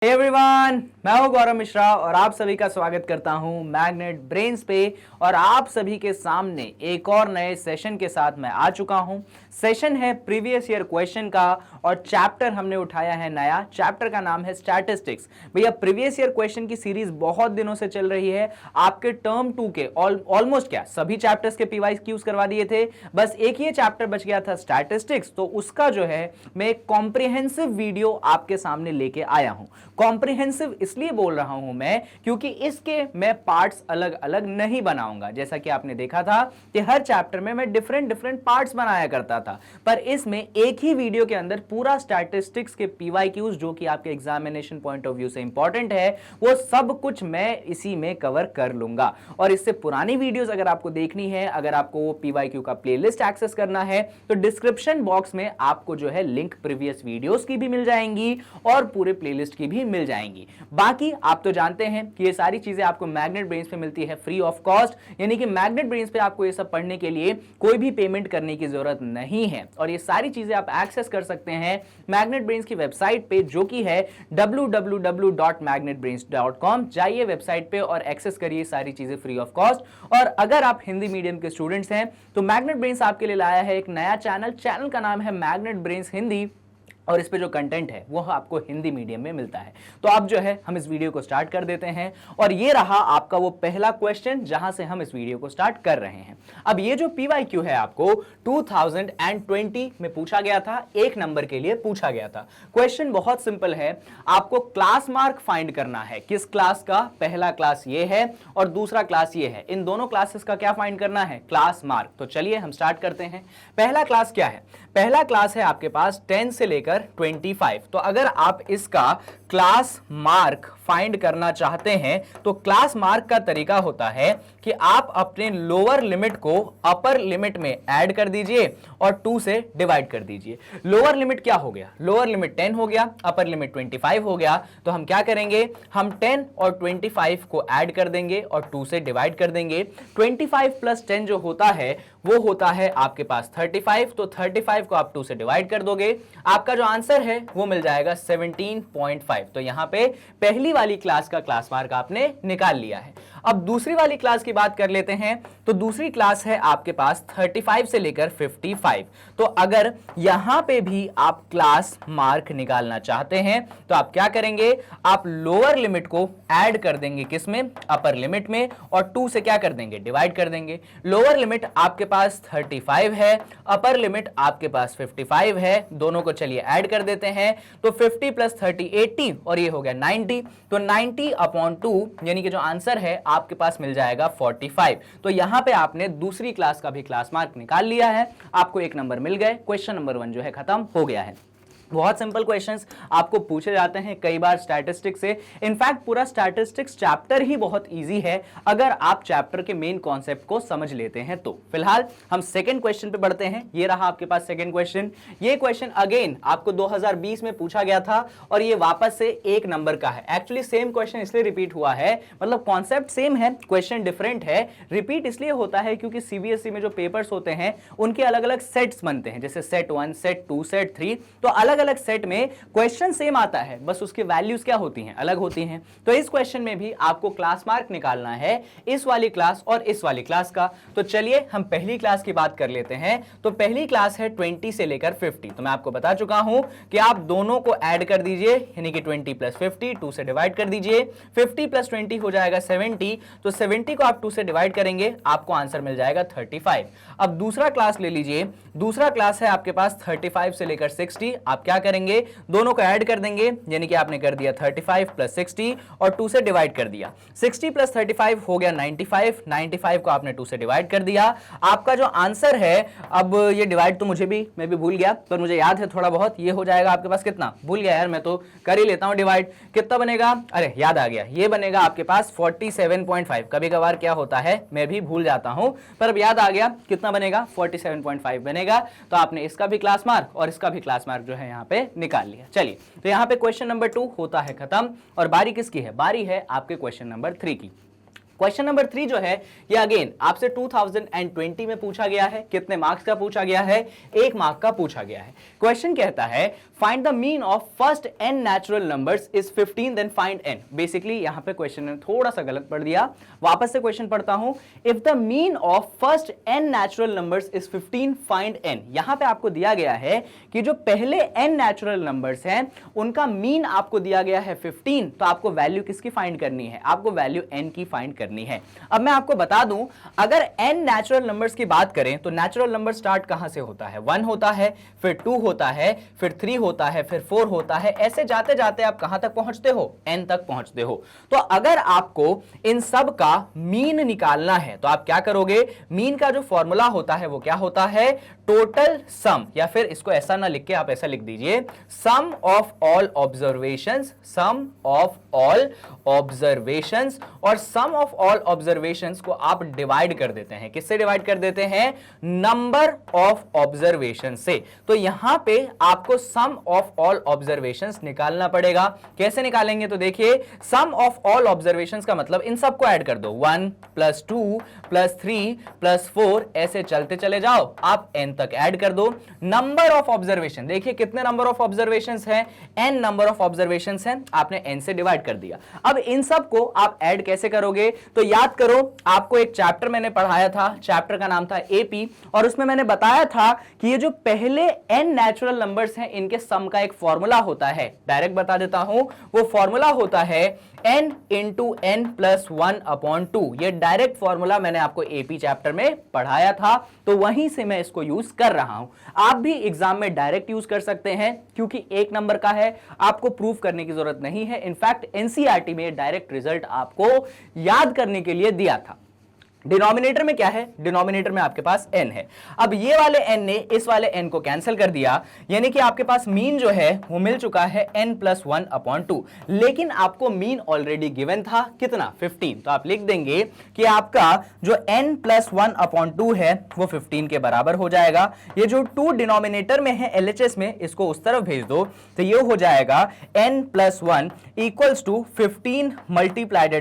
Everyone, मैं हूं गौरव मिश्रा और आप सभी का स्वागत करता हूं मैग्नेट ब्रेन्स पे। और आप सभी के सामने एक और नए सेशन के साथ मैं आ चुका हूं। सेशन है प्रीवियस ईयर क्वेश्चन का और चैप्टर हमने उठाया है नया। चैप्टर का नाम है स्टैटिस्टिक्स। भैया प्रीवियस ईयर क्वेश्चन की सीरीज बहुत दिनों से चल रही है। आपके टर्म 2 के ऑलमोस्ट क्या सभी चैप्टर्स के पीवाईक्यूज करवा दिए थे, बस एक ही चैप्टर बच गया था स्टैटिस्टिक्स। तो उसका जो है मैं एक कॉम्प्रिहेंसिव वीडियो आपके सामने लेके आया हूं। कॉम्प्रिहेंसिव इसलिए बोल रहा हूं मैं क्योंकि इसके मैं पार्ट्स अलग अलग नहीं बनाऊंगा। जैसा कि आपने देखा था कि हर चैप्टर में मैं डिफरेंट पार्ट्स बनाया करता था, पर इसमें एक ही वीडियो के अंदर पूरा स्टैटिस्टिक्स के पीवाईक्यूज जो कि आपके एग्जामिनेशन पॉइंट ऑफ व्यू से इंपॉर्टेंट है वो सब कुछ मैं इसी में कवर कर लूंगा। और इससे पुरानी वीडियोस अगर आपको देखनी है, अगर आपको वो पीवाईक्यू का प्लेलिस्ट एक्सेस करना है तो डिस्क्रिप्शन बॉक्स में आपको जो है लिंक प्रीवियस वीडियोस की भी मिल जाएंगी और पूरे प्लेलिस्ट की भी मिल जाएंगी। बाकी आप तो जानते हैं कि ये सारी चीजें आपको मैग्नेट ब्रेन्स पे मिलती है फ्री ऑफ कॉस्ट, यानी कि मैग्नेट ब्रेन्स पे आपको ये सब पढ़ने के लिए कोई भी पेमेंट करने की जरूरत नहीं है। और ये सारी चीजें आप एक्सेस कर सकते हैं मैग्नेट ब्रेन्स की वेबसाइट पे जो कि है www.magnetbrains.com। जाइए वेबसाइट पे और एक्सेस करिए सारी चीजें फ्री ऑफ कॉस्ट। और अगर आप हिंदी मीडियम के स्टूडेंट्स हैं तो मैग्नेट ब्रेन्स आपके लिए लाया है एक नया चैनल का नाम है मैग्नेट ब्रेन्स हिंदी, और इस पे जो कंटेंट है वो आपको हिंदी मीडियम में मिलता है। तो अब जो है हम इस वीडियो को स्टार्ट कर देते हैं और ये रहा आपका वो पहला क्वेश्चन जहां से हम इस वीडियो को स्टार्ट कर रहे हैं। अब ये जो पीवाईक्यू है आपको 2020 में पूछा गया था, एक नंबर के लिए पूछा गया था। क्वेश्चन बहुत सिंपल है, आपको क्लास मार्क फाइंड करना है। किस क्लास का? पहला क्लास ये है और दूसरा क्लास ये है। इन दोनों क्लासेस का क्या फाइंड करना है? Class mark. तो चलिए हम स्टार्ट करते हैं। पहला क्लास क्या है? पहला क्लास है आपके पास 10 से लेकर 25। तो अगर आप इसका क्लास मार्क फाइंड करना चाहते हैं तो क्लास मार्क का तरीका होता है कि आप अपने लोअर लिमिट को अपर लिमिट में ऐड कर दीजिए और 2 से डिवाइड कर दीजिए। लोअर लिमिट क्या हो गया? लोअर लिमिट 10 हो गया, अपर लिमिट 25 हो गया। तो हम क्या करेंगे? हम 10 और 25 को ऐड कर देंगे और 2 से डिवाइड कर देंगे। 25 प्लस 10 जो होता है वो होता है आपके पास 35। तो 35 को आप 2 से डिवाइड कर दोगे, आपका जो आंसर है वो मिल जाएगा 17.5। तो यहां पे पहली वाली क्लास का क्लास मार्क आपने निकाल लिया है। अब दूसरी वाली क्लास की बात कर लेते हैं। तो दूसरी क्लास है आपके पास 35 से लेकर 55। तो अगर यहां पे भी आप क्लास मार्क निकालना चाहते हैं तो आप क्या करेंगे? आप लोअर लिमिट को ऐड कर देंगे किसमें? अपर लिमिट में, और 2 से क्या कर देंगे? डिवाइड कर देंगे। लोअर लिमिट आपके पास 35 है, अपर लिमिट आपके पास 55 है। दोनों को चलिए ऐड कर देते हैं। तो 50 प्लस 30 80 और ये हो गया 90। तो 90/2 यानी कि जो आंसर है आपके पास मिल जाएगा 45। तो यहां पे आपने दूसरी क्लास का भी क्लास मार्क निकाल लिया है, आपको एक नंबर मिल गए। क्वेश्चन नंबर 1 जो है खत्म हो गया है। बहुत सिंपल क्वेश्चंस आपको पूछे जाते हैं कई बार स्टैटिस्टिक्स से। इनफैक्ट पूरा स्टैटिस्टिक्स चैप्टर ही बहुत इजी है अगर आप चैप्टर के मेन कॉन्सेप्ट को समझ लेते हैं तो। फिलहाल हम सेकंड क्वेश्चन पे बढ़ते हैं। ये रहा आपके पास सेकंड क्वेश्चन। ये क्वेश्चन अगेन आपको 2020 में पूछा गया था और ये वापस से एक नंबर का है। एक्चुअली सेम क्वेश्चन इसलिए रिपीट हुआ है, मतलब कॉन्सेप्ट सेम है, क्वेश्चन डिफरेंट है। रिपीट इसलिए होता है क्योंकि सीबीएसई में जो पेपर्स होते हैं उनके अलग अलग सेट्स बनते हैं, जैसे सेट 1, सेट 2, सेट 3। तो अलग अलग सेट में क्वेश्चन सेम आता है, बस उसकी वैल्यूज क्या होती हैं? अलग होती हैं। तो इस क्वेश्चन में भी आपको क्लास मार्क निकालना है, इस वाली क्लास और इस वाली क्लास का। तो चलिए हम पहली क्लास की बात कर लेते हैं। तो पहली क्लास है 20 से लेकर 50। तो मैं आपको बता चुका हूं कि आप दोनों को ऐड कर दीजिए, यानी कि 20 प्लस 50, 2 से डिवाइड कर दीजिए। 50 प्लस 20 हो जाएगा 70। तो 70 को आप 2 से डिवाइड करेंगे, आपको आंसर मिल जाएगा 35। अब दूसरा क्लास ले लीजिए। दूसरा क्लास है आपके पास 35 से लेकर 60। आप क्या करेंगे? दोनों को ऐड कर देंगे, यानी कि आपने कर दिया 35 प्लस 60 और 2 से डिवाइड कर दिया। 60 प्लस 35 हो गया 95। 95 को आपने 2 से डिवाइड कर दिया। आपका जो आंसर है, अब ये डिवाइड तो मैं भी भूल गया, पर मुझे याद है थोड़ा बहुत। ये हो जाएगा आपके पास कितना? भूल गया यार, मैं तो कर ही लेता हूं डिवाइड। कितना बनेगा? अरे याद आ गया, ये बनेगा आपके पास 47.5। कभी कभार क्या होता है मैं भी भूल जाता हूं, पर अब याद आ गया। कितना बनेगा? 47.5 बनेगा। तो आपने इसका भी क्लास मार्क और इसका भी क्लास मार्क जो है यहां पे निकाल लिया। चलिए, तो यहां पे क्वेश्चन नंबर 2 होता है खत्म और बारी किसकी है? बारी है आपके क्वेश्चन नंबर 3 की। क्वेश्चन नंबर 3 जो है ये अगेन आपसे 2020 में पूछा गया है। कितने मार्क्स का पूछा गया है? 1 मार्क का पूछा गया है। क्वेश्चन कहता है find the mean of first n natural numbers is 15 then find n। Basically यहां पे क्वेश्चन ने थोड़ा सा गलत पढ़ दिया, वापस से क्वेश्चन पढ़ता हूं। If the mean of first n natural numbers is 15 find n। यहां पे आपको दिया गया है कि जो पहले n नेचुरल नंबर्स हैं उनका मीन आपको दिया गया है 15, तो आपको वैल्यू किसकी फाइंड करनी है? आपको वैल्यू n की फाइंड करनी है। अब मैं आपको बता दूं, अगर n नेचुरल नंबर्स की बात करें तो नेचुरल नंबर स्टार्ट कहां से होता है? 1 होता है, फिर 2 होता है, फिर 3 होता है, फिर 4 होता है। ऐसे जाते जाते आप कहां तक पहुंचते हो? n तक पहुंचते हो। तो अगर आपको इन सब का मीन निकालना है तो आप क्या करोगे? मीन का जो फॉर्मूला होता है वो क्या होता है? टोटल सम, या फिर इसको ऐसा ना लिख के आप ऐसा लिख दीजिए, sum of all observations, sum of all observations. और सम ऑफ ऑल ऑब्जर्वेशंस को आप डिवाइड कर देते हैं। किससे डिवाइड कर देते हैं? नंबर ऑफ ऑब्जर्वेशन से। तो यहां पे आपको सम ऑफ ऑल ऑब्जर्वेशंस निकालना पड़ेगा। कैसे निकालेंगे? तो देखिए, सम ऑफ ऑल ऑब्जर्वेशंस का मतलब इन सबको ऐड कर दो, 1 + 2 + 3 + 4, ऐसे चलते चले जाओ, आप n तक ऐड कर दो। नंबर ऑफ ऑब्जर्वेशन, देखिए कितने नंबर ऑफ ऑब्जर्वेशंस हैं? n नंबर ऑफ ऑब्जर्वेशंस हैं, आपने n से डिवाइड कर दिया। अब इन सब को आप ऐड कैसे करोगे? तो याद करो, आपको एक चैप्टर मैंने पढ़ाया था, चैप्टर का नाम था एपी, और उसमें मैंने बताया था कि ये जो पहले n नेचुरल नंबर्स हैं इनके सम का एक फॉर्मूला होता है। डायरेक्ट बता देता हूं, वो फॉर्मूला होता है n × n + 1/2। ये डायरेक्ट फॉर्मूला मैंने आपको एपी चैप्टर में पढ़ाया था, तो वहीं से मैं इसको यूज कर रहा हूं। आप भी एग्जाम में डायरेक्ट यूज कर सकते हैं, क्योंकि 1 नंबर का है, आपको प्रूफ करने की जरूरत नहीं है। इनफैक्ट एनसीईआरटी में डायरेक्ट रिजल्ट आपको याद करने के लिए दिया था। डिनोमिनेटर में क्या है? डिनोमिनेटर में आपके पास n है। अब ये वाले n ने इस वाले n को कैंसिल कर दिया, यानी कि आपके पास मीन जो है वो मिल चुका है n + 1/2। लेकिन आपको मीन ऑलरेडी गिवन था, कितना? 15। तो आप लिख देंगे कि आपका जो n + 1/2 है वो 15 के बराबर हो जाएगा। ये जो 2 डिनोमिनेटर में है LHS में, इसको उस तरफ भेज दो, तो ये हो जाएगा n + 1 = 15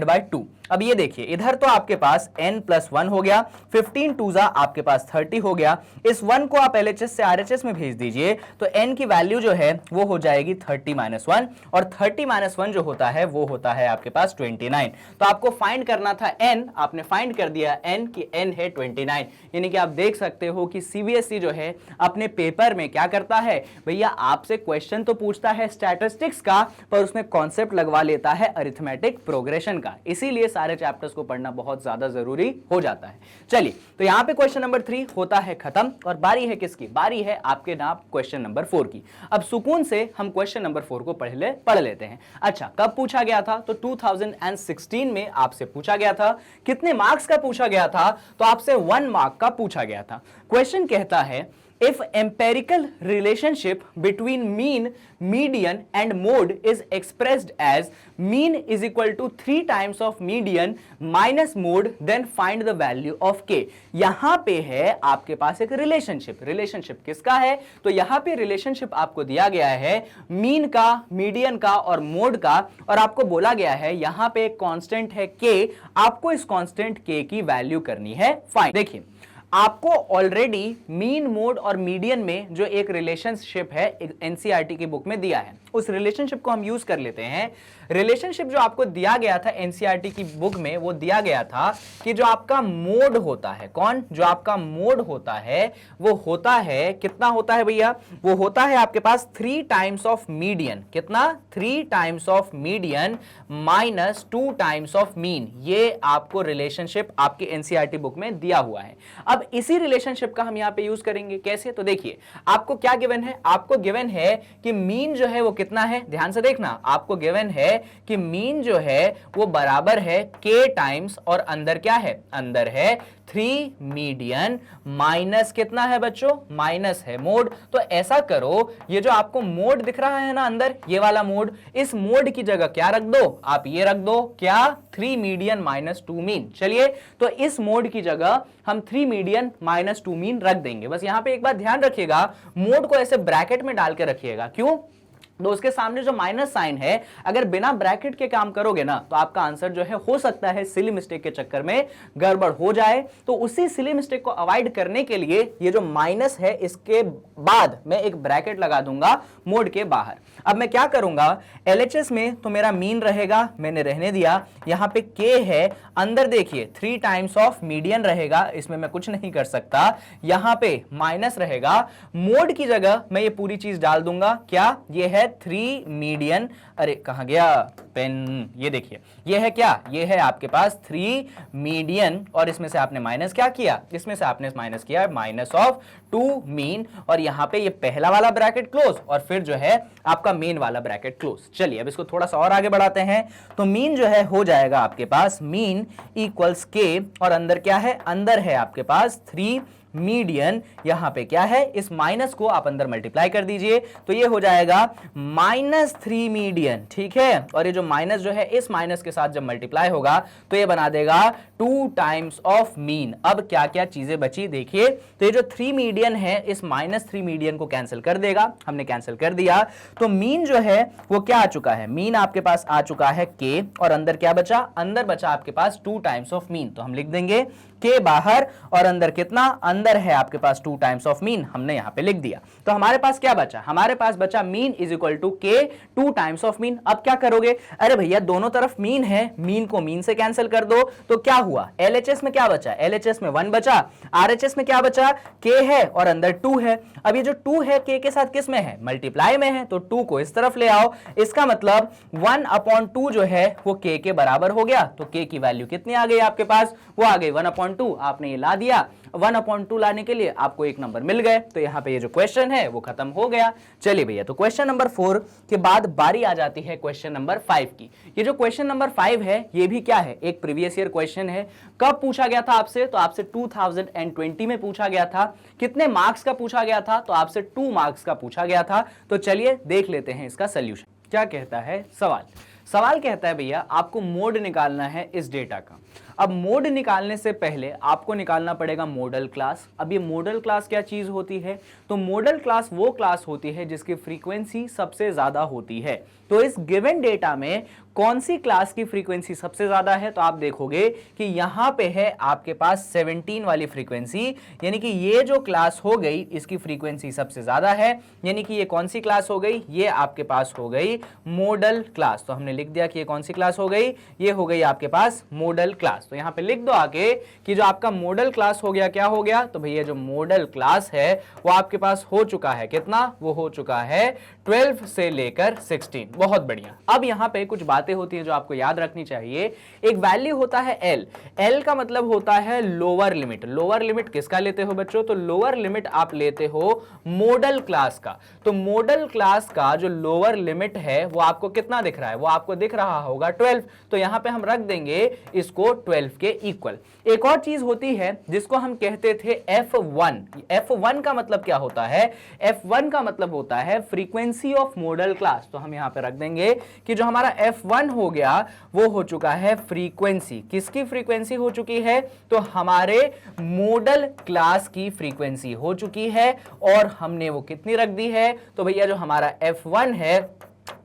× 2। अब ये देखिए, इधर तो आपके पास n + 1 हो गया, 15 2 आपके पास 30 हो गया। इस 1 को आप LHS से RHS में भेज दीजिए, तो n की वैल्यू जो है वो हो जाएगी 30 - 1, और 30 - 1 जो होता है वो होता है आपके पास 29। तो आपको फाइंड करना था n, आपने फाइंड कर दिया n कि n है 29। यानी कि आप देख सकते हो कि CBSE जो है अपने पेपर में क्या करता है, भैया आपसे क्वेश्चन तो पूछता है स्टैटिस्टिक्स का, पर उसमें कॉन्सेप्ट लगवा लेता है अरिथमेटिक प्रोग्रेशन का। इसीलिए सारे चैप्टर्स को पढ़ना बहुत ज्यादा जरूरी हो जाता है। चलिए, तो यहां पे क्वेश्चन नंबर 3 होता है खत्म, और बारी है किसकी? बारी है आपके नाम क्वेश्चन नंबर 4 की। अब सुकून से हम क्वेश्चन नंबर 4 को पढ़ लेते हैं। अच्छा, कब पूछा गया था? तो 2016 में आपसे पूछा गया था। कितने मार्क्स का पूछा गया था? तो आपसे 1 मार्क का पूछा गया था। क्वेश्चन कहता है if empirical relationship between mean, median and mode is expressed as mean is equal to 3 times of median minus mode, then find the value of k। यहां पे है आपके पास एक रिलेशनशिप किसका है? तो यहां पे रिलेशनशिप आपको दिया गया है मीन का, मीडियन का और मोड का, और आपको बोला गया है यहां पे एक कांस्टेंट है k, आपको इस कांस्टेंट k की वैल्यू करनी है फाइंड। देखिए, आपको ऑलरेडी मीन, मोड और मीडियन में जो एक रिलेशनशिप है एनसीईआरटी की बुक में दिया है, उस रिलेशनशिप को हम यूज कर लेते हैं। रिलेशनशिप जो आपको दिया गया था एनसीईआरटी की बुक में, वो दिया गया था कि जो आपका मोड होता है, कौन? जो आपका मोड होता है वो होता है, कितना होता है भैया? वो होता है आपके पास 3 टाइम्स ऑफ मीडियन। कितना? 3 times of median minus 2 times of mean. ये आपको रिलेशनशिप आपके एनसीईआरटी बुक में दिया हुआ है। अब इसी रिलेशनशिप का हम यहां पे यूज करेंगे। कैसे? तो देखिए, आपको क्या गिवन है? आपको गिवन है कि मीन जो है वो कितना है? ध्यान से देखना, आपको गिवन है कि मीन जो है वो बराबर है k टाइम्स, और अंदर क्या है? अंदर है 3 मीडियन माइनस कितना है बच्चों? माइनस है मोड। तो ऐसा करो, ये जो आपको मोड दिख रहा है ना अंदर, ये वाला मोड, इस मोड की जगह क्या रख दो? आप ये रख दो, क्या? 3 मीडियन माइनस 2 मीन। चलिए, तो इस मोड की जगह हम 3 मीडियन माइनस 2 मीन रख देंगे। बस यहां पे एक बात ध्यान रखिएगा, मोड को ऐसे ब्रैकेट में डाल के रखिएगा। क्यों? तो उसके सामने जो माइनस साइन है, अगर बिना ब्रैकेट के काम करोगे ना तो आपका आंसर जो है हो सकता है सिली मिस्टेक के चक्कर में गड़बड़ हो जाए। तो उसी सिली मिस्टेक को अवॉइड करने के लिए ये जो माइनस है इसके बाद मैं एक ब्रैकेट लगा दूंगा मोड के बाहर। अब मैं क्या करूंगा, LHS में तो मेरा मीन रहेगा, मैंने रहने दिया। यहां पे K है, अंदर देखिए 3 टाइम्स ऑफ मीडियन रहेगा, इसमें मैं कुछ नहीं कर सकता। यहां पे माइनस रहेगा, मोड की जगह मैं ये पूरी चीज डाल दूंगा। क्या ये है 3 मीडियन, अरे कहां गया पेन, ये देखिए ये है क्या, ये है आपके पास 3 मीडियन और इसमें से आपने माइनस क्या किया, इसमें से आपने माइनस किया माइनस ऑफ 2 मीन और यहां पे ये पहला वाला ब्रैकेट क्लोज और फिर जो है आपका मेन वाला ब्रैकेट क्लोज। चलिए अब इसको थोड़ा सा और आगे बढ़ाते हैं। तो मीन जो है हो जाएगा आपके पास मीन इक्वल्स K और अंदर क्या है, अंदर है आपके पास 3 मीडियन। यहां पे क्या है, इस माइनस को आप अंदर मल्टीप्लाई कर दीजिए तो ये हो जाएगा -3 मीडियन, ठीक है। और ये जो माइनस जो है इस माइनस के साथ जब मल्टीप्लाई होगा तो ये बना देगा 2 टाइम्स ऑफ मीन। अब क्या क्या चीजें बची देखिए, तो ये जो 3 मीडियन है इस -3 मीडियन को कैंसिल कर देगा, हमने कैंसिल कर दिया। तो मीन जो है वो क्या आ चुका है, मीन आपके पास आ चुका है K और अंदर क्या बचा, अंदर बचा आपके पास 2 टाइम्स ऑफ मीन। तो हम लिख देंगे K बाहर और अंदर कितना, अंदर है आपके पास 2 टाइम्स ऑफ मीन, हमने यहां पे लिख दिया। तो हमारे पास क्या बचा, हमारे पास बचा mean is equal to K 2 times of mean. अब क्या करोगे, अरे भैया दोनों तरफ मीन है, मीन को मीन से कैंसिल कर दो। तो क्या हुआ, LHS में क्या बचा, LHS में 1 बचा, RHS में क्या बचा, K है और अंदर 2 है। अब ये जो 2 है K के साथ किस में है, मल्टीप्लाई में है, तो 2 को इस तरफ ले आओ। इसका मतलब 1/2 जो है वो K के बराबर हो गया। तो K की वैल्यू कितनी आ गई आपके पास, वो आ गई 1/2। आपने ये ला दिया, 1/2 लाने के लिए आपको एक नंबर मिल गए। तो यहां पे ये जो क्वेश्चन है वो खत्म हो गया। चलिए भैया, तो क्वेश्चन नंबर 4 के बाद बारी आ जाती है क्वेश्चन नंबर 5 की। ये जो क्वेश्चन नंबर 5 है ये भी क्या है, एक प्रीवियस ईयर क्वेश्चन है। कब पूछा गया था आपसे, तो आपसे 2020 में पूछा गया था। कितने मार्क्स का पूछा गया था, तो आपसे 2 मार्क्स का पूछा गया था। तो चलिए देख लेते हैं इसका सोल्यूशन। क्या कहता है सवाल, सवाल कहता है भैया आपको मोड निकालना है इस डेटा का। अब मोड निकालने से पहले आपको निकालना पड़ेगा मॉडल क्लास। अब ये मॉडल क्लास क्या चीज होती है, तो मॉडल क्लास वो क्लास होती है जिसकी फ्रीक्वेंसी सबसे ज्यादा होती है। तो इस गिवन डेटा में कौन सी क्लास की फ्रीक्वेंसी सबसे ज्यादा है, तो आप देखोगे कि यहां पे है आपके पास 17 वाली फ्रीक्वेंसी, यानी कि ये जो क्लास हो गई इसकी फ्रीक्वेंसी सबसे ज्यादा है। यानी कि ये कौन सी क्लास हो गई, ये आपके पास हो गई मॉडल क्लास। तो हमने लिख दिया कि ये कौन सी क्लास हो गई, ये हो गई आपके पास मॉडल क्लास। तो यहां पे लिख दो आके कि जो आपका मॉडल क्लास हो गया, क्या हो गया, तो भैया जो मॉडल क्लास है वो आपके पास हो चुका है कितना, वो हो चुका है 12 से लेकर 16। बहुत बढ़िया। अब यहां पे कुछ बातें होती है जो आपको याद रखनी चाहिए। एक वैल्यू होता है L, L का मतलब होता है लोअर लिमिट। लोअर लिमिट किसका लेते हो बच्चों, तो लोअर लिमिट आप लेते हो मॉडल क्लास का। तो मॉडल क्लास का जो लोअर लिमिट है वो आपको कितना दिख रहा है, वो आपको दिख रहा होगा 12। तो यहां पे हम रख देंगे इसको 12 के इक्वल। एक और चीज होती है जिसको हम कहते थे F1। F1 का मतलब क्या होता है, F1 का मतलब होता है फ्रीक्वेंसी ऑफ मॉडल क्लास। तो हम यहां पे रख देंगे कि जो हमारा F1 हो गया वो हो चुका है फ्रीक्वेंसी, किसकी फ्रीक्वेंसी हो चुकी है, तो हमारे मॉडल क्लास की फ्रीक्वेंसी हो चुकी है। और हमने वो कितनी रख दी है, तो भैया जो हमारा F1 है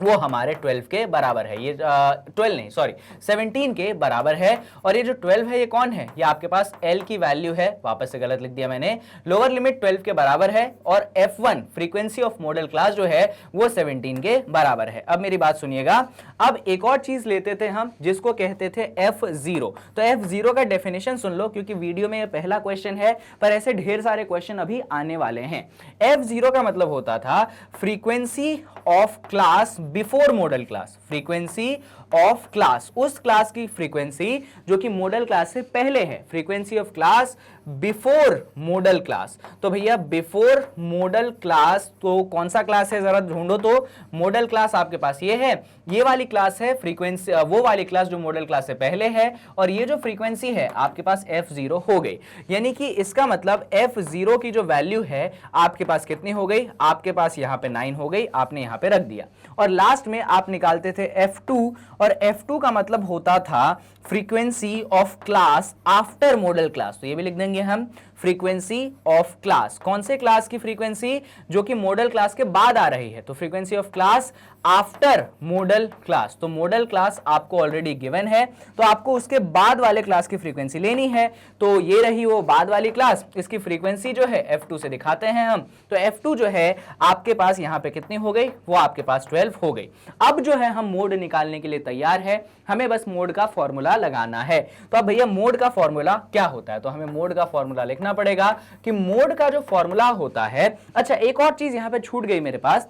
वो हमारे 12 के बराबर है। ये 12 नहीं सॉरी 17 के बराबर है। और ये जो 12 है ये कौन है, ये आपके पास L की वैल्यू है, वापस से गलत लिख दिया मैंने। लोअर लिमिट 12 के बराबर है और F1 frequency of model class जो है वो 17 के बराबर है। अब मेरी बात सुनिएगा, अब एक और चीज लेते थे हम जिसको कहते थे F0। तो F0 का डेफिनेशन सुन लो, क्योंकि वीडियो में ये पहला क्वेश्चन है पर ऐसे ढेर सारे क्वेश्चन अभी आने वाले हैं। F0 का मतलब होता था frequency of class before model class. Frequency of class, उस क्लास की फ्रीक्वेंसी जो कि मॉडल क्लास से पहले है। Frequency of class before model class. तो भैया बिफोर मॉडल क्लास तो कौन सा क्लास है जरा ढूंढो। तो मॉडल क्लास आपके पास ये है, ये वाली क्लास है फ्रीक्वेंसी, वो वाली क्लास जो मॉडल क्लास से पहले है। और ये जो फ्रीक्वेंसी है आपके पास F0 हो गई। यानी कि इसका मतलब F0 की जो वैल्यू है आपके पास कितनी हो गई, आपके पास यहां पे 9 हो गई, आपने यहां पे रख दिया। और लास्ट में आप निकालते थे F2, और F2 का मतलब होता था frequency of class after model class. तो ये भी लिख देंगे हम। Frequency of class. कौन से क्लास की फ्रीक्वेंसी? जो कि मॉडल क्लास के बाद आ रही है, तो frequency of class after model class. तो मॉडल क्लास आपको ऑलरेडी गिवन है, तो आपको उसके बाद वाले क्लास की फ्रीक्वेंसी लेनी है। तो ये रही वो बाद वाली क्लास, इसकी फ्रीक्वेंसी जो है f2 से दिखाते हैं हम। तो f2 जो है आपके पास यहां पे कितनी हो गई? वो आपके पास 12 हो गई। अब जो है हम मोड निकालने के लिए तैयार है, हमें बस मोड का फॉर्मूला लगाना है। तो अब भैया मोड का फॉर्मूला क्या होता है? तो हमें मोड का फॉर्मूला लिखना पड़ेगा कि मोड का जो फॉर्मूला होता है, अच्छा एक और चीज यहां पे छूट गई मेरे पास,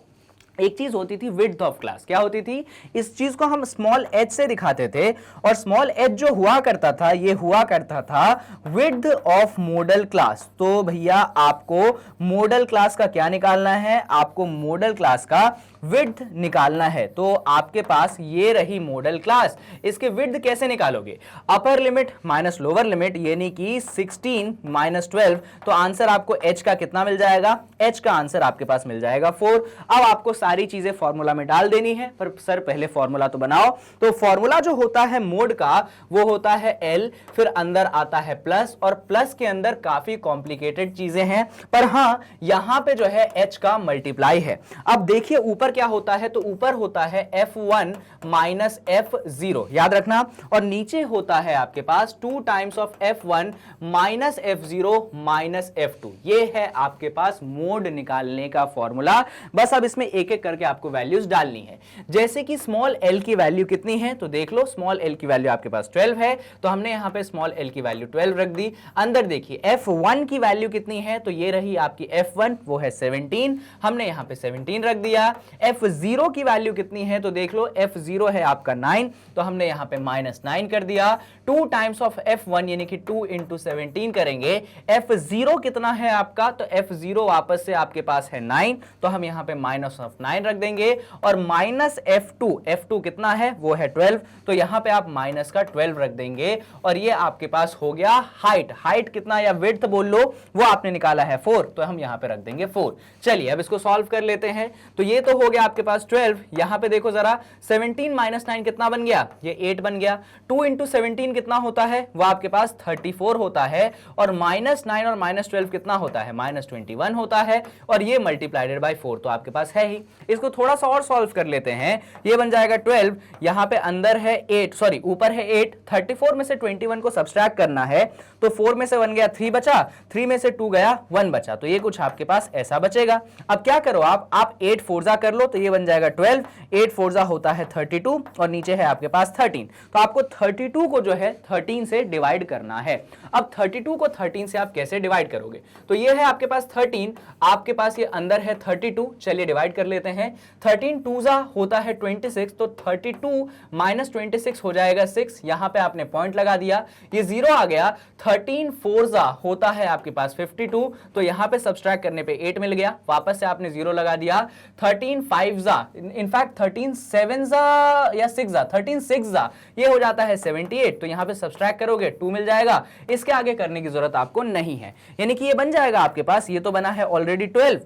एक चीज होती थी विड्थ ऑफ क्लास। क्या होती थी? इस चीज को हम स्मॉल h से दिखाते थे, और स्मॉल h जो हुआ करता था, ये हुआ करता था विड्थ ऑफ मॉडल क्लास। तो भैया आपको मॉडल क्लास का क्या निकालना है? आपको मॉडल क्लास का विड्थ निकालना है। तो आपके पास ये रही मॉडल क्लास, इसके विड्थ कैसे निकालोगे? Upper limit minus lower limit, यानी कि 16 माइनस 12। तो आंसर आपको h का कितना मिल जाएगा? h का आंसर आपके पास मिल जाएगा 4। अब आपको सारी चीजें फॉर्मूला में डाल देनी है, पर सर पहले फॉर्मूला तो बनाओ। तो फॉर्मूला जो होता है मोड का, वो होता है L, फिर अंदर आता है प्लस, और प्लस के अंदर काफी कॉम्प्लिकेटेड चीजें हैं, पर हां यहां पे जो है h का मल्टीप्लाई है। अब देखिए ऊपर क्या होता है? तो ऊपर होता है f1 माइनस f0, याद रखना, और नीचे होता है आपके पास 2 times of f1 minus f0 minus f2। ये है आपके पास मोड निकालने का फॉर्मूला। बस अब इसमें एक एक करके आपको वैल्यूज डालनी है। जैसे कि स्मॉल l की वैल्यू कितनी है? तो देख लो, स्मॉल l की वैल्यू आपके पास 12 है, तो हमने यहां पे स्मॉल l की वैल्यू 12 रख दी। अंदर देखिए f1 की वैल्यू कितनी है? तो ये रही आपकी f1, वो है 17, हमने यहां पे 17 रख दिया। f0 की वैल्यू कितनी है? तो देख लो f0 है आपका 9, तो हमने यहां पे माइनस 9 कर दिया। 2 टाइम्स ऑफ f1 यानी कि 2 इंटू 17 करेंगे। f0 कितना है आपका? तो f0 वापस से आपके पास है 9, तो हम यहां पे माइनस ऑफ 9 रख देंगे, और माइनस f2 कितना है? वो है 12, तो यहां पे आप माइनस का 12 रख देंगे, और ये आपके पास हो गया हाइट कितना, या विड्थ बोल लो, वो आपने निकाला है 4, तो हम यहां पे रख देंगे 4। चलिए अब इसको सॉल्व कर लेते हैं। तो ये तो हो गया आपके पास 12, यहां पे देखो जरा 17 माइनस 9 कितना बन गया? ये 8 बन गया। 2 इंटू 17 कितना होता है? वो आपके पास 34 होता है, और माइनस 9 और माइनस 12 कितना होता है? माइनस 21 होता है, और ये मल्टीप्लाइडेड बाय 4 तो आपके पास है ही। इसको थोड़ा सा और सॉल्व कर लेते हैं। ये बन जाएगा 12, यहां पे अंदर है 8, सॉरी ऊपर है 8, 34 में से 21 को सब्सट्रैक्ट करना है, तो 4 में से 1 गया 3 बचा, 3 में से 2 गया 1 बचा, तो ये कुछ आपके पास ऐसा बचेगा। अब क्या करो आप 8 फोरजा कर लो, तो ये बन जाएगा 12, 8 फोरजा होता है 32, और नीचे है आपके पास 13। तो आपको 32 को जो है 13 से डिवाइड करना है। अब 32 को 13 से आप कैसे डिवाइड करोगे? तो ये है आपके पास 13, आपके पास ये अंदर है 32, चलिए डिवाइड कर लेते हैं। 13 टूजा होता है 26, तो 32 माइनस 26 हो जाएगा 6, यहां पे आपने पॉइंट लगा दिया, ये 0 आ गया। 13 फोरजा होता है आपके पास 52, तो यहां पे सब्सट्रैक्ट करने पे 8 मिल गया, वापस से आपने 0 लगा दिया। 13 फाइवजा, इनफैक्ट 13 सेवनजा या 6जा, 13 6जा ये हो जाता है 78, तो यहां पे सब्सट्रैक्ट करोगे 2 मिल जाएगा। इसके आगे करने की जरूरत आपको नहीं है, यानी कि ये बन जाएगा आपके पास, ये तो बना है ऑलरेडी 12,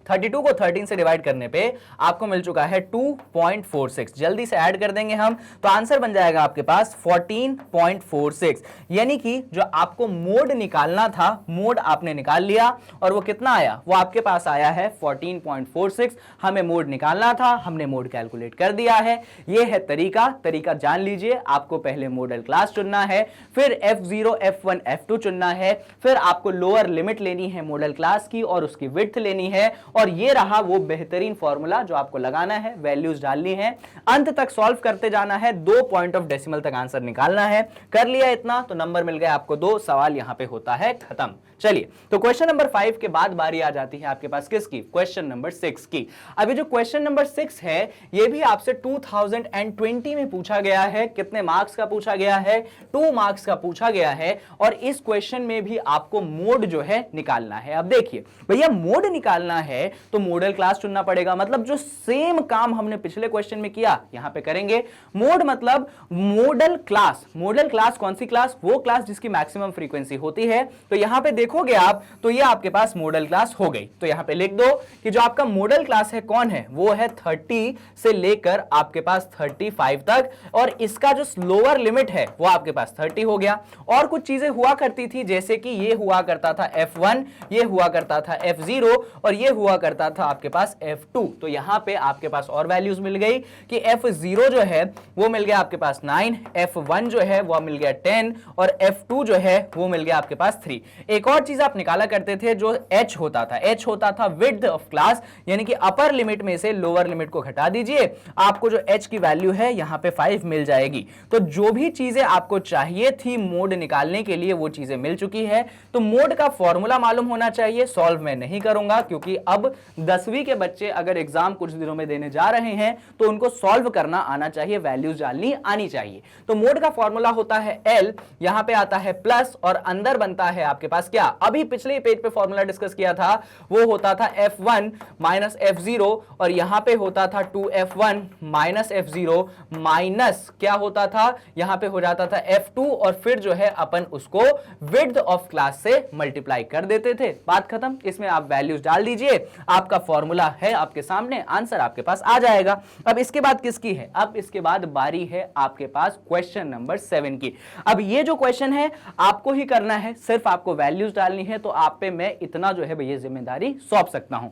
32 को 13 से डिवाइड करने पे आपको मिल चुका है 2.46। जल्दी से ऐड कर देंगे हम, तो आंसर बन जाएगा आपके पास 14.46। यानी कि जो आपको मोड निकालना था, मोड आपने निकाल लिया, और वो कितना आया? वो आपके पास आया है 14.46। हमें मोड निकालना था, हमने मोड कैलकुलेट कर दिया है। ये है तरीका जान लीजिए। आपको पहले मॉडल क्लास चुनना है, फिर f0 f1 f2 चुनना है, फिर आपको लोअर लिमिट लेनी है मॉडल क्लास की, और उसकी विड्थ लेनी है, और ये रहा वो बेहतरीन फॉर्मूला जो आपको लगाना है, वैल्यूज डालनी है, अंत तक सॉल्व करते जाना है, 2 पॉइंट ऑफ डेसिमल तक आंसर निकालना है। कर लिया इतना तो नंबर मिल गया आपको 2, सवाल यहां पे होता है खत्म। चलिए, तो क्वेश्चन नंबर 5 के बाद बारी आ जाती है आपके पास किसकी? क्वेश्चन नंबर 6 की। अभी जो क्वेश्चन नंबर 6 है, ये भी आपसे 2020 में पूछा गया है। कितने मार्क्स का पूछा गया है? 2 मार्क्स का पूछा गया है, और इस क्वेश्चन में भी आपको मोड जो है निकालना है। अब देखिए भैया, मोड निकालना है है तो मॉडल क्लास चुनना पड़ेगा। मतलब जो सेम काम हमने पिछले क्वेश्चन में किया यहां पे करेंगे। मोड मतलब मॉडल क्लास। मॉडल क्लास कौन सी क्लास? वो क्लास जिसकी मैक्सिमम फ्रीक्वेंसी होती है। तो यहां पे देखोगे आप तो ये आपके पास मॉडल क्लास हो गई। तो यहां पे लिख दो कि जो आपका मॉडल क्लास है कौन है, वो है 30 से लेकर आपके पास 35 तक, और इसका जो लोअर लिमिट है वो आपके पास 30 हो गया। और कुछ चीजें हुआ करती थी जैसे कि ये हुआ करता था F1, ये हुआ करता था F0 और ये हुआ करता था आपके पास F2। तो यहां पे आपके पास और वैल्यूज मिल गई कि F0 जो है वो मिल गया आपके पास 9, F1 जो है वो मिल गया 10 और F2 जो है वो मिल गया आपके पास 3। एक और चीज आप निकाला करते थे जो H होता था, H होता था विड्थ ऑफ क्लास, यानी कि अपर लिमिट में से लोअर लिमिट को घटा दीजिए, आपको जो H की वैल्यू है यहां पे 5 मिल जाएगी। तो जो भी चीजें आपको चाहिए थी मोड निकालने के लिए वो चीजें मिल चुकी है। तो मोड का फॉर्मूला मालूम होना चाहिए। सॉल्व मैं नहीं करूंगा क्योंकि अब 10वीं के बच्चे अगर एग्जाम कुछ दिनों में देने जा रहे हैं तो उनको सॉल्व करना आना चाहिए, वैल्यूज डालनी आनी चाहिए। तो मोड का फॉर्मूला होता है L, यहां पे आता है प्लस और अंदर बनता है आपके पास क्या, अभी पिछले पेज पे फॉर्मूला डिस्कस किया था वो होता था F1 माइनस F0 और यहां पे होता था 2F1 माइनस F0 माइनस क्या होता था, यहां पे हो जाता था F2 और फिर जो है अपन उसको विड्थ ऑफ क्लास से मल्टीप्लाई कर देते थे। बात खत्म। इसमें आप वैल्यूज डाल दीजिए, आपका फॉर्मूला है आपके सामने, आंसर आपके पास आ जाएगा। अब इसके बाद किसकी है? अब इसके बाद बारी है आपके पास क्वेश्चन नंबर 7 की। अब ये जो क्वेश्चन है आपको ही करना है, सिर्फ आपको वैल्यूज डालनी है। तो आप पे मैं इतना जो है भैया जिम्मेदारी सौंप सकता हूं।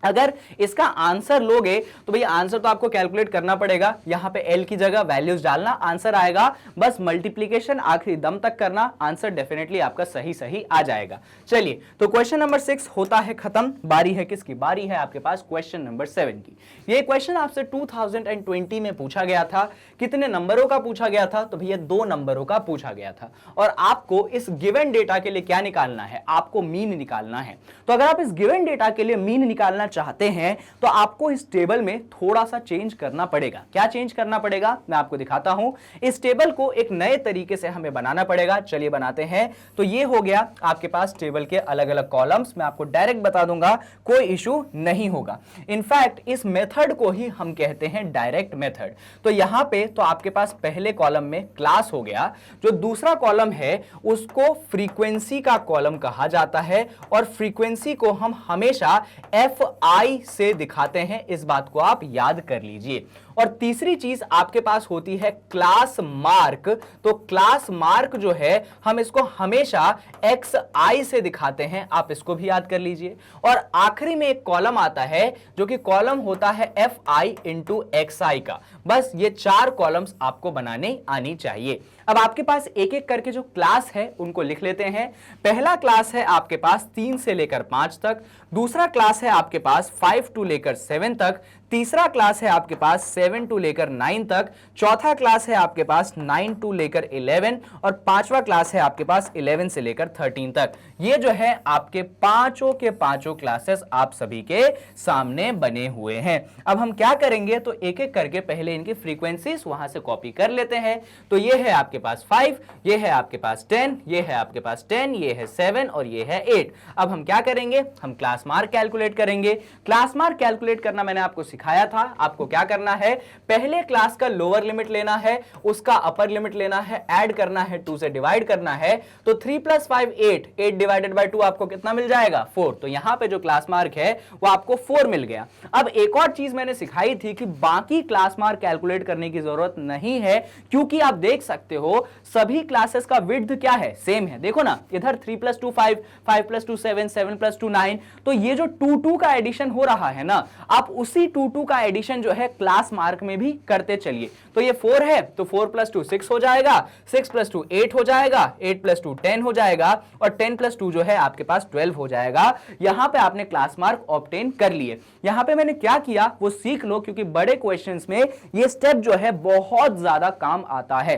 अगर इसका आंसर लोगे तो भैया आंसर तो आपको कैलकुलेट करना पड़ेगा, यहां पे L की जगह वैल्यूज डालना, आंसर आएगा, बस मल्टीप्लिकेशन आखिरी दम तक करना, आंसर डेफिनेटली आपका सही सही आ जाएगा। चलिए तो क्वेश्चन नंबर 6 होता है खत्म। बारी है किसकी? बारी है आपके पास क्वेश्चन नंबर 7 की। ये क्वेश्चन आपसे 2020 में पूछा गया था। कितने नंबरों का पूछा गया था? तो भैया 2 नंबरों का पूछा गया था। और आपको इस गिवन डेटा के लिए क्या निकालना है? आपको मीन निकालना है। तो अगर आप इस गिवन डेटा के लिए मीन निकालना चाहते हैं तो आपको इस टेबल में थोड़ा सा चेंज करना पड़ेगा। क्या चेंज करना पड़ेगा मैं आपको दिखाता हूं। इस टेबल को एक नए तरीके से हमें बनाना पड़ेगा। चलिए बनाते हैं। तो ये हो गया आपके पास टेबल के अलग अलग कॉलम्स, मैं आपको डायरेक्ट बता दूंगा, कोई इशू नहीं होगा। इनफैक्ट इस मेथड को ही हम कहते हैं डायरेक्ट मेथड। तो यहां पे तो आपके पास पहले कॉलम में क्लास हो गया, जो दूसरा कॉलम है उसको फ्रीक्वेंसी का कॉलम कहा जाता है और फ्रीक्वेंसी को हम हमेशा FI से दिखाते हैं, इस बात को आप याद कर लीजिए। और तीसरी चीज आपके पास होती है क्लास मार्क। तो क्लास मार्क जो है हम इसको हमेशा XI से दिखाते हैं, आप इसको भी याद कर लीजिए। और आखिरी में एक कॉलम आता है जो कि कॉलम होता है FI इंटू XI का। बस ये 4 कॉलम्स आपको बनाने आनी चाहिए। अब आपके पास एक एक करके जो क्लास है उनको लिख लेते हैं। पहला क्लास है आपके पास 3 से लेकर 5 तक, दूसरा क्लास है आपके पास 5 टू लेकर 7 तक, तीसरा क्लास है आपके पास 7 टू लेकर 9 तक, चौथा क्लास है आपके पास 9 टू लेकर 11 और पांचवा क्लास है आपके पास 11 से लेकर 13 तक। ये जो है आपके पांचों के पांचों क्लासेस आप सभी के सामने बने हुए हैं। अब हम क्या करेंगे तो एक एक करके पहले इनकी फ्रीक्वेंसीज वहां से कॉपी कर लेते हैं। तो ये है आपके पास 5, ये है आपके पास 10, ये है आपके पास 10, ये है 7 और ये है 8। अब हम क्या करेंगे? हम क्लास मार्क कैलकुलेट करेंगे। क्लास मार्क कैलकुलेट करना मैंने आपको सिखाया था। आपको क्या करना है? पहले क्लास का लोअर लिमिट लेना है, उसका अपर लिमिट लेना है, ऐड करना है, 2 से डिवाइड करना है। तो 3 + 5 8, 8 डिवाइडेड बाय 2 आपको कितना मिल जाएगा? 4। तो यहां पे जो क्लास मार्क है वो आपको 4 मिल गया। अब एक और चीज मैंने सिखाई थी कि बाकी क्लास मार्क कैलकुलेट करने की जरूरत नहीं है, क्योंकि आप देख सकते हो सभी क्लासेस का विड्थ क्या है? सेम है। देखो ना, इधर 3 + 2 5, 5 + 2 7, 7 + 2 9। तो ये जो 2 2 का एडिशन हो रहा है ना, आप उसी 2 2 का एडिशन जो है क्लास मार्क में भी करते चलिए। तो ये 4 है तो 4 + 2 6 हो जाएगा, 6 + 2 8 हो जाएगा, 8 + 2 10 हो जाएगा और 10 + 2 जो है आपके पास 12 हो जाएगा। यहां पे आपने क्लास मार्क ऑब्टेन कर लिए। यहां पे मैंने क्या किया वो सीख लो, क्योंकि बड़े क्वेश्चंस में ये स्टेप जो है बहुत ज्यादा काम आता है।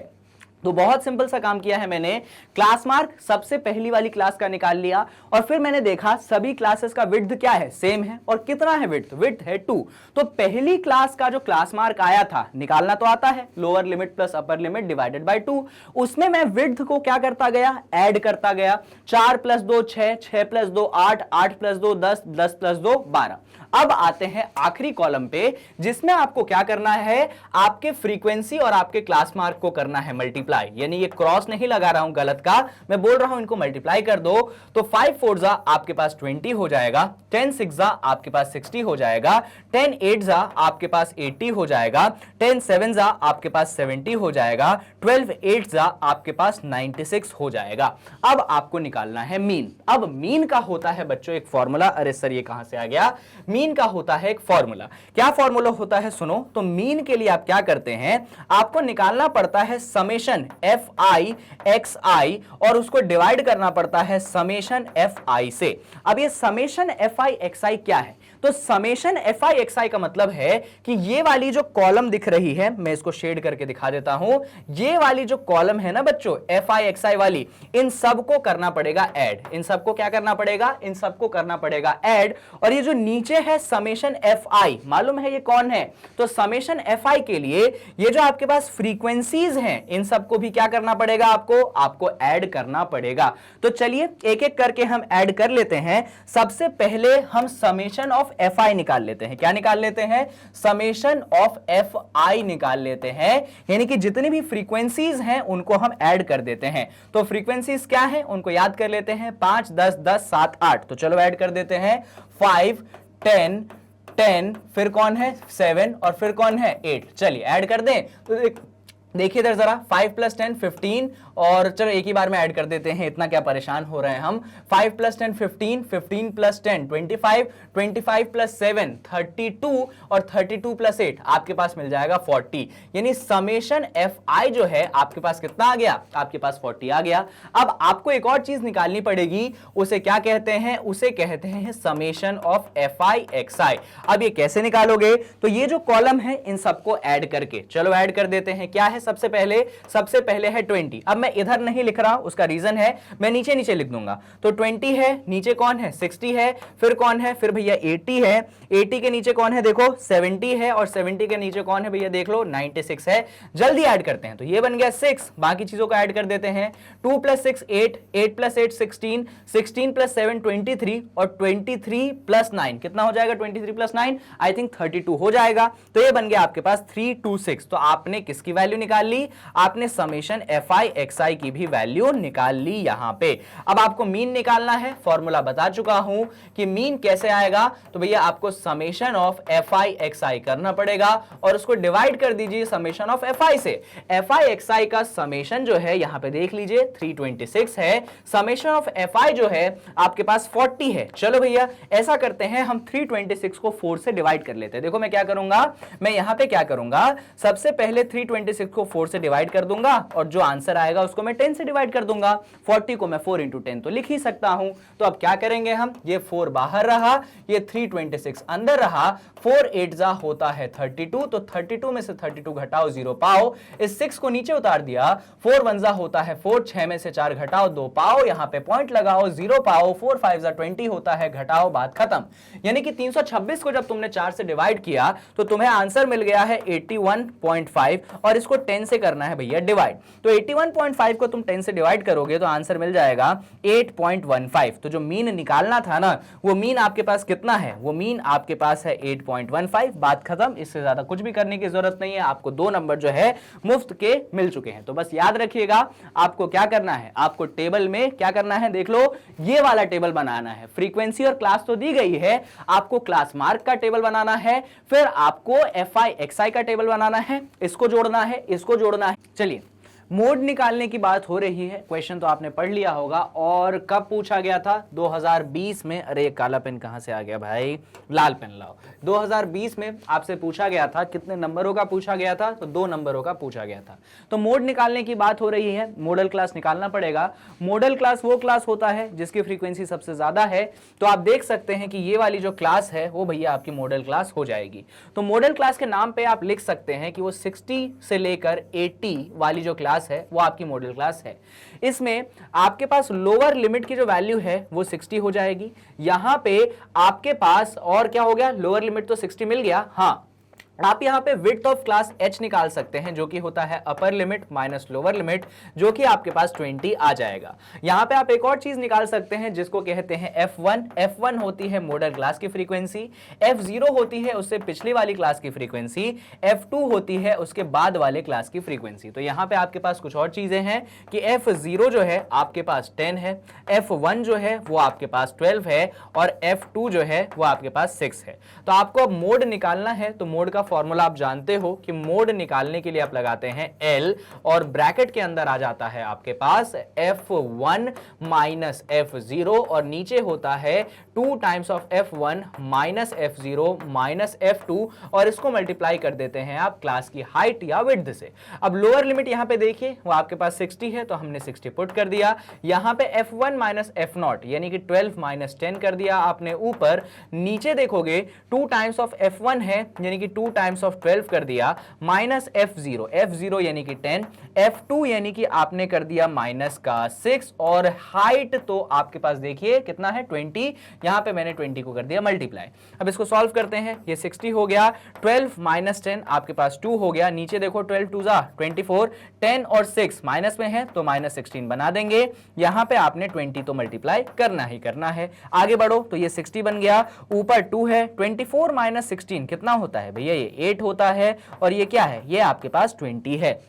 तो बहुत सिंपल सा काम किया है मैंने, क्लास मार्क सबसे पहली वाली क्लास का निकाल लिया और फिर मैंने देखा सभी क्लासेस का विड्थ क्या है, सेम है। और कितना है विड्थ, विड्थ है 2। तो पहली क्लास का जो क्लास मार्क आया था निकालना तो आता है, lower limit plus upper limit divided by 2। उसमें मैं विड्थ को क्या करता गया, ऐड करता गया। 4 + 2 6, 6 + 2 8, 8 + 2 10, 10 + 2 12। अब आते हैं आखिरी कॉलम पे, जिसमें आपको क्या करना है, आपके फ्रीक्वेंसी और आपके क्लास मार्क को करना है मल्टीप्लाई। यानी ये क्रॉस नहीं लगा रहा हूं गलत का, मैं बोल रहा हूं इनको मल्टीप्लाई कर दो। तो 5 4 जा आपके पास 20 हो जाएगा, 10 6 जा आपके पास 60 हो जाएगा, 10 8 जा आपके पास 80 हो जाएगा, 10 7 जा आपके पास 70 हो जाएगा, 12 8 जा आपके पास 96 हो जाएगा। अब आपको निकालना है मीन। अब मीन का होता है बच्चों एक फॉर्मूला। अरे सर ये कहां से आ गया, मीन का होता है एक फॉर्मूला। क्या फॉर्मूला होता है सुनो। तो मीन के लिए आप क्या करते हैं, आपको निकालना पड़ता है समेशन fi xi और उसको डिवाइड करना पड़ता है समेशन fi से। अब ये समेशन fi xi क्या है, तो समेशन fi xi का मतलब है कि ये वाली जो कॉलम दिख रही है, मैं इसको शेड करके दिखा देता हूं, ये वाली जो कॉलम है ना बच्चों fi xi वाली, इन सबको करना पड़ेगा ऐड। इन सबको क्या करना पड़ेगा, इन सबको करना पड़ेगा ऐड। और ये जो नीचे है समेशन fi, मालूम है ये कौन है, तो समेशन fi के लिए ये जो आपके पास फ्रीक्वेंसीज हैं इन सबको भी क्या करना पड़ेगा, आपको ऐड करना पड़ेगा। तो चलिए एक एक करके हम ऐड कर लेते हैं। सबसे पहले हम समेशन ऑफ fi निकाल लेते हैं। क्या निकाल लेते हैं, समेशन ऑफ fi निकाल लेते हैं। यानी कि जितनी भी फ्रीक्वेंसीज हैं उनको हम ऐड कर देते हैं। तो फ्रीक्वेंसीज क्या है उनको याद कर लेते हैं, 5 10 10 7 8। तो चलो ऐड कर देते हैं, 5 10 10, फिर कौन है 7 और फिर कौन है 8। चलिए ऐड कर दें। तो देखिए इधर जरा, 5 + 10 15 और चलो एक ही बार में ऐड कर देते हैं, इतना क्या परेशान हो रहे हैं हम। 5 + 10 15, 15 + 10 25, 25 + 7 32 और 32 + 8 आपके पास मिल जाएगा 40। यानी समेशन fi जो है आपके पास कितना आ गया, आपके पास 40 आ गया। अब आपको एक और चीज निकालनी पड़ेगी, उसे क्या कहते हैं, उसे कहते हैं समेशन ऑफ fi xi। अब ये कैसे निकालोगे, तो ये जो कॉलम है इन सबको ऐड करके, चलो ऐड कर देते हैं। क्या है सबसे पहले है 20। अब मैं इधर नहीं लिख रहा, उसका रीजन है मैं नीचे नीचे लिख दूंगा। तो 20 है, नीचे कौन है 60 है, फिर कौन है, फिर भैया 80 है, 80 के नीचे कौन है देखो 70 है, और 70 के नीचे कौन है भैया देख लो 96 है। जल्दी ऐड करते हैं। तो ये बन गया 6, बाकी चीजों को ऐड कर देते हैं। 2 + 6 8, 8 + 8 16, 16 + 7 23 और 23 + 9 कितना हो जाएगा, 23 + 9 आई थिंक 32 हो जाएगा। तो ये बन गया आपके पास 326। तो आपने किसकी वैल्यू निकाल ली, आपने समेशन fi xi की भी वैल्यू निकाल ली यहां पे। अब आपको मीन निकालना है, फॉर्मूला बता चुका हूं कि मीन कैसे आएगा। तो भैया आपको समेशन ऑफ fi xi करना पड़ेगा और उसको डिवाइड कर दीजिए समेशन ऑफ fi से। fi xi का समेशन जो है यहां पे देख लीजिए 326 है, समेशन ऑफ fi जो है आपके पास 40 है। चलो भैया ऐसा करते हैं, हम 326 को 4 से डिवाइड कर लेते हैं। देखो मैं क्या करूंगा, मैं यहां पे क्या करूंगा, सबसे पहले 326 को 4 से डिवाइड कर दूंगा और जो आंसर आएगा उसको मैं 10 से डिवाइड कर दूंगा। 40 को मैं 4 × 10 तो लिख ही सकता हूं। तो अब क्या करेंगे हम, ये 4 बाहर रहा, ये 326 अंदर रहा, 4 8 जा होता है 32। तो 32 में से 32 घटाओ 0 पाओ, इस 6 को नीचे उतार दिया, 4 1 जा होता है 4, 6 में से 4 घटाओ 2 पाओ, यहां पे पॉइंट लगाओ 0 पाओ, 4 5 जा 20 होता है, घटाओ बात खत्म। यानी कि 326 को जब तुमने 4 से डिवाइड किया तो तुम्हें आंसर मिल गया है 81.5 और इसको 10 से करना है भैया डिवाइड। तो 81.5 को तुम 10 से डिवाइड करोगे तो आंसर मिल जाएगा 8.15। तो जो मीन निकालना था ना, वो मीन आपके पास कितना है, वो मीन आपके पास है 8.15। बात खत्म, इससे ज्यादा कुछ भी करने की जरूरत नहीं है। आपको 2 नंबर जो है मुफ्त के मिल चुके हैं। तो बस याद रखिएगा आपको क्या करना है, आपको टेबल में क्या करना है, देख लो ये वाला टेबल बनाना है। फ्रीक्वेंसी और क्लास तो दी गई है, आपको क्लास मार्क का टेबल बनाना है, फिर आपको fi xi का टेबल बनाना है, इसको जोड़ना है, इसको जोड़ना है। चलिए मोड निकालने की बात हो रही है, क्वेश्चन तो आपने पढ़ लिया होगा और कब पूछा गया था, 2020 में। अरे काला पेन कहां से आ गया भाई, लाल पेन लाओ। 2020 में आपसे पूछा गया था, कितने नंबरों का पूछा गया था, तो 2 नंबरों का पूछा गया था। तो मोड निकालने की बात हो रही है, मॉडल क्लास निकालना पड़ेगा। मॉडल क्लास वो क्लास होता है जिसकी फ्रीक्वेंसी सबसे ज्यादा है। तो आप देख सकते हैं कि ये वाली जो क्लास है वो भैया आपकी मॉडल क्लास हो जाएगी। तो मॉडल क्लास के नाम पे आप लिख सकते हैं कि वो 60 से लेकर 80 वाली जो क्लास क्लास है वो आपकी मॉडल क्लास है। इसमें आपके पास लोअर लिमिट की जो वैल्यू है वो 60 हो जाएगी। यहां पे आपके पास और क्या हो गया, लोअर लिमिट तो 60 मिल गया, हाँ आप यहां पे विड्थ ऑफ क्लास h निकाल सकते हैं जो कि होता है upper limit minus lower limit, जो कि आपके पास 20 आ जाएगा। यहां पे आप एक और चीज निकाल सकते हैं जिसको कहते हैं f1। f1 होती है मॉडल क्लास की फ्रीक्वेंसी, f0 होती है उससे पिछली वाली क्लास की फ्रीक्वेंसी, f2 होती है उसके बाद वाले क्लास की फ्रीक्वेंसी। तो यहां पे आपके पास कुछ और चीजें हैं कि f0 जो है आपके पास 10 है, f1 जो है वो आपके पास 12 है और f2 जो है वो आपके पास 6 है। तो आपको अब मोड निकालना है, तो मोड का फॉर्मूला आप जानते हो कि मोड निकालने के लिए आप लगाते हैं L और ब्रैकेट के अंदर आ जाता है आपके पास f1 माइनस f0 और नीचे होता है 2 times of f1 minus f0 minus f2 और इसको मल्टीप्लाई कर देते हैं आप क्लास की हाइट या विड्थ से। अब लोअर लिमिट यहां पे देखिए वो आपके पास 60 है तो हमने 60 पुट कर दिया। यहां पे f1 माइनस f0 यानी कि 12 माइनस 10 कर दिया आपने ऊपर। नीचे देखोगे 2 टाइम्स ऑफ f1 है यानी कि 2 टाइम्स ऑफ 12 कर दिया माइनस f0, f0 यानी कि 10, f2 यानी कि आपने कर दिया माइनस का 6 और हाइट तो आपके पास देखिए कितना है 20, यहां पे मैंने 20 को कर दिया मल्टीप्लाई। अब इसको सॉल्व करते हैं, ये 60 हो गया, 12 माइनस 10 आपके पास 2 हो गया, नीचे देखो 12 2 जा 24, 10 और 6 माइनस में है तो माइनस 16 बना देंगे। यहां पे आपने 20 तो मल्टीप्लाई करना ही करना है। आगे बढ़ो तो ये 60 बन गया, ऊपर 2 है, 24 माइनस 16 कितना होता है भैया, ये 8 होता है और ये क्या है, ये आपके पास 20 है।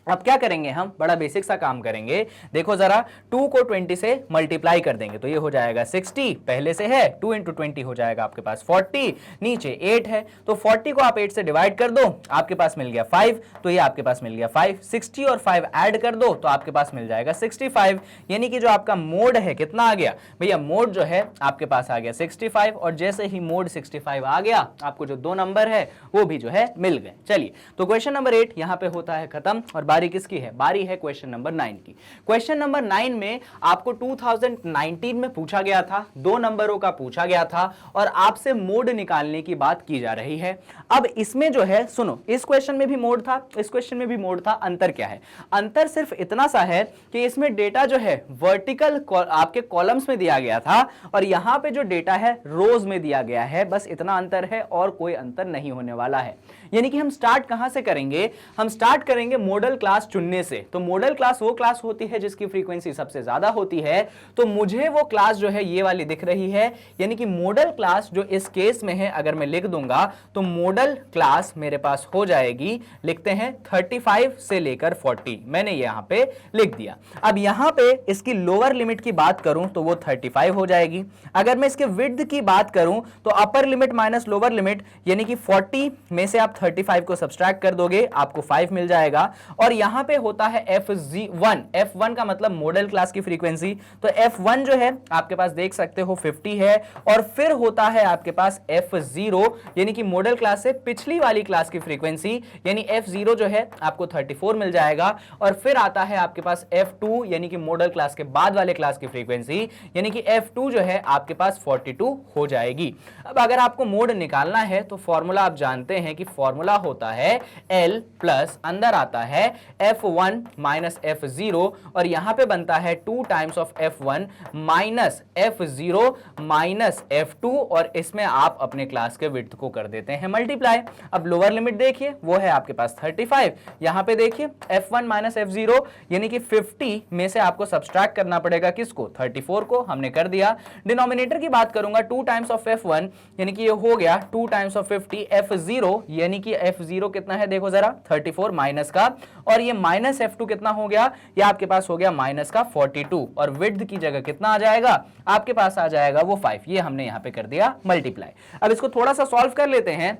अब क्या करेंगे हम, बड़ा बेसिक सा काम करेंगे, देखो जरा 2 को 20 से मल्टीप्लाई कर देंगे तो ये हो जाएगा 60, पहले से है 2 इंटू 20 हो जाएगा आपके पास 40, नीचे 8 है तो 40 को आप 8 से डिवाइड कर दो, आपके पास मिल गया 5, तो ये आपके पास मिल गया 5, 60 और 5 ऐड कर दो तो आपके पास मिल जाएगा 65, यानी कि जो आपका मोड है कितना आ गया भैया, मोड जो है आपके पास आ गया 65 और जैसे ही मोड 65 आ गया आपको जो 2 नंबर है वो भी जो है मिल गए। चलिए तो क्वेश्चन नंबर 8 यहां पे होता है खत्म और बारी किसकी है, बारी है क्वेश्चन नंबर 9 की। क्वेश्चन नंबर 9 में आपको 2019 में पूछा गया था, 2 नंबरों का पूछा गया था और आपसे मोड निकालने की बात की जा रही है। अब इसमें जो है सुनो, इस क्वेश्चन में भी मोड था, इस क्वेश्चन में भी मोड था, अंतर क्या है, अंतर सिर्फ इतना सा है कि इसमें डेटा जो है वर्टिकल आपके कॉलम्स में दिया गया था और यहां पे जो डेटा है रोज में दिया गया है, बस इतना अंतर है और कोई अंतर नहीं होने वाला है। यानी कि हम स्टार्ट कहां से करेंगे, हम स्टार्ट करेंगे मॉडल क्लास चुनने से। तो मॉडल क्लास वो क्लास होती है जिसकी फ्रीक्वेंसी सबसे ज्यादा होती है, तो मुझे वो क्लास जो है ये वाली दिख रही है, यानी कि मॉडल क्लास जो इस केस में है अगर मैं लिख दूंगा तो मॉडल क्लास मेरे पास हो जाएगी, लिखते हैं 35 से लेकर 40, मैंने यहां पे लिख दिया। अब यहां पे इसकी लोअर लिमिट की बात करूं तो वो 35 हो जाएगी। अगर मैं इसके विड्थ की बात करूं तो upper limit minus lower limit यानी कि 40 में से आप 35 को सब्सट्रैक्ट कर दोगे आपको 5 मिल जाएगा। और यहां पे होता है f1, f1 का मतलब मॉडल क्लास की फ्रीक्वेंसी, तो f1 जो है आपके पास देख सकते हो 50 है और फिर होता है आपके पास f0 यानी कि मॉडल क्लास से पिछली वाली क्लास की फ्रीक्वेंसी यानी f0 जो है आपको 34 मिल जाएगा और फिर आता है आपके पास f2 यानी कि मॉडल क्लास के बाद वाले क्लास की फ्रीक्वेंसी यानी कि f2 जो है आपके पास 42 हो जाएगी। अब अगर आपको मोड निकालना है तो फॉर्मूला आप जानते हैं कि फॉर्मूला होता है L प्लस अंदर आता है f1 माइनस f0 और यहां पे बनता है 2 times of f1 minus f0 minus f2 और इसमें आप अपने क्लास के विड्थ को कर देते हैं मल्टीप्लाई। अब लोअर लिमिट देखिए वो है आपके पास 35, यहां पे देखिए f1 माइनस f0 यानी कि 50 में से आपको सब्सट्रैक्ट करना पड़ेगा किसको, 34 को, हमने कर दिया। डिनोमिनेटर की बात करूंगा 2 टाइम्स ऑफ f1 यानी कि ये हो गया 2 टाइम्स ऑफ 50, f0 यानी कि f0 कितना है देखो जरा 34 माइनस का और ये माइनस f2 कितना हो गया, ये आपके पास हो गया माइनस का 42 और विड्थ की जगह कितना आ जाएगा आपके पास आ जाएगा वो 5, ये हमने यहां पे कर दिया मल्टीप्लाई। अब इसको थोड़ा सा सॉल्व कर लेते हैं।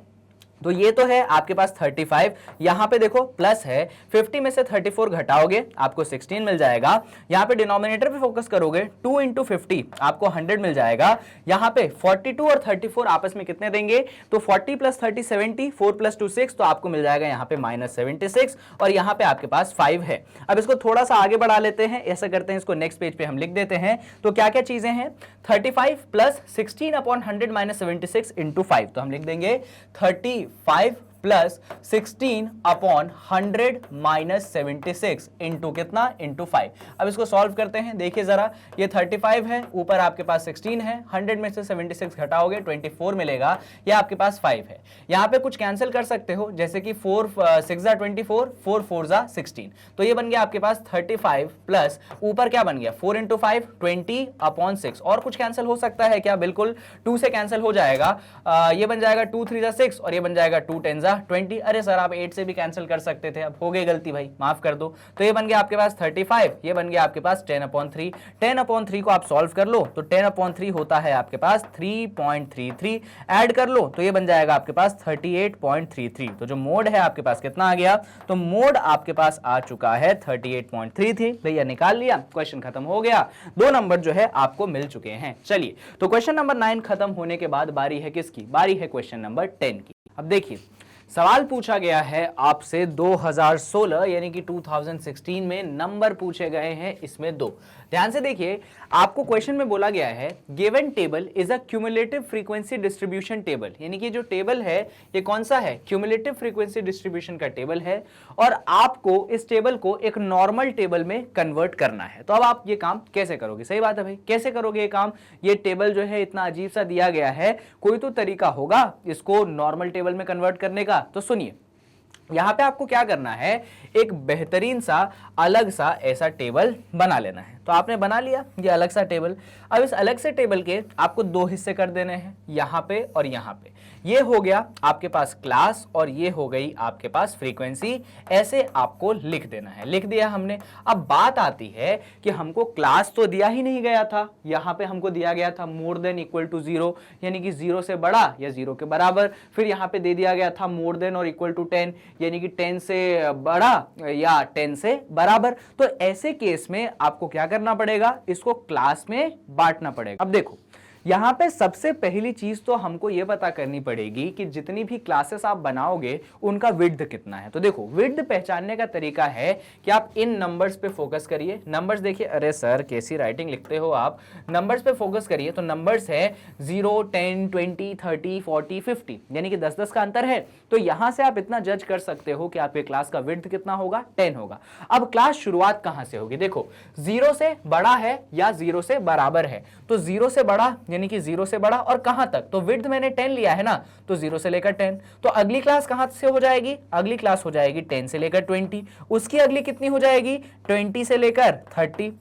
तो ये तो है आपके पास 35, यहां पे देखो प्लस है, 50 में से 34 घटाओगे आपको 16 मिल जाएगा। यहां पे डिनोमिनेटर पे फोकस करोगे 2 इंटू 50 आपको 100 मिल जाएगा। यहां पे 42 और 34 आपस में कितने देंगे, तो 40 प्लस 30 70, 4 प्लस 2 6, तो आपको मिल जाएगा यहां पे माइनस 76 और यहां पे आपके पास 5 है। अब इसको थोड़ा सा आगे बढ़ा लेते हैं, ऐसा करते हैं इसको नेक्स्ट पेज पे हम लिख देते हैं। तो क्या क्या चीजें हैं, 35 प्लस 16 अपॉन 100 माइनस 76 इंटू 5, तो हम लिख देंगे 35 प्लस 16 अपॉन 100 माइनस 76 इंटू कितना, इंटू 5। अब इसको सॉल्व करते हैं, देखिए जरा, ये 35 है, ऊपर आपके पास 16 है, 100 में से 76 घटाओगे 24 मिलेगा, ये आपके पास 5 है। यहाँ पे कुछ कैंसिल कर सकते हो, जैसे कि 4 6 जा 24, 4 4 जा 16, तो ये बन गया आपके पास 35 प्लस ऊपर क्या बन गया 4 इंटू 5 20 अपॉन 6। और कुछ कैंसिल हो सकता है क्या, बिल्कुल 2 से कैंसिल हो जाएगा, ये बन जाएगा 2 3 जा 6 और ये बन जाएगा 2 10 जा 20। अरे सर आप 8 से भी कैंसिल कर सकते थे, अब हो गई गलती भाई, माफ कर दो। तो ये बन गया आपके पास 35, ये बन गया आपके पास 10/3। 10/3 को आप सॉल्व कर लो तो 10/3 होता है आपके पास 3.33, ऐड कर लो तो ये बन जाएगा आपके पास 38.33। तो जो मोड है आपके पास कितना आ गया, तो मोड आपके पास आ चुका है 38.33। भैया निकाल लिया, क्वेश्चन खत्म हो गया, 2 नंबर जो है आपको मिल चुके हैं। चलिए, तो क्वेश्चन नंबर 9 खत्म होने के बाद बारी है किसकी, बारी है क्वेश्चन नंबर 10 की। अब देखिए, सवाल पूछा गया है आपसे 2016 यानी कि 2016 में नंबर पूछे गए हैं इसमें 2। ध्यान से देखिए, आपको क्वेश्चन में बोला गया है given table is a cumulative frequency distribution table, यानी कि जो टेबल है ये कौन सा है, क्यूमुलेटिव फ्रीक्वेंसी डिस्ट्रीब्यूशन का टेबल है, और आपको इस टेबल को एक नॉर्मल टेबल में कन्वर्ट करना है। तो अब आप ये काम कैसे करोगे, सही बात है भाई, कैसे करोगे ये काम, ये टेबल जो है इतना अजीब सा दिया गया है, कोई तो तरीका होगा इसको नॉर्मल टेबल में कन्वर्ट करने का। तो सुनिए, यहां पे आपको क्या करना है, एक बेहतरीन सा अलग सा ऐसा टेबल बना लेना है। तो आपने बना लिया ये अलग सा टेबल। अब इस अलग से टेबल के आपको 2 हिस्से कर देने हैं, यहां पे और यहां पे। ये हो गया आपके पास क्लास और ये हो गई आपके पास फ्रीक्वेंसी, ऐसे आपको लिख देना है। लिख दिया हमने। अब बात आती है कि हमको क्लास तो दिया ही नहीं गया था, यहां पे हमको दिया गया था मोर देन इक्वल टू 0, यानी कि 0 से बड़ा या 0 के बराबर। फिर यहां पे दे दिया गया था मोर देन और इक्वल टू 10, यानी कि 10 से बड़ा या 10 से बराबर। तो ऐसे केस में आपको क्या करना पड़ेगा, इसको क्लास में बांटना पड़ेगा। अब देखो, यहां पे सबसे पहली चीज तो हमको यह पता करनी पड़ेगी कि जितनी भी क्लासेस आप बनाओगे उनका विड्थ कितना है। तो देखो, विड्थ पहचानने का तरीका है कि आप इन नंबर्स पे फोकस करिए। नंबर्स देखिए, अरे सर कैसी राइटिंग लिखते हो आप, नंबर्स पे फोकस करिए। तो नंबर्स है 0 10 20 30 40 50, यानी कि 10-10 का अंतर है। तो यहां से आप इतना जज कर सकते हो कि आपके क्लास का विड्थ कितना होगा, 10 होगा। अब क्लास शुरुआत कहां से होगी, देखो 0 से बड़ा है या 0 से बराबर है। तो 0 से बड़ा यानी कि 0 से बड़ा और कहां तक, तो विड्थ मैंने 10 लिया है ना, तो 0 से लेकर 10। तो अगली क्लास कहां से हो जाएगी, अगली क्लास हो जाएगी 10 से लेकर 20, उसकी अगली कितनी हो जाएगी 20 से लेकर 30।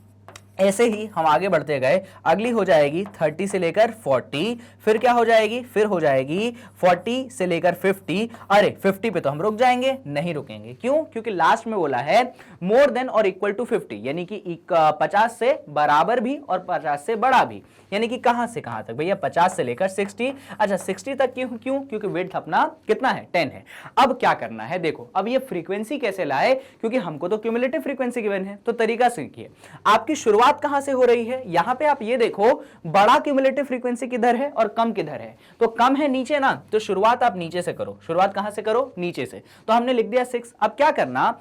ऐसे ही हम आगे बढ़ते गए, अगली हो जाएगी 30 से लेकर 40, फिर क्या हो जाएगी, फिर हो जाएगी 40 से लेकर 50। अरे 50 पे तो हम रुक जाएंगे, नहीं रुकेंगे, क्यों, क्योंकि लास्ट में बोला है मोर देन और इक्वल टू 50, यानी कि 50 से बराबर भी और 50 से बड़ा भी, यानी कि कहां से कहां तक भैया, 50 से लेकर 60। अच्छा 60 तक क्यों, क्योंकि विड्थ अपना कितना है 10 है। अब क्या करना है, देखो अब ये फ्रीक्वेंसी कैसे लाए, क्योंकि हमको तो क्यूमुलेटिव फ्रीक्वेंसी गिवन है। तो तरीका सीखिए, आपकी शुरुआत कहां से हो रही है, यहां पे आप ये देखो बड़ा क्यूमुलेटिव फ्रीक्वेंसी किधर है और कम किधर है, तो कम है नीचे ना, तो शुरुआत आप नीचे से करो। शुरुआत कहां से करो, नीचे से। तो हमने लिख दिया 6। अब क्या करना,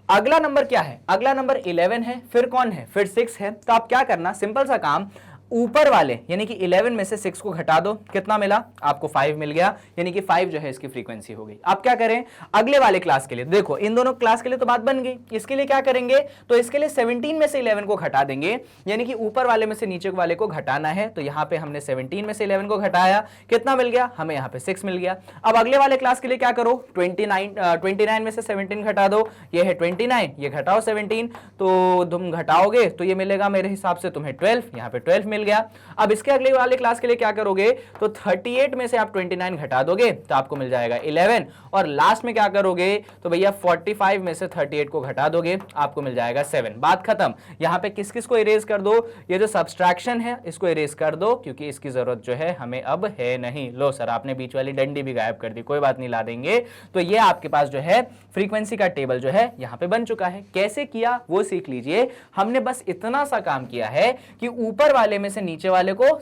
अगला नंबर क्या है, अगला नंबर 11 है, फिर कौन है, फिर 6 है। तो आप क्या करना, सिंपल सा काम, ऊपर वाले यानी कि 11 में से 6 को घटा दो, कितना मिला आपको 5 मिल गया, यानी कि 5 जो है इसकी फ्रीक्वेंसी हो गई। अब क्या करें, अगले वाले क्लास के लिए, देखो इन दोनों क्लास के लिए तो बात बन गई, इसके लिए क्या करेंगे, तो इसके लिए 17 में से 11 को घटा देंगे, यानी कि ऊपर वाले में से नीचे वाले को घटाना है। तो यहां पे हमने 17 में से 11 को घटाया, कितना मिल गया, हमें यहां पे 6 मिल गया। अब अगले वाले क्लास के लिए क्या करो, 29 में से 17 घटा दो, ये है 29, ये घटाओ 17, तो तुम घटाओगे तो ये मिलेगा मेरे हिसाब से तुम्हें 12, यहां पे 12 मिल गया। अब इसके अगले वाले क्लास के लिए क्या करोगे, तो 38 में से आप 29 घटा दोगे तो आपको मिल जाएगा 11, और लास्ट में क्या करोगे, तो भैया 45 में से 38 को घटा दोगे, आपको मिल जाएगा 7। बात खत्म। यहां पे किस किस को इरेज कर दो, ये जो सब्सट्रैक्शन है इसको इरेज कर दो, क्योंकि इसकी जरूरत जो है हमें अब है नहीं। लो सर आपने बीच वाली डंडी भी गायब कर दी, कोई बात नहीं, ला देंगे। तो ये आपके पास जो है फ्रीक्वेंसी का टेबल जो है यहां पे बन चुका है। कैसे किया वो सीख लीजिए। हमने बस इतना सा काम किया है कि ऊपर वाले में से नीचे वाले को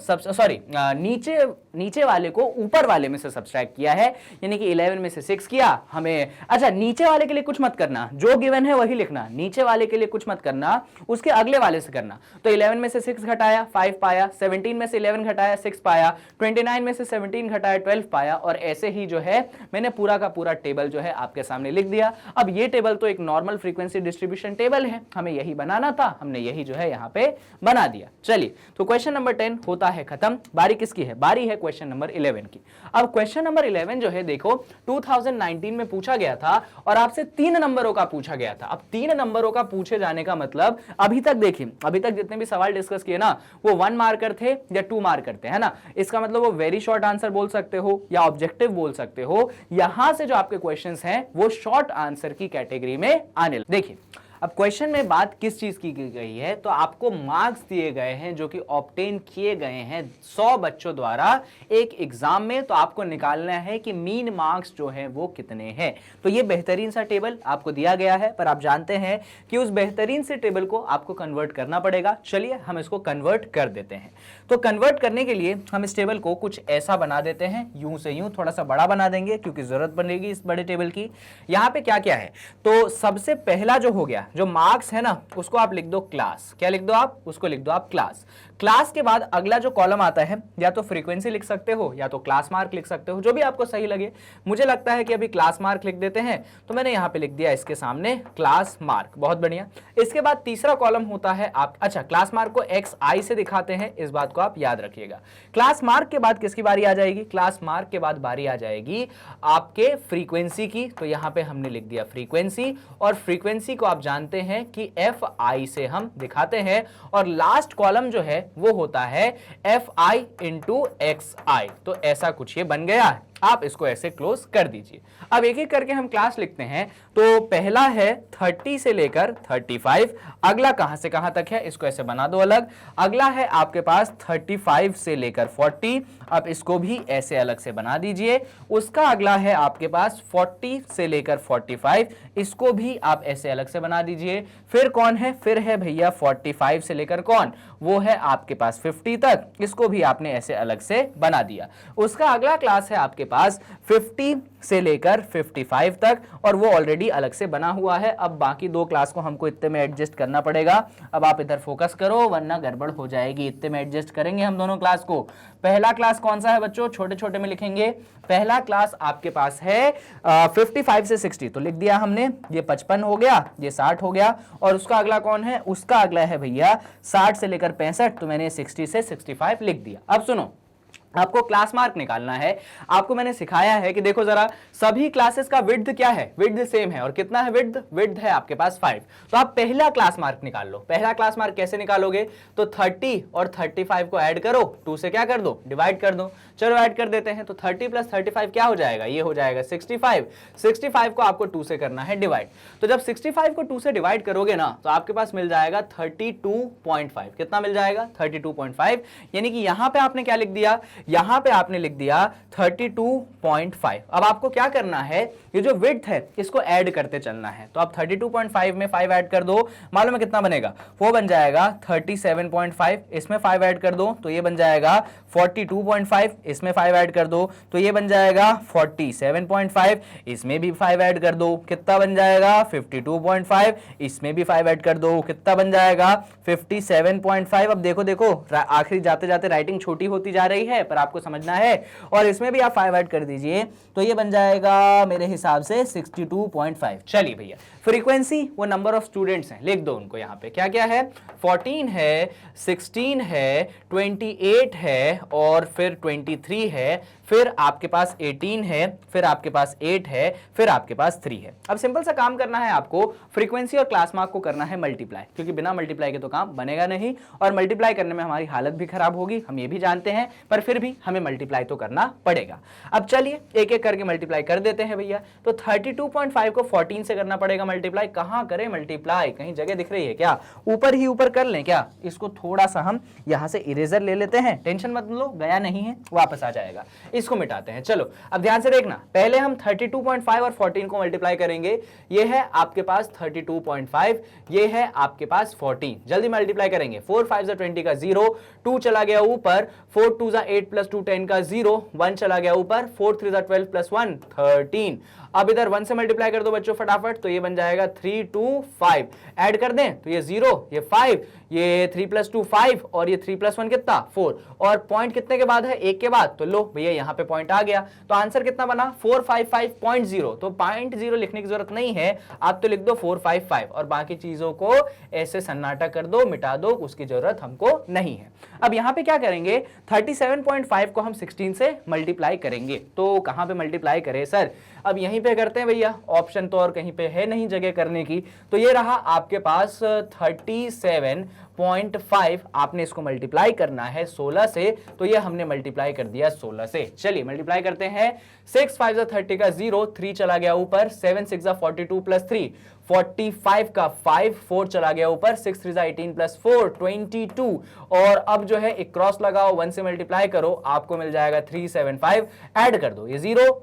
नीचे वाले को ऊपर वाले में से सब्सट्रैक्ट किया है, यानी कि 11 में से 6 किया हमें। अच्छा, नीचे वाले के लिए कुछ मत करना, जो गिवन है वही लिखना, नीचे वाले के लिए कुछ मत करना, उसके अगले वाले से करना। तो 11 में से 6 घटाया 5 पाया, 17 में से 11 घटाया 6 पाया, 29 में से 17 घटाया 12 पाया, और ऐसे ही जो है मैंने पूरा का पूरा टेबल जो है आपके सामने लिख दिया। अब ये टेबल तो एक नॉर्मल फ्रीक्वेंसी डिस्ट्रीब्यूशन टेबल है, हमें यही बनाना था, हमने यही जो है यहाँ पे बना दिया। चलिए, तो क्वेश्चन नंबर 10 होता है खत्म। बारी किसकी है? बारी है क्वेश्चन नंबर 11 की। अब क्वेश्चन नंबर 11 जो है देखो 2019 में पूछा गया था और आपसे 3 नंबरों का पूछा गया था। अब 3 नंबरों का पूछे जाने का मतलब, अभी तक देखिए, अभी तक जितने भी सवाल डिस्कस किए ना वो 1 मार्कर थे या 2 मार्कर थे, है ना। इसका मतलब वो वेरी शॉर्ट आंसर बोल सकते हो या ऑब्जेक्टिव बोल सकते हो। यहां से जो आपके क्वेश्चंस हैं वो शॉर्ट आंसर की कैटेगरी में आने। देखिए, अब क्वेश्चन में बात किस चीज की गई है, तो आपको मार्क्स दिए गए हैं जो कि ऑब्टेन किए गए हैं 100 बच्चों द्वारा एक एग्जाम में। तो आपको निकालना है कि मीन मार्क्स जो है वो कितने हैं। तो ये बेहतरीन सा टेबल आपको दिया गया है, पर आप जानते हैं कि उस बेहतरीन से टेबल को आपको कन्वर्ट करना पड़ेगा। चलिए हम इसको कन्वर्ट कर देते हैं। तो कन्वर्ट करने के लिए हम इस टेबल को कुछ ऐसा बना देते हैं, यूं से यूं, थोड़ा सा बड़ा बना देंगे क्योंकि जरूरत पड़ेगी इस बड़े टेबल की। यहां पे क्या क्या है, तो सबसे पहला जो हो गया, जो मार्क्स है ना, उसको आप लिख दो क्लास। क्या लिख दो आप? उसको लिख दो आप क्लास। क्लास के बाद अगला जो कॉलम आता है, या तो फ्रीक्वेंसी लिख सकते हो या तो क्लास मार्क लिख सकते हो, जो भी आपको सही लगे। मुझे लगता है कि अभी क्लास मार्क लिख देते हैं, तो मैंने यहां पे लिख दिया इसके सामने क्लास मार्क। बहुत बढ़िया। इसके बाद तीसरा कॉलम होता है आप, अच्छा, क्लास मार्क को XI से दिखाते हैं, इस बात को आप याद रखिएगा। क्लास मार्क के बाद किसकी बारी आ जाएगी? क्लास मार्क के बाद बारी आ जाएगी आपके फ्रीक्वेंसी की। तो यहां पे हमने लिख दिया फ्रीक्वेंसी, और फ्रीक्वेंसी को आप जानते हैं कि FI से हम दिखाते हैं, और लास्ट कॉलम जो है वो होता है FI इंटू XI। तो ऐसा कुछ ये बन गया है, आप इसको ऐसे क्लोज कर दीजिए। अब एक एक करके हम क्लास लिखते हैं। तो पहला है 30 से लेकर 35, अगला कहां से कहां तक है, इसको ऐसे बना दो अलग। अगला है आपके पास 35 से लेकर 40, अब इसको भी ऐसे अलग से बना दीजिए। उसका अगला है आपके पास 40 से लेकर 45, इसको भी आप ऐसे अलग से बना दीजिए। फिर कौन है? फिर है भैया 45 से लेकर कौन, वो है आपके पास 50 तक, इसको भी आपने ऐसे अलग से बना दिया। उसका अगला क्लास है आपके पास 50 से लेकर 55 तक, और वो ऑलरेडी अलग से बना हुआ है। अब बाकी 2 क्लास को हमको इतने में एडजस्ट करना पड़ेगा। अब आप इधर फोकस करो वरना गड़बड़ हो जाएगी। इतने में एडजस्ट करेंगे हम दोनों क्लास को। पहला क्लास कौन सा है बच्चों? छोटे छोटे में लिखेंगे। पहला क्लास आपके पास है 55 से 60, तो लिख दिया हमने, ये 55 हो गया, ये 60 हो गया। और उसका अगला कौन है? उसका अगला है भैया 60 से लेकर 65, तो मैंने 60 से 65 लिख दिया। अब सुनो, आपको क्लास मार्क निकालना है। आपको मैंने सिखाया है कि देखो जरा, सभी क्लासेस का विड्थ क्या है? विड्थ सेम है। और कितना है विड्थ? विड्थ है आपके पास 5। तो आप पहला क्लास मार्क निकाल लो। पहला क्लास मार्क कैसे निकालोगे? तो 30 और 35 को ऐड करो, 2 से क्या कर दो? डिवाइड कर दो। चलो ऐड कर देते हैं। तो 30 प्लस 35 क्या हो जाएगा? ये हो जाएगा 65। 65 को आपको 2 से करना है डिवाइड। तो जब 65 को 2 से डिवाइड करोगे ना, तो आपके पास मिल जाएगा 32.5। कितना मिल जाएगा? 32.5। यानी कि यहां पे आपने क्या लिख दिया? यहां पे आपने लिख दिया 32.5। अब आपको क्या करना है, ये जो विड्थ है इसको ऐड करते चलना है। तो आप 32.5 में 5 ऐड कर दो, मालूम है कितना बनेगा? वो बन जाएगा 37.5। इसमें 5 ऐड कर दो तो ये बन जाएगा 42.5। इसमें 5 ऐड कर दो तो ये बन जाएगा 47.5। इसमें भी 5 ऐड कर दो, कितना बन जाएगा? 52.5। इसमें भी 5 ऐड कर दो, कितना बन जाएगा? 57.5। अब देखो देखो, आखिरी जाते जाते राइटिंग छोटी होती जा रही है, पर आपको समझना है। और इसमें भी आप 5 ऐड कर दीजिए तो ये बन जाएगा मेरे हिसाब से 62.5। चलिए भैया, फ्रीक्वेंसी वो नंबर ऑफ स्टूडेंट्स हैं, लिख दो उनको यहाँ पे। क्या क्या है? 14 है, 16 है, 28 है, और फिर 23 है, फिर आपके पास 18 है, फिर आपके पास 8 है, फिर आपके पास 3 है। अब सिंपल सा काम करना है आपको, फ्रीक्वेंसी और क्लास मार्क को करना है मल्टीप्लाई, क्योंकि बिना मल्टीप्लाई के तो काम बनेगा नहीं, और मल्टीप्लाई करने में हमारी हालत भी खराब होगी, हम ये भी जानते हैं, पर फिर भी हमें मल्टीप्लाई तो करना पड़ेगा। अब चलिए एक एक करके मल्टीप्लाई कर देते हैं भैया। तो 32.5 को 14 से करना पड़ेगा मल्टीप्लाई कहाँ करें मल्टीप्लाई, कहीं जगह दिख रही है क्या, ऊपर ही ऊपर कर लें क्या, इसको थोड़ा सा हम यहां से इरेजर ले लेते हैं, टेंशन मत लो, गया नहीं है, वापस आ जाएगा, इसको मिटाते हैं। चलो अब ध्यान से देखना, पहले हम 32.5 और 14 को मल्टीप्लाई करेंगे, ये है आपके पास 32.5, ये है आपके पास 14, जल्दी मल्टीप्लाई करेंगे, 4 5 20 का 0, 2 चला गया ऊपर, 4 2 8 प्लस 2 10 का 0, 1 चला गया ऊपर, 4 3 12 प्लस 1 13। अब इधर 1 से मल्टीप्लाई कर दो बच्चों फटाफट, तो ये बन जाएगा 3 2 5, ऐड कर दें तो ये 0, ये 5, ये 3 प्लस 2 5 और ये 3 प्लस 1 कितना 4, और पॉइंट कितने के बाद है, 1 के बाद, तो लो भैया यहाँ पे पॉइंट आ गया, तो आंसर कितना बना 455.0, तो 0.0 लिखने की जरूरत नहीं है, आप तो लिख दो 455 और बाकी चीजों को ऐसे सन्नाटा कर दो, मिटा दो, उसकी जरूरत हमको नहीं है। अब यहाँ पे क्या करेंगे, 37.5 को हम 16 से मल्टीप्लाई करेंगे, तो कहां पे मल्टीप्लाई करें सर, अब यहीं पे करते हैं भैया, ऑप्शन तो और कहीं पे है नहीं जगह करने की, तो ये रहा आपके पास 37.5, आपने इसको मल्टीप्लाई करना है 16 से, तो ये हमने मल्टीप्लाई कर दिया 16 से। चलिए मल्टीप्लाई करते हैं, 6 5 30 का 0, 3 चला गया ऊपर, 7 6 42 प्लस 3 45 का 5, 4 चला गया ऊपर, 6 3 18 प्लस 4 22, और अब जो है एक क्रॉस लगाओ, 1 से मल्टीप्लाई करो, आपको मिल जाएगा 375, ऐड कर दो, ये 0,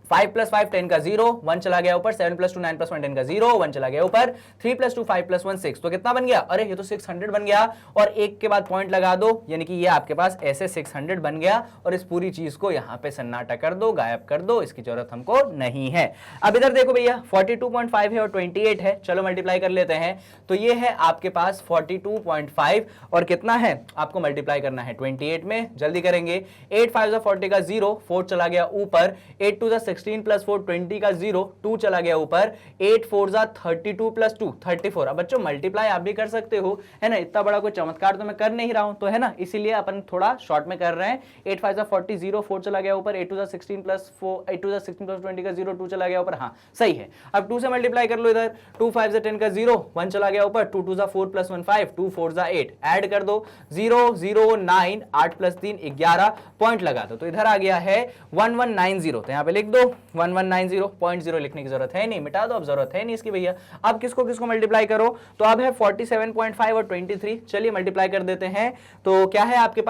5 प्लस 5 10 का 0, 1 चला गया ऊपर, 7 प्लस 2 9 प्लस 1 10 का 0, 1 चला गया ऊपर, 3 प्लस 2 5 प्लस 1 6, तो कितना बन गया, अरे ये तो 600 बन गया, और एक के बाद पॉइंट लगा दो, यानी कि ये आपके पास ऐसे 600 बन गया, और इस पूरी चीज को यहाँ पे सन्नाटा कर दो, गायब कर दो, इसकी जरूरत हमको नहीं है। अब इधर देखो भैया 42.5 है और 28 है, चलो मल्टीप्लाई कर लेते हैं, तो ये है आपके पास 42.5 और कितना है आपको मल्टीप्लाई करना है 28 में, जल्दी करेंगे, 8 5 40 का 0, 4 चला गया ऊपर, 8 2 16 प्लस 4 20 का 0, 2 चला गया ऊपर, 8 4 32 प्लस 2 34। अब बच्चों मल्टीप्लाई आप भी कर सकते हो, है ना, इतना बड़ा कोई चमत्कार तो मैं कर नहीं रहा हूं, तो है ना, इसीलिए अपन थोड़ा शॉर्ट में कर रहे हैं। 8 5 40 0, 4 चला गया ऊपर, 8 2 16 प्लस 4 8 2 16 प्लस 20 का 0, 2 चला गया ऊपर, हाँ सही है। अब 2 से मल्टीप्लाई कर लो, इधर 2 5 10 का 0, 1 चला गया ऊपर, 2 2 4 प्लस 1 5, 2 4 8, ऐड कर दो, 0 0 9, 8 प्लस 3 11, पॉइंट लगा दो, तो इधर आ गया है 1190, तो यहाँ पे लिख दो 1190.0, लिखने की जरूरत है नहीं, मिटा दो, अब जरूरत है नहीं इसकी भैया। अब किसको किसको मल्टीप्लाई करो, तो अब है 47.5 और 23, चलिए मल्टीप्लाई कर देते हैं, तो क्या है आपके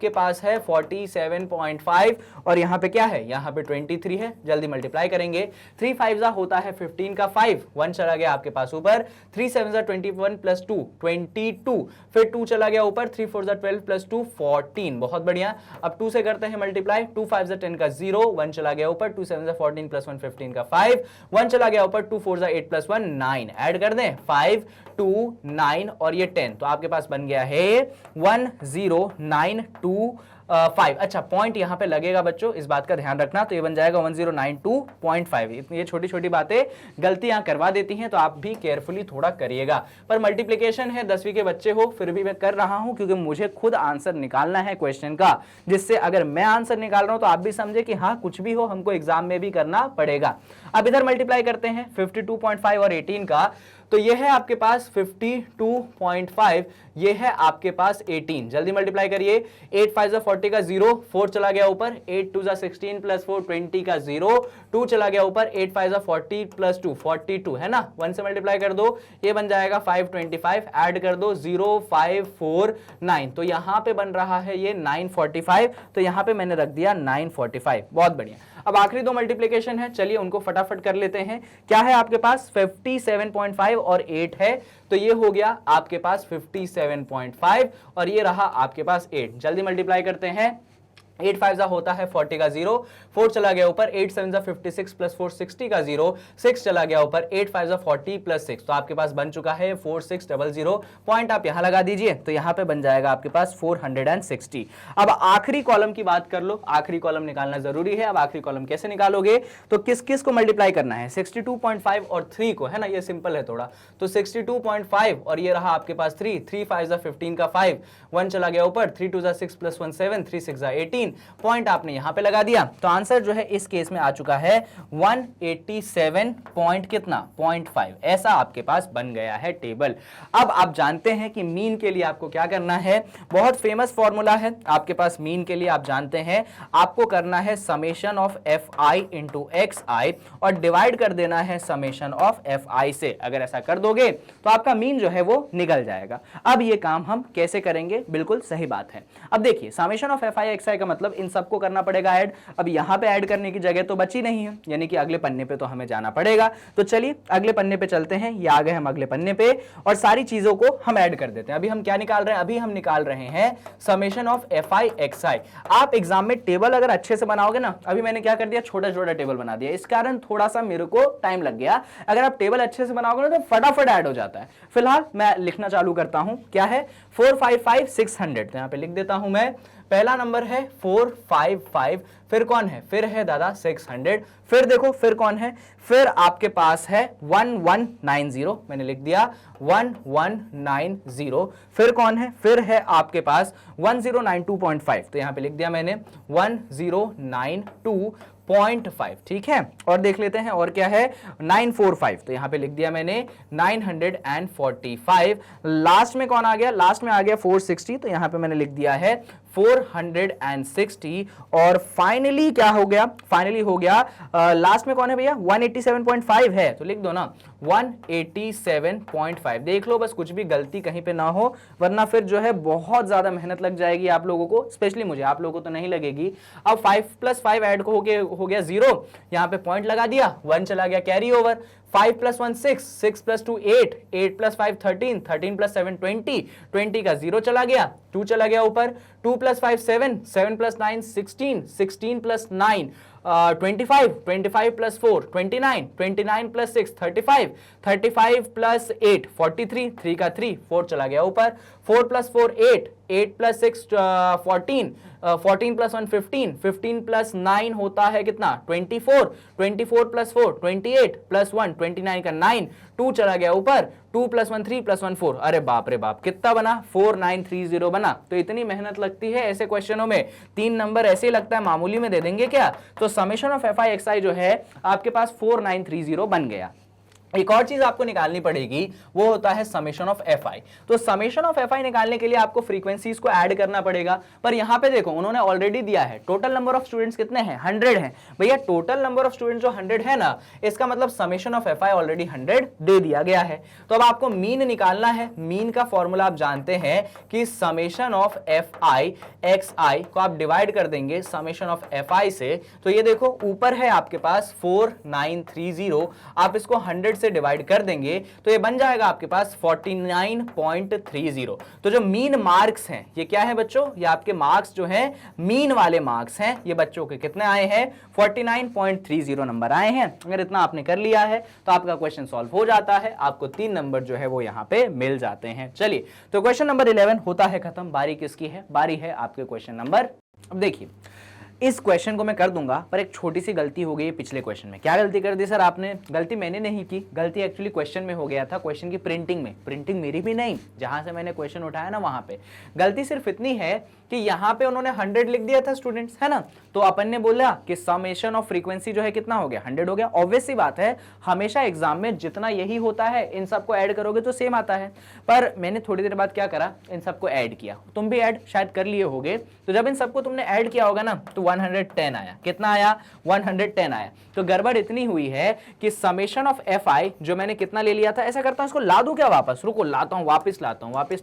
पास है 47.5 और यहाँ पे क्या है, यहाँ पे 23 है, जल्दी मल्टीप्लाई करेंगे, 3 5 होता है 15 का 5, 1 चला गया आपके पास ऊपर, 3 7 21 प्लस 2 22, फिर 2 चला गया ऊपर, 3 4 12 प्लस 2 14, बहुत बढ़िया। अब 2 से करते हैं मल्टीप्लाई, 2 5 10 का 0, 1 चला गया ऊपर, 2 7 14 प्लस 1 15 का 5, 1 चला गया ऊपर, 2 4 8 प्लस 1 9, ऐड कर दें 5 2 9 और ये 10, तो आपके पास बन गया है 1092.5। अच्छा पॉइंट यहां पे लगेगा बच्चों, इस बात का ध्यान रखना, तो ये बन जाएगा 1092.5। ये छोटी छोटी बातें गलतियां करवा देती हैं, तो आप भी केयरफुली थोड़ा करिएगा। पर मल्टीप्लिकेशन है, 10वीं के बच्चे हो, फिर भी मैं कर रहा हूं क्योंकि मुझे खुद आंसर निकालना है क्वेश्चन का, जिससे अगर मैं आंसर निकाल रहा हूं तो आप भी समझे कि हाँ कुछ भी हो हमको एग्जाम में भी करना पड़ेगा। अब इधर मल्टीप्लाई करते हैं 52.5 और 18 का, तो ये है आपके पास 52.5, ये है आपके पास 18, जल्दी मल्टीप्लाई करिए, 8 5 40 का 0, 4 चला गया ऊपर, 8 2 16 प्लस 4 20 का 0, 2 चला गया ऊपर, 8 5 40 प्लस 2 42 है ना, 1 से मल्टीप्लाई कर दो, ये बन जाएगा 525, ऐड कर दो 0 5 4 9, तो यहां पे बन रहा है ये 945, तो यहां पे मैंने रख दिया 945, बहुत बढ़िया। अब आखिरी दो मल्टीप्लिकेशन है, चलिए उनको फटाफट कर लेते हैं। क्या है आपके पास 57.5 और 8 है, तो ये हो गया आपके पास 57.5 और ये रहा आपके पास 8, जल्दी मल्टीप्लाई करते हैं। 8 5 होता है 40 का 0, 4 चला गया ऊपर, 8 7 56 प्लस 4 60 का 0, 6 चला गया ऊपर, 8 5 40 प्लस 6, तो आपके पास बन चुका है 4600। पॉइंट आप यहां लगा दीजिए, तो यहां पे बन जाएगा आपके पास 460। अब आखिरी कॉलम की बात कर लो, आखिरी कॉलम निकालना जरूरी है। अब आखिरी कॉलम कैसे निकालोगे, तो किस किस को मल्टीप्लाई करना है, 62.5 और 3 को, है ना, ये सिंपल है थोड़ा, तो 62.5 और ये रहा आपके पास 3 3 5 15 का 5, 1 चला गया ऊपर, 3 2 6 प्लस 1 7, 3 6 18, 14 पॉइंट आपने यहां पे लगा दिया, तो आंसर जो है इस केस में आ चुका है 187 पॉइंट कितना 0.5, ऐसा आपके पास बन गया है टेबल। अब आप जानते हैं कि मीन के लिए आपको क्या करना है, बहुत फेमस फॉर्मूला है आपके पास मीन के लिए, आप जानते हैं आपको करना है summation of F I into X I और डिवाइड कर देना है समेशन ऑफ एफ आई से। अगर ऐसा कर दोगे तो आपका मीन जो है वो निकल जाएगा। अब ये काम हम कैसे करेंगे, बिल्कुल सही बात है। अब देखिए summation of F I X I का मतलब इन सबको करना पड़ेगा ऐड। अब यहां पे ऐड करने की जगह तो बची नहीं है, यानी कि अगले पन्ने पे तो हमें जाना पड़ेगा। तो चलिए अगले पन्ने पे चलते हैं, ये आ गए हम अगले पन्ने पे और सारी चीजों को हम ऐड कर देते हैं। अभी हम क्या निकाल रहे हैं, अभी हम निकाल रहे हैं summation of F I X I. आप एग्जाम में टेबल अगर अच्छे से बनाओगे ना, अभी मैंने क्या कर दिया, छोटा छोटा टेबल बना दिया, इस कारण थोड़ा सा मेरे को टाइम लग गया। अगर आप टेबल अच्छे से बनाओगे ना तो फटाफट ऐड हो जाता है। फिलहाल मैं लिखना चालू करता हूं, क्या है 455 600, तो यहां पे लिख देता हूं मैं। पहला नंबर है 455, फिर कौन है, फिर है दादा 600, फिर देखो फिर कौन है, फिर आपके पास है 1190, मैंने लिख दिया 1190, फिर कौन है, फिर है आपके पास 1092.5, तो यहां पे लिख दिया मैंने 1092.5, ठीक है। और देख लेते हैं और क्या है 945, तो यहां पे लिख दिया मैंने 945। लास्ट में कौन आ गया, लास्ट में आ गया 460, तो यहां पे मैंने लिख दिया है 460। और फाइनली क्या हो गया, फाइनली हो गया लास्ट में कौन है भैया 187.5 है, तो लिख दो ना 187.5। देख लो बस कुछ भी गलती कहीं पे ना हो, वरना फिर जो है बहुत ज्यादा मेहनत लग जाएगी आप लोगों को, स्पेशली मुझे, आप लोगों को तो नहीं लगेगी। अब 5 + 5 ऐड हो गया 0, यहां पे पॉइंट लगा दिया, 1 चला गया कैरी ओवर। 5 + 1 6, 6 + 2 8, 8 + 5 13, 13 + 7 20, 20 का 0 चला गया, 2 चला गया ऊपर, 2 + 5 7, 7 + 9 16, 16 + 9 25, 25 + 4 29, 29 + 6 35, 35 + 8 43, 3 का 3, 4 चला गया ऊपर, 4 + 4 8, 8 + 6 14, 14 + 1 15, 15 + 9 होता है कितना 24, 24 + 4 28 + 1 29 का 9, 2 चला गया ऊपर, 2 + 1 3 + 1 4, अरे बाप रे बाप कितना बना 4930 बना। तो इतनी मेहनत लगती है ऐसे क्वेश्चनों में, 3 नंबर ऐसे ही लगता है मामूली में दे देंगे क्या। तो summation of F I X I जो है आपके पास 4930 बन गया। एक और चीज आपको निकालनी पड़ेगी, वो होता है समेशन ऑफ एफ आई। तो समेशन ऑफ एफ आई निकालने के लिए आपको फ्रीक्वेंसीज को ऐड करना पड़ेगा, पर यहां पे देखो उन्होंने ऑलरेडी दिया है टोटल नंबर ऑफ स्टूडेंट्स कितने हैं 100 हैं। भैया टोटल नंबर ऑफ स्टूडेंट्स जो 100 है ना, इसका मतलब summation of F I already 100 दे दिया गया है। तो अब आपको मीन निकालना है। मीन का फॉर्मूला आप जानते हैं कि summation of F I X I को आप डिवाइड कर देंगे समेशन ऑफ एफ आई से। तो ये देखो ऊपर है आपके पास 4930, आप इसको 100 से डिवाइड कर देंगे तो ये बन जाएगा आपके पास 49.30। तो जो मीन मार्क्स हैं ये क्या है बच्चों, ये आपके मार्क्स जो हैं मीन वाले मार्क्स हैं, ये बच्चों के कितने आए हैं 49.30 नंबर आए हैं। अगर इतना आपने कर लिया है तो आपका क्वेश्चन सॉल्व हो जाता है, आपको 3 नंबर जो है वो यहां पे मिल जाते हैं। चलिए तो क्वेश्चन नंबर 11 होता है खत्म। बारी किसकी है, बारी है आपके क्वेश्चन नंबर। अब देखिए इस क्वेश्चन को मैं कर दूंगा, पर एक छोटी सी गलती हो गई पिछले क्वेश्चन में। क्या गलती कर दी सर आपने, गलती मैंने नहीं की, गलती एक्चुअली क्वेश्चन में हो गया था, क्वेश्चन की प्रिंटिंग में। प्रिंटिंग मेरी भी नहीं, जहां से मैंने क्वेश्चन उठाया ना वहां पे गलती सिर्फ इतनी है कि यहां पे उन्होंने 100 लिख दिया था स्टूडेंट्स, है ना। तो अपन ने बोला कि समेशन ऑफ फ्रीक्वेंसी जो है कितना हो गया 100 हो गया। ऑब्वियस सी बात है, हमेशा एग्जाम में जितना यही होता है इन सबको ऐड करोगे तो सेम आता है। पर मैंने थोड़ी देर बाद क्या करा, इन सबको ऐड किया। तुम भी ऐड शायद कर लिए होगे, तो जब इन सबको तुमने ऐड किया होगा ना तो 110 आया। कितना आया 110 आया। तो गड़बड़ इतनी हुई है कि समेशन ऑफ एफ आई जो मैंने कितना ले लिया था, ऐसा करता हूं इसको ला दूं क्या वापस, रुको लाता हूं, वापस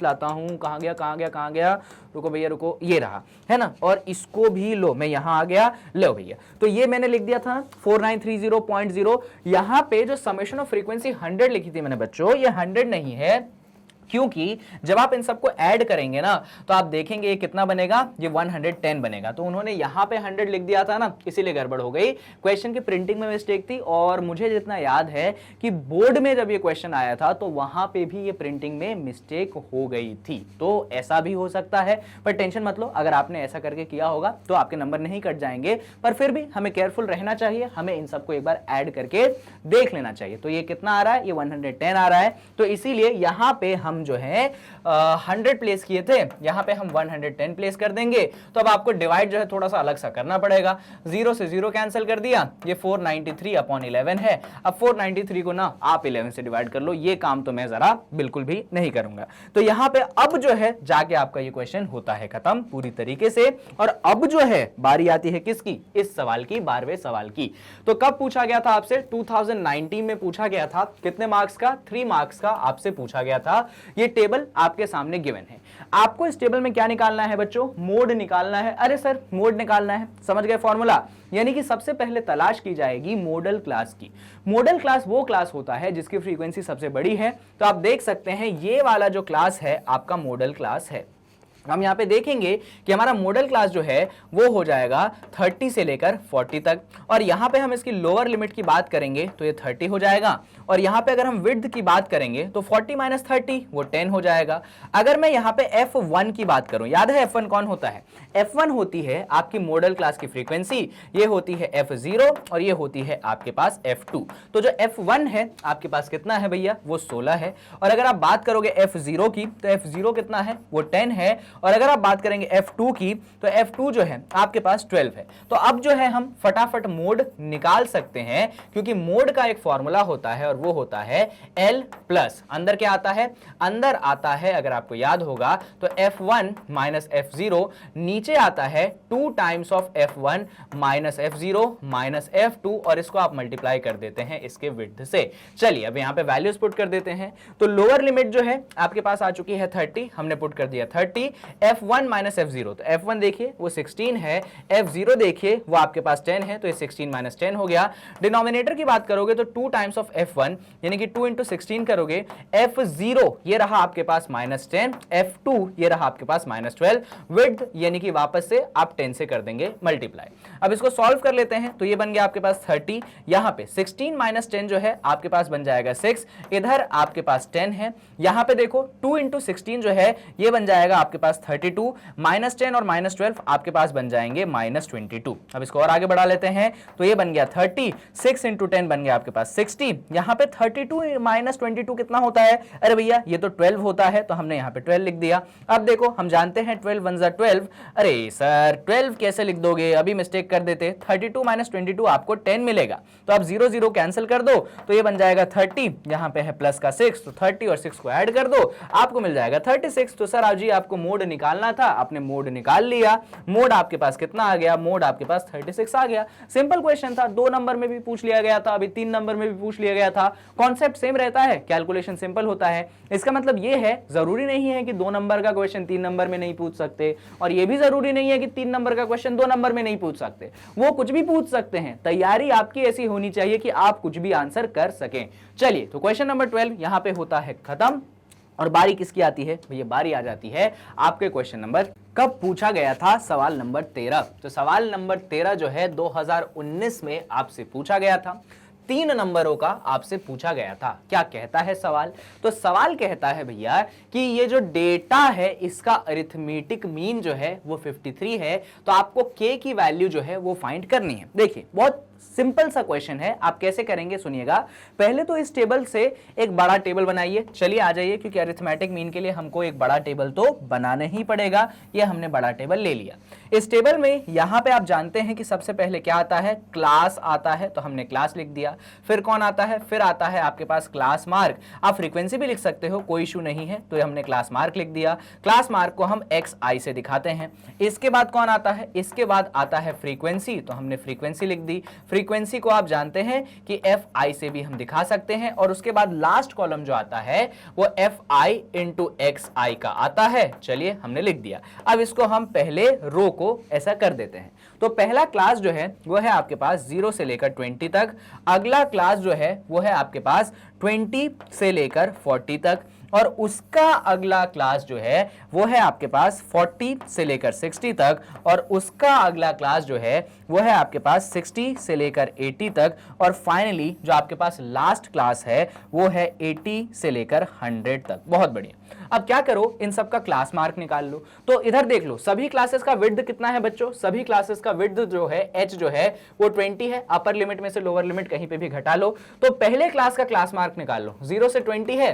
लाता हूं, कहां गया, रुको भैया रुको, ये रहा है ना। और इसको भी लो, मैं यहां आ गया, लो भैया। तो ये मैंने लिख दिया था 4930.0। यहां पे जो समेशन ऑफ फ्रीक्वेंसी 100 लिखी थी मैंने बच्चों, ये 100 नहीं है, क्योंकि जब आप इन सबको ऐड करेंगे ना तो आप देखेंगे ये कितना बनेगा, ये 110 बनेगा। तो उन्होंने यहां पे 100 लिख दिया था ना, इसीलिए गड़बड़ हो गई। क्वेश्चन की प्रिंटिंग में मिस्टेक थी, और मुझे जितना याद है कि बोर्ड में जब ये क्वेश्चन आया था तो वहां पे भी ये प्रिंटिंग में मिस्टेक हो गई थी। तो ऐसा भी हो सकता है, पर टेंशन मत लो, अगर आपने ऐसा करके किया होगा तो आपके नंबर नहीं कट जाएंगे। पर फिर भी हमें केयरफुल रहना चाहिए, हमें इन सबको एक बार ऐड करके देख लेना चाहिए। तो ये कितना आ रहा है, ये 110 आ रहा है। तो इसीलिए यहां पे हमने हम जो है 100 प्लेस किए थे, यहाँ पे हम 110 प्लेस कर देंगे। तो अब आपको डिवाइड जो है थोड़ा सा अलग सा करना पड़ेगा। 0 से 0 कैंसिल कर दिया, ये 493 अपॉन 11 है। अब 493 को ना आप 11 से डिवाइड कर लो, ये काम तो मैं जरा बिल्कुल भी नहीं करूंगा। तो यहाँ पे अब जो है जाके आपका ये क्वेश्चन होता है खत्म पूरी तरीके से। और अब जो है बारी आती है किसकी, इस सवाल की, 12वें सवाल की। तो कब पूछा गया था आपसे, 2019 में पूछा गया था। कितने मार्क्स का, 3 मार्क्स का आपसे पूछा गया था। ये टेबल आपके सामने गिवन है। आपको इस टेबल में क्या निकालना है बच्चों, मोड निकालना है। अरे सर मोड निकालना है, समझ गए फॉर्मूला। यानी कि सबसे पहले तलाश की जाएगी मॉडल क्लास की। मॉडल क्लास वो क्लास होता है जिसकी फ्रीक्वेंसी सबसे बड़ी है। तो आप देख सकते हैं ये वाला जो क्लास है आपका मॉडल क्लास है। हम यहाँ पे देखेंगे कि हमारा मॉडल क्लास जो है वो हो जाएगा 30 से लेकर 40 तक। और यहाँ पे हम इसकी लोअर लिमिट की बात करेंगे तो ये 30 हो जाएगा। और यहाँ पे अगर हम विड्थ की बात करेंगे तो 40 माइनस 30 वो 10 हो जाएगा। अगर मैं यहाँ पे F1 की बात करूँ, याद है F1 कौन होता है, F1 होती है आपकी मॉडल क्लास की फ्रीक्वेंसी, ये होती है F0 और ये होती है आपके पास F2। तो जो F1 है आपके पास कितना है भैया, वो 16 है। और अगर आप बात करोगे F0 की तो F0 कितना है, वो 10 है। और अगर आप बात करेंगे F2 की तो F2 जो है आपके पास 12 है। तो अब जो है हम फटाफट मोड निकाल सकते हैं, क्योंकि मोड का एक फॉर्मूला होता है और वो होता है L प्लस, अंदर क्या आता है, अंदर आता है अगर आपको याद होगा तो F1 माइनस F0, नीचे आता है 2 times of F1 minus F0 minus F2, और इसको आप मल्टीप्लाई कर देते हैं इसके विड्थ से। चलिए अब यहाँ पे वैल्यूज पुट कर देते हैं। तो लोअर लिमिट जो है आपके पास आ चुकी है 30, हमने पुट कर दिया 30। F1 माइनस F0, तो F1 देखिए वो 16 है, F0 देखिए वो आपके पास 10 है, तो ये 16 माइनस 10 हो गया। डिनोमिनेटर की बात करोगे तो 2 टाइम्स ऑफ F1 यानी कि 2 इंटू 16 करोगे, F0 ये रहा आपके पास माइनस 10, F2 ये रहा आपके पास माइनस 12, विड्थ यानी कि वापस से आप 10 से कर देंगे मल्टीप्लाई। अब इसको सॉल्व कर लेते हैं तो ये बन गया आपके पास 30, यहाँ पे 16 माइनस 10 जो है आपके पास बन जाएगा 6, इधर आपके पास 10 है। यहाँ पे देखो 2 इंटू 16 जो है ये बन जाएगा आपके पास 32, माइनस 10 और माइनस 12 आपके पास बन जाएंगे माइनस 22। अब इसको और आगे बढ़ा लेते हैं तो ये बन गया 30, 6 इंटू 10 बन गया आपके पास 60। यहाँ पे 32 माइनस 22 कितना होता है, अरे भैया ये तो 12 होता है, तो हमने यहाँ पे 12 लिख दिया। अब देखो हम जानते हैं 12 वन जा 12, अरे सर 12 कैसे लिख दोगे, अभी मिस्टेक कर देते। 32 माइनस 22 आपको 10 मिलेगा, तो आप 0 0 कैंसिल कर दो तो ये बन जाएगा 30, यहाँ पे है प्लस का 6, तो 30 और 6 को ऐड कर दो आपको मिल जाएगा 36। तो सर आज जी आपको मोड निकालना था, आपने मोड निकाल लिया। मोड आपके पास कितना आ गया, मोड आपके पास 36 आ गया। सिंपल क्वेश्चन था, 2 नंबर में भी पूछ लिया गया था, अभी 3 नंबर में भी पूछ लिया गया था। कॉन्सेप्ट सेम रहता है, कैलकुलेशन सिंपल होता है। इसका मतलब ये है जरूरी नहीं है कि 2 नंबर का क्वेश्चन 3 नंबर में नहीं पूछ सकते, और ये भी जरूरी नहीं है कि 3 नंबर का क्वेश्चन 2 नंबर में नहीं पूछ सकते, वो कुछ भी पूछ सकते हैं। तैयारी आपकी ऐसी होनी चाहिए कि आप कुछ भी आंसर कर सकें। चलिए तो क्वेश्चन नंबर 12 यहां पे होता है खत्म। और बारी किसकी आती है भैया, बारी आ जाती है आपके क्वेश्चन नंबर, कब पूछा गया था, सवाल नंबर 13। तो सवाल नंबर 13 जो है 2019 में आपसे पूछा गया था। 3 नंबरों का आपसे पूछा गया था। क्या कहता है सवाल, तो सवाल कहता है भैया कि ये जो डेटा है इसका अरिथमेटिक मीन जो है वो 53 है, तो आपको k की वैल्यू जो है वो फाइंड करनी है। देखिए बहुत सिंपल सा क्वेश्चन है, आप कैसे करेंगे सुनिएगा। पहले तो इस टेबल से एक बड़ा टेबल बनाइए, चलिए आ जाइए, क्योंकि अरिथमेटिक मीन के लिए हमको एक बड़ा टेबल तो बनाना ही पड़ेगा। ये हमने बड़ा टेबल ले लिया। इस टेबल में यहाँ पे आप जानते हैं कि सबसे पहले क्या आता है, क्लास आता है, तो हमने क्लास लिख दिया। फिर कौन आता है, फिर आता है आपके पास क्लास मार्क। आप फ्रीक्वेंसी भी लिख सकते हो, कोई इशू नहीं है, तो हमने क्लास मार्क लिख दिया। क्लास मार्क को हम XI से दिखाते हैं। इसके बाद कौन आता है, इसके बाद आता है फ्रीक्वेंसी, तो हमने फ्रीक्वेंसी लिख दी। फ्रीक्वेंसी को आप जानते हैं कि FI से भी हम दिखा सकते हैं। और उसके बाद लास्ट कॉलम जो आता है वो FI इंटू XI का आता है। चलिए हमने लिख दिया। अब इसको हम पहले रो को ऐसा कर देते हैं। तो पहला क्लास जो है वो है आपके पास 0 से लेकर 20 तक। अगला क्लास जो है वो है आपके पास 20 से लेकर 40 तक। और उसका अगला क्लास जो है वो है आपके पास 40 से लेकर 60 तक। और उसका अगला क्लास जो है वो है आपके पास 60 से लेकर 80 तक। और फाइनली जो आपके पास लास्ट क्लास है वो है 80 से लेकर 100 तक। बहुत बढ़िया। अब क्या करो, इन सब का क्लास मार्क निकाल लो। तो इधर देख लो, सभी क्लासेस का विड्थ कितना है बच्चों, सभी क्लासेस का विड्थ जो है h जो है वो 20 है। अपर लिमिट में से लोअर लिमिट कहीं पे भी घटा लो। तो पहले क्लास का क्लास मार्क निकाल लो। 0 से 20 है,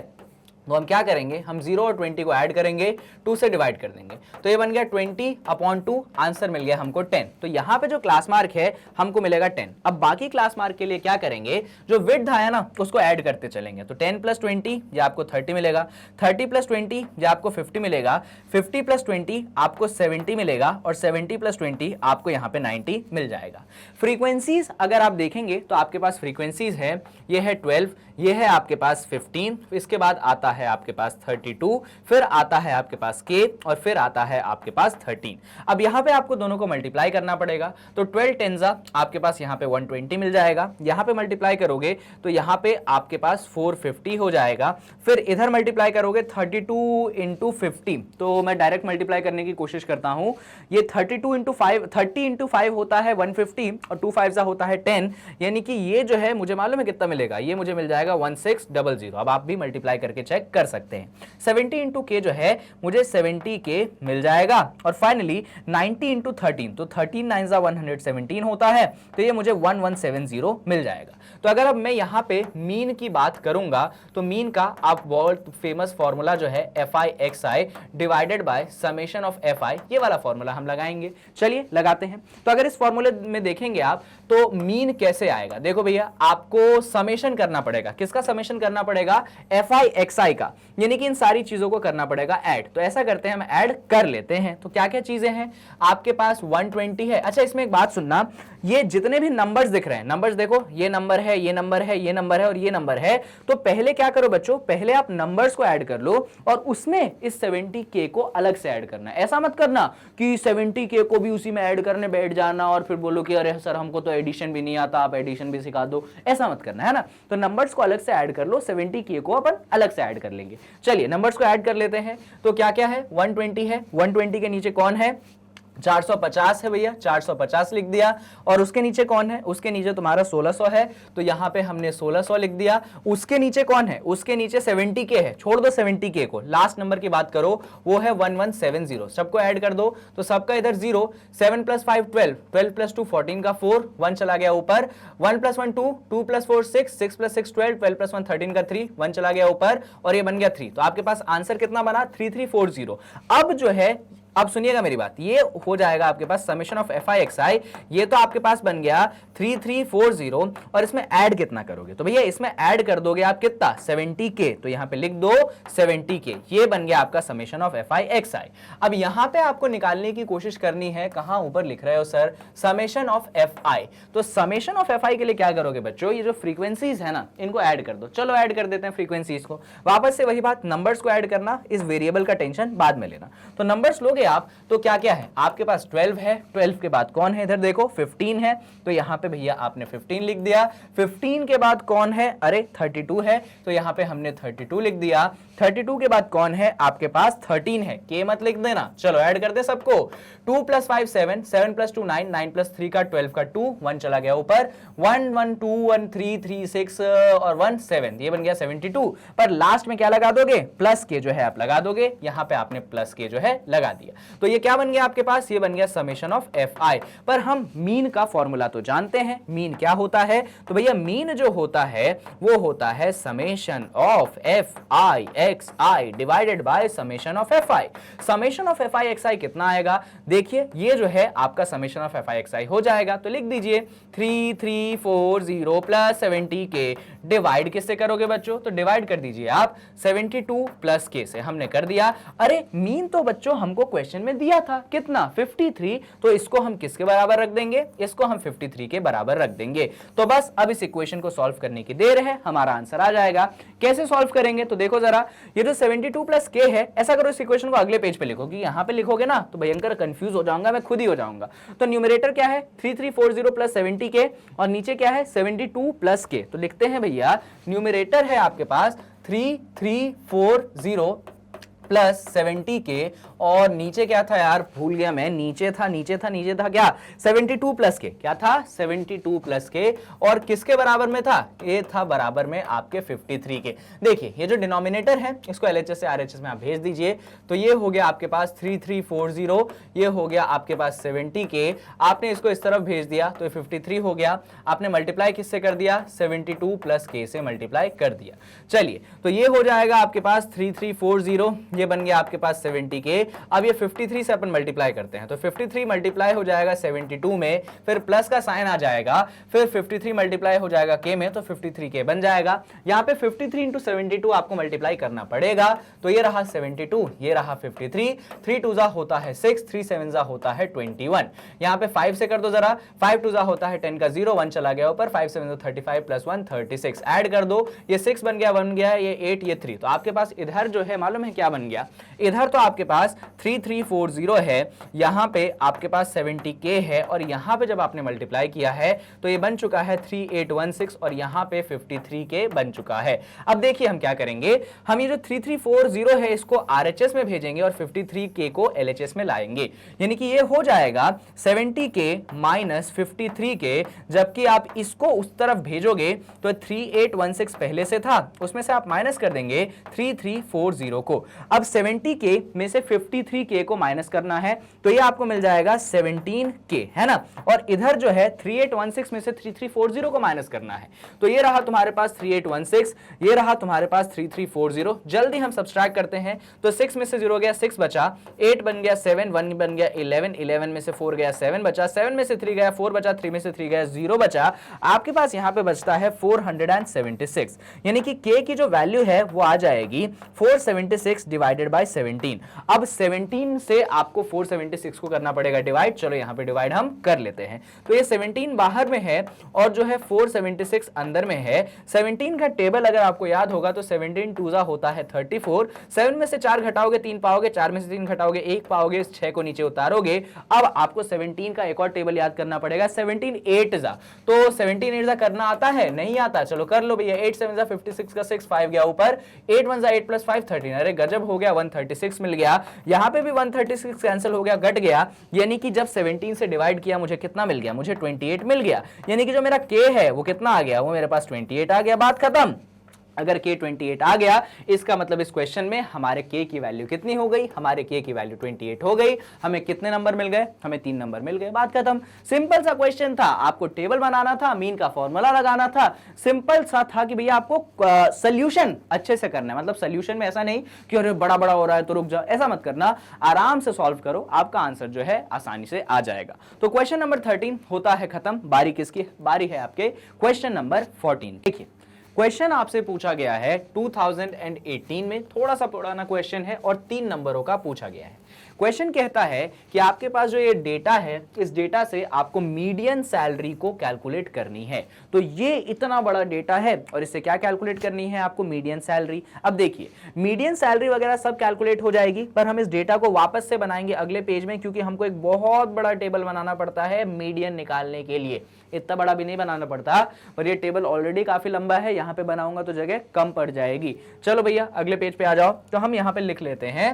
तो हम क्या करेंगे, हम 0 और 20 को ऐड करेंगे, 2 से डिवाइड कर देंगे, तो ये बन गया 20/2, आंसर मिल गया हमको 10। तो यहाँ पे जो क्लास मार्क है हमको मिलेगा 10। अब बाकी क्लास मार्क के लिए क्या करेंगे, जो विड्थ आया ना उसको ऐड करते चलेंगे, तो 10 + 20 ये आपको 30 मिलेगा, 30 + 20 ये आपको 50 मिलेगा, 50 + 20 आपको 70 मिलेगा, और 70 + 20 आपको यहाँ पे 90 मिल जाएगा। फ्रीक्वेंसीज अगर आप देखेंगे तो आपके पास फ्रीक्वेंसीज है, ये है 12, ये है आपके पास 15, इसके बाद आता है आपके पास 32, फिर आता है आपके पास k, और फिर आता है आपके पास 13। अब यहाँ पे आपको दोनों को मल्टीप्लाई करना पड़ेगा, तो 12 10 आपके पास यहाँ पे 120 मिल जाएगा, यहाँ पे मल्टीप्लाई करोगे तो यहाँ पे आपके पास 450 हो जाएगा, फिर इधर मल्टीप्लाई करोगे 32 × 50, तो मैं डायरेक्ट मल्टीप्लाई करने की कोशिश करता हूँ, ये 32 × 5 30 × 5 होता है 150, और 2 5 होता है 10, यानी कि ये जो है मुझे मालूम है कितना मिलेगा, ये मुझे मिल जाएगा 1600। अब आप भी मल्टीप्लाई करके चेक कर सकते हैं। 70 × k जो है मुझे 70k मिल जाएगा, और फाइनली 90 × 13, तो 13 9 117 होता है, तो ये मुझे 1170 मिल जाएगा। तो अगर अब मैं यहाँ पे मीन की बात करूंगा तो मीन का आप बहुत फेमस फॉर्मूला जो है FI/XI divided by summation of FI, ये वाला फॉर्मूला हम लगाएंगे। चलिए लगाते हैं। तो अगर इस फॉर्मूले में देखेंगे आप तो मीन कैसे आएगा, देखो भैया आपको समेशन करना पड़ेगा, किसका समेशन करना पड़ेगा, FI/XI का, यानी कि इन सारी चीजों को करना पड़ेगा ऐड। तो ऐसा करते हैं, हम ऐड कर लेते हैं। तो क्या क्या चीजें हैं आपके पास, 120 है। अच्छा इसमें एक बात सुनना, ये जितने भी नंबर्स दिख रहे हैं, नंबर्स देखो, ये नंबर है, ये नंबर है, ये नंबर है और ये नंबर है, तो पहले क्या करो बच्चों, पहले आप नंबर्स को ऐड कर लो और उसमें इस 70k को अलग से ऐड करना। ऐसा मत करना कि 70k को भी उसी में ऐड करने बैठ जाना और फिर बोलो कि अरे सर हमको तो एडिशन भी नहीं आता, आप एडिशन भी सिखा दो, ऐसा मत करना है ना। तो नंबर्स को अलग से ऐड कर लो, 70k को अपन अलग से ऐड कर लेंगे। चलिए नंबर्स को ऐड कर लेते हैं। तो क्या क्या है, 120 है, 120 के नीचे कौन है, 450 है भैया, 450 लिख दिया। और उसके नीचे कौन है, उसके नीचे तुम्हारा 1600 है, तो यहाँ पे हमने 1600 लिख दिया। उसके नीचे कौन है, उसके नीचे 70k है, छोड़ दो 70k को, लास्ट नंबर की बात करो वो है 1170, सबको ऐड कर दो तो सबका इधर 0, 7 + 5 12, 12 + 2 14 का 4, 1 चला गया ऊपर, 1 + 1 2, 2 + 4 6, 6 + 6 12, 12 + 1 13 का 3, 1 चला गया ऊपर और ये बन गया 3। तो आपके पास आंसर कितना बना, 3340। अब जो है, अब सुनिएगा मेरी बात, ये हो जाएगा आपके पास समेशन ऑफ FI/XI, ये तो आपके पास बन गया 3340, और इसमें ऐड कितना करोगे, तो भैया इसमें ऐड कर दोगे आप कितना, 70k, तो यहां पे लिख दो 70k, ये बन गया आपका समेशन ऑफ FI/XI। अब यहां पे आपको निकालने की कोशिश करनी है, कहां ऊपर लिख रहे हो सर, समेशन ऑफ FI। तो समेशन ऑफ FI के लिए क्या करोगे बच्चों, ये जो फ्रीक्वेंसीज है ना इनको ऐड कर दो। चलो ऐड कर देते हैं फ्रीक्वेंसीज को, वापस से वही बात, नंबर्स को ऐड करना, इस वेरिएबल का टेंशन बाद में लेना। तो नंबर्स लोगे आप तो क्या क्या है आपके पास, 12 है, 12 के बाद कौन है, इधर देखो 15 है, तो यहां पे भैया आपने 15 लिख दिया। 15 के बाद कौन है, अरे 32 है, तो यहां पे हमने 32 लिख दिया। 32 के बाद कौन है, आपके पास 13 है, के मत लिख देना। चलो ऐड कर दे सबको, 2 + 5 7, 7 + 2 9, 9 + 3 का 12 का 2, 1 चला गया ऊपर, 1 1 2 1 3 3 6 और 1 7, ये बन गया 72। पर लास्ट में क्या लगा दोगे, प्लस के जो है आप लगा दोगे, यहां पे आपने प्लस के जो है लगा दिया। तो ये क्या बन गया आपके पास, ये बन गया समेशन ऑफ FI। पर हम मीन का फॉर्मूला तो जानते हैं, मीन क्या होता है, तो भैया मीन जो होता है वो होता है summation of FI/XI divided by summation of FI। Summation of FI/XI कितना आएगा, देखिए ये जो है आपका समेशन ऑफ FI/XI हो जाएगा, तो लिख दीजिए 3340 + 70k डिवाइड किससे करोगे बच्चों, तो डिवाइड कर दीजिए आप 72 + k से, हमने कर दिया। अरे मीन तो बच्चों हमको क्वेश्चन में दिया था कितना, 53, तो इसको हम किसके बराबर रख देंगे, इसको हम 53 के बराबर रख देंगे। तो बस अब इस इक्वेशन को सॉल्व करने की देर है, हमारा आंसर आ जाएगा। कैसे सॉल्व करेंगे, तो देखो जरा, ये जो 72 + k है, ऐसा करो इस इक्वेशन को अगले पेज पे लिखो, कि यहां पे लिखोगे ना तो भयंकर कंफ्यूज हो जाऊंगा, मैं खुद ही हो जाऊंगा। तो न्यूमरेटर क्या है, 3340 + 70k, और नीचे क्या है 72 + k। तो लिखते हैं भैया, न्यूमरेटर है आपके पास 3340 प्लस 70k और नीचे क्या था यार, भूल गया मैं, नीचे था क्या 72 प्लस के, क्या था 72 प्लस के, और किसके बराबर में था, ये था बराबर में आपके 53 के। देखिए ये जो डिनोमिनेटर है इसको एलएचएस से आरएचएस में आप भेज दीजिए, तो ये हो गया आपके पास 3340, ये हो गया आपके पास 70k, आपने इसको इस तरफ भेज दिया तो ये 53 हो गया, आपने मल्टीप्लाई किससे कर दिया, 72 प्लस k से मल्टीप्लाई कर दिया। चलिए तो ये हो जाएगा आपके पास 3340, ये बन गया आपके पास 70k। अब ये 53 से अपन मल्टीप्लाई करते हैं, तो 53 मल्टीप्लाई हो जाएगा 72 में, फिर प्लस का साइन आ जाएगा, फिर 53 मल्टीप्लाई हो जाएगा k में, तो 53k बन जाएगा। यहाँ पे 53 इंटू 72 आपको मल्टीप्लाई करना पड़ेगा, तो ये रहा 72, ये रहा 53, 3 टू जा होता है 6, 3 7 जा होता है 21। यहाँ पे 5 से कर दो जरा, 5 टू जा होता है 10 का 0, 1 चला गया ऊपर, 5 7 35 प्लस 1 36, ऐड कर दो, ये 6 बन गया, ये 8, ये 3, तो आपके पास इधर जो है मालूम है क्या बन गया, इधर तो आपके पास 3340 है, यहाँ पे आपके पास 70k है, और यहाँ पे जब आपने मल्टीप्लाई किया है तो ये बन चुका है 3816, और यहाँ पे 53k बन चुका है। अब देखिए हम क्या करेंगे, हम ये जो 3340 है इसको आरएचएस में भेजेंगे और 53k को एलएचएस में लाएंगे, यानी कि ये हो जाएगा 70k माइनस 53k, जबकि आप इसको उस तरफ भेजोगे तो 3816 पहले से था, उसमें से आप माइनस कर देंगे 3340 को। अब 70k में से 53k को माइनस करना है, तो ये आपको मिल जाएगा 17k, है ना, और इधर जो है 3816 में से 3340 को माइनस करना है, तो ये रहा तुम्हारे पास 3816, ये रहा तुम्हारे पास 3340। जल्दी हम सब्सट्रैक्ट करते हैं, तो 6 में से 0 गया 6 बचा, 8 बन गया 7, 1 बन गया 11, 11 में से 4 गया 7 बचा, 7 में से 3 गया 4 बचा, 3 में से 3 गया 0 बचा, आपके पास यहाँ पे बचता है 476, यानी कि k की जो वैल्यू है वो आ जाएगी 476 डिवाइडेड बाय 17। अब 17 से आपको 476 को करना पड़ेगा डिवाइड, चलो यहाँ पे डिवाइड हम कर लेते हैं, तो ये 17 बाहर में है और जो है 476 अंदर में है। 17 का टेबल अगर आपको याद होगा तो 17 टूजा होता है 34, 7 में से 4 घटाओगे 3 पाओगे, 4 में से 3 घटाओगे 1 पाओगे, इस 6 को नीचे उतारोगे। अब आपको 17 का एक और टेबल याद करना पड़ेगा, 17 8 जा, तो 17 8 जा करना आता है, नहीं आता, चलो कर लो भैया, 8 7 जा 56 का 6, 5 गया ऊपर, 8 1 जा 8 प्लस 5 13, अरे गजब हो गया, 136 मिल गया, यहाँ पे भी 136 कैंसिल हो गया, घट गया, यानी कि जब 17 से डिवाइड किया मुझे कितना मिल गया, मुझे 28 मिल गया, यानी कि जो मेरा k है वो कितना आ गया, वो मेरे पास 28 आ गया, बात खत्म। अगर k 28 आ गया, इसका मतलब इस क्वेश्चन में हमारे k की वैल्यू कितनी हो गई, हमारे k की वैल्यू 28 हो गई। हमें कितने नंबर मिल गए, हमें 3 नंबर मिल गए, बात खत्म। सिंपल सा क्वेश्चन था, आपको टेबल बनाना था, मीन का फॉर्मूला लगाना था, सिंपल सा था कि भैया आपको सोल्यूशन अच्छे से करना है, मतलब सोल्यूशन में ऐसा नहीं कि अरे बड़ा बड़ा हो रहा है तो रुक जाओ, ऐसा मत करना, आराम से सॉल्व करो, आपका आंसर जो है आसानी से आ जाएगा। तो क्वेश्चन नंबर 13 होता है खत्म, बारी किसकी, बारी है आपके क्वेश्चन नंबर 14। देखिए क्वेश्चन आपसे पूछा गया है 2018 में, थोड़ा सा पुराना क्वेश्चन है और 3 नंबरों का पूछा गया है। क्वेश्चन कहता है कि आपके पास जो ये डेटा है, इस डेटा से आपको मीडियन सैलरी को कैलकुलेट करनी है। तो ये इतना बड़ा डेटा है और इससे क्या कैलकुलेट करनी है आपको, मीडियन सैलरी। अब देखिए मीडियन सैलरी वगैरह सब कैलकुलेट हो जाएगी, पर हम इस डेटा को वापस से बनाएंगे अगले पेज में, क्योंकि हमको एक बहुत बड़ा टेबल बनाना पड़ता है मीडियन निकालने के लिए। इतना बड़ा भी नहीं बनाना पड़ता, पर ये टेबल ऑलरेडी काफी लंबा है, यहाँ पे बनाऊंगा तो जगह कम पड़ जाएगी। चलो भैया अगले पेज पे आ जाओ, तो हम यहाँ पे लिख लेते हैं,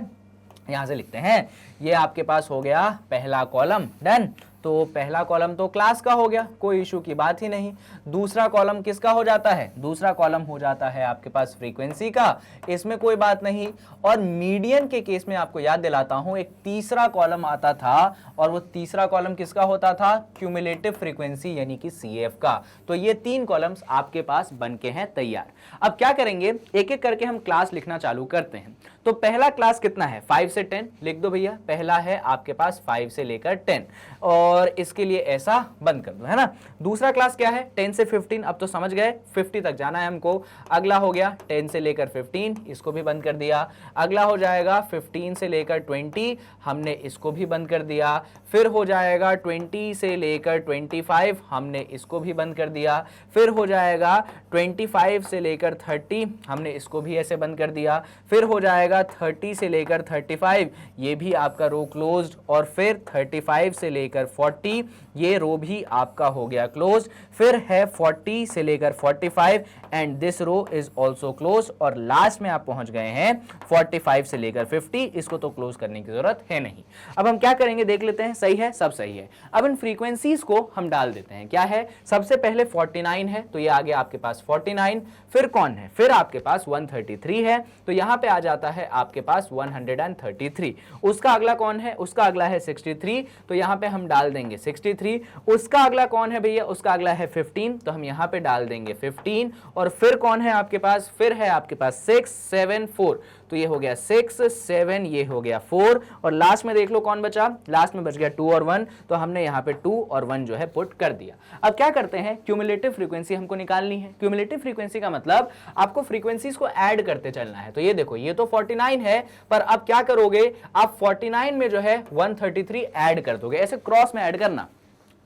यहां से लिखते हैं, ये आपके पास हो गया पहला कॉलम, डन। तो पहला कॉलम तो क्लास का हो गया, कोई इशू की बात ही नहीं। दूसरा कॉलम किसका हो जाता है, दूसरा कॉलम हो जाता है आपके पास फ्रीक्वेंसी का, इसमें कोई बात नहीं। और मीडियन के केस में आपको याद दिलाता हूं, एक तीसरा कॉलम आता था, और वो तीसरा कॉलम किसका होता था, क्यूमुलेटिव फ्रीक्वेंसी यानी कि CF का। तो ये 3 कॉलम्स आपके पास बन के हैं तैयार। अब क्या करेंगे, एक एक करके हम क्लास लिखना चालू करते हैं। तो पहला क्लास कितना है, 5 से 10 लिख दो भैया, पहला है आपके पास 5 से लेकर 10, और इसके लिए ऐसा बंद कर दो, है ना। दूसरा क्लास क्या है, 10 से 15, अब तो समझ गए 50 तक जाना है हमको। अगला हो गया 10 से लेकर 15, इसको भी बंद कर दिया। अगला हो जाएगा 15 से लेकर 20, हमने इसको भी बंद कर दिया। फिर हो जाएगा 20 से लेकर 25, हमने इसको भी बंद कर दिया। फिर हो जाएगा 25 से लेकर 30, हमने इसको भी ऐसे बंद कर दिया। फिर हो जाएगा जाएगा 30 से लेकर 35, ये भी आपका रो क्लोज्ड, और फिर 35 से लेकर 40, ये रो भी आपका हो गया क्लोज्ड, फिर है 40 से लेकर 45 and this row is also close, और लास्ट में आप पहुंच गए हैं 45 से लेकर 50, इसको तो क्लोज करने की जरूरत है नहीं। अब हम क्या करेंगे देख लेते हैं, सही है, सब सही है। अब इन फ्रीक्वेंसीज को हम डाल देते हैं, क्या है, सबसे पहले 49 है तो ये आ गया आपके पास 49, फिर कौन है, फिर आपके पास 133 है तो यहां पे आ जाता है आपके पास 133, उसका अगला कौन है, उसका अगला है 63 तो यहां पे हम डाल देंगे 63, उसका अगला कौन है भैया, उसका अगला है 15 तो हम यहां पे डाल देंगे 15, और फिर कौन है आपके पास, फिर है आपके पास 6 7 4 तो ये हो गया 6 7, ये हो गया 4, और लास्ट में देख लो कौन बचा, लास्ट में बच गया 2 और 1, तो हमने यहाँ पे 2 और 1 जो है पुट कर दिया। अब क्या करते हैं, क्यूमुलेटिव फ्रीक्वेंसी हमको निकालनी है। क्यूमुलेटिव फ्रीक्वेंसी का मतलब आपको फ्रीक्वेंसीज को ऐड करते चलना है। तो ये देखो, ये तो 49 है, पर अब क्या करोगे आप 49 में जो है 133 ऐड कर दोगे, ऐसे क्रॉस में ऐड करना।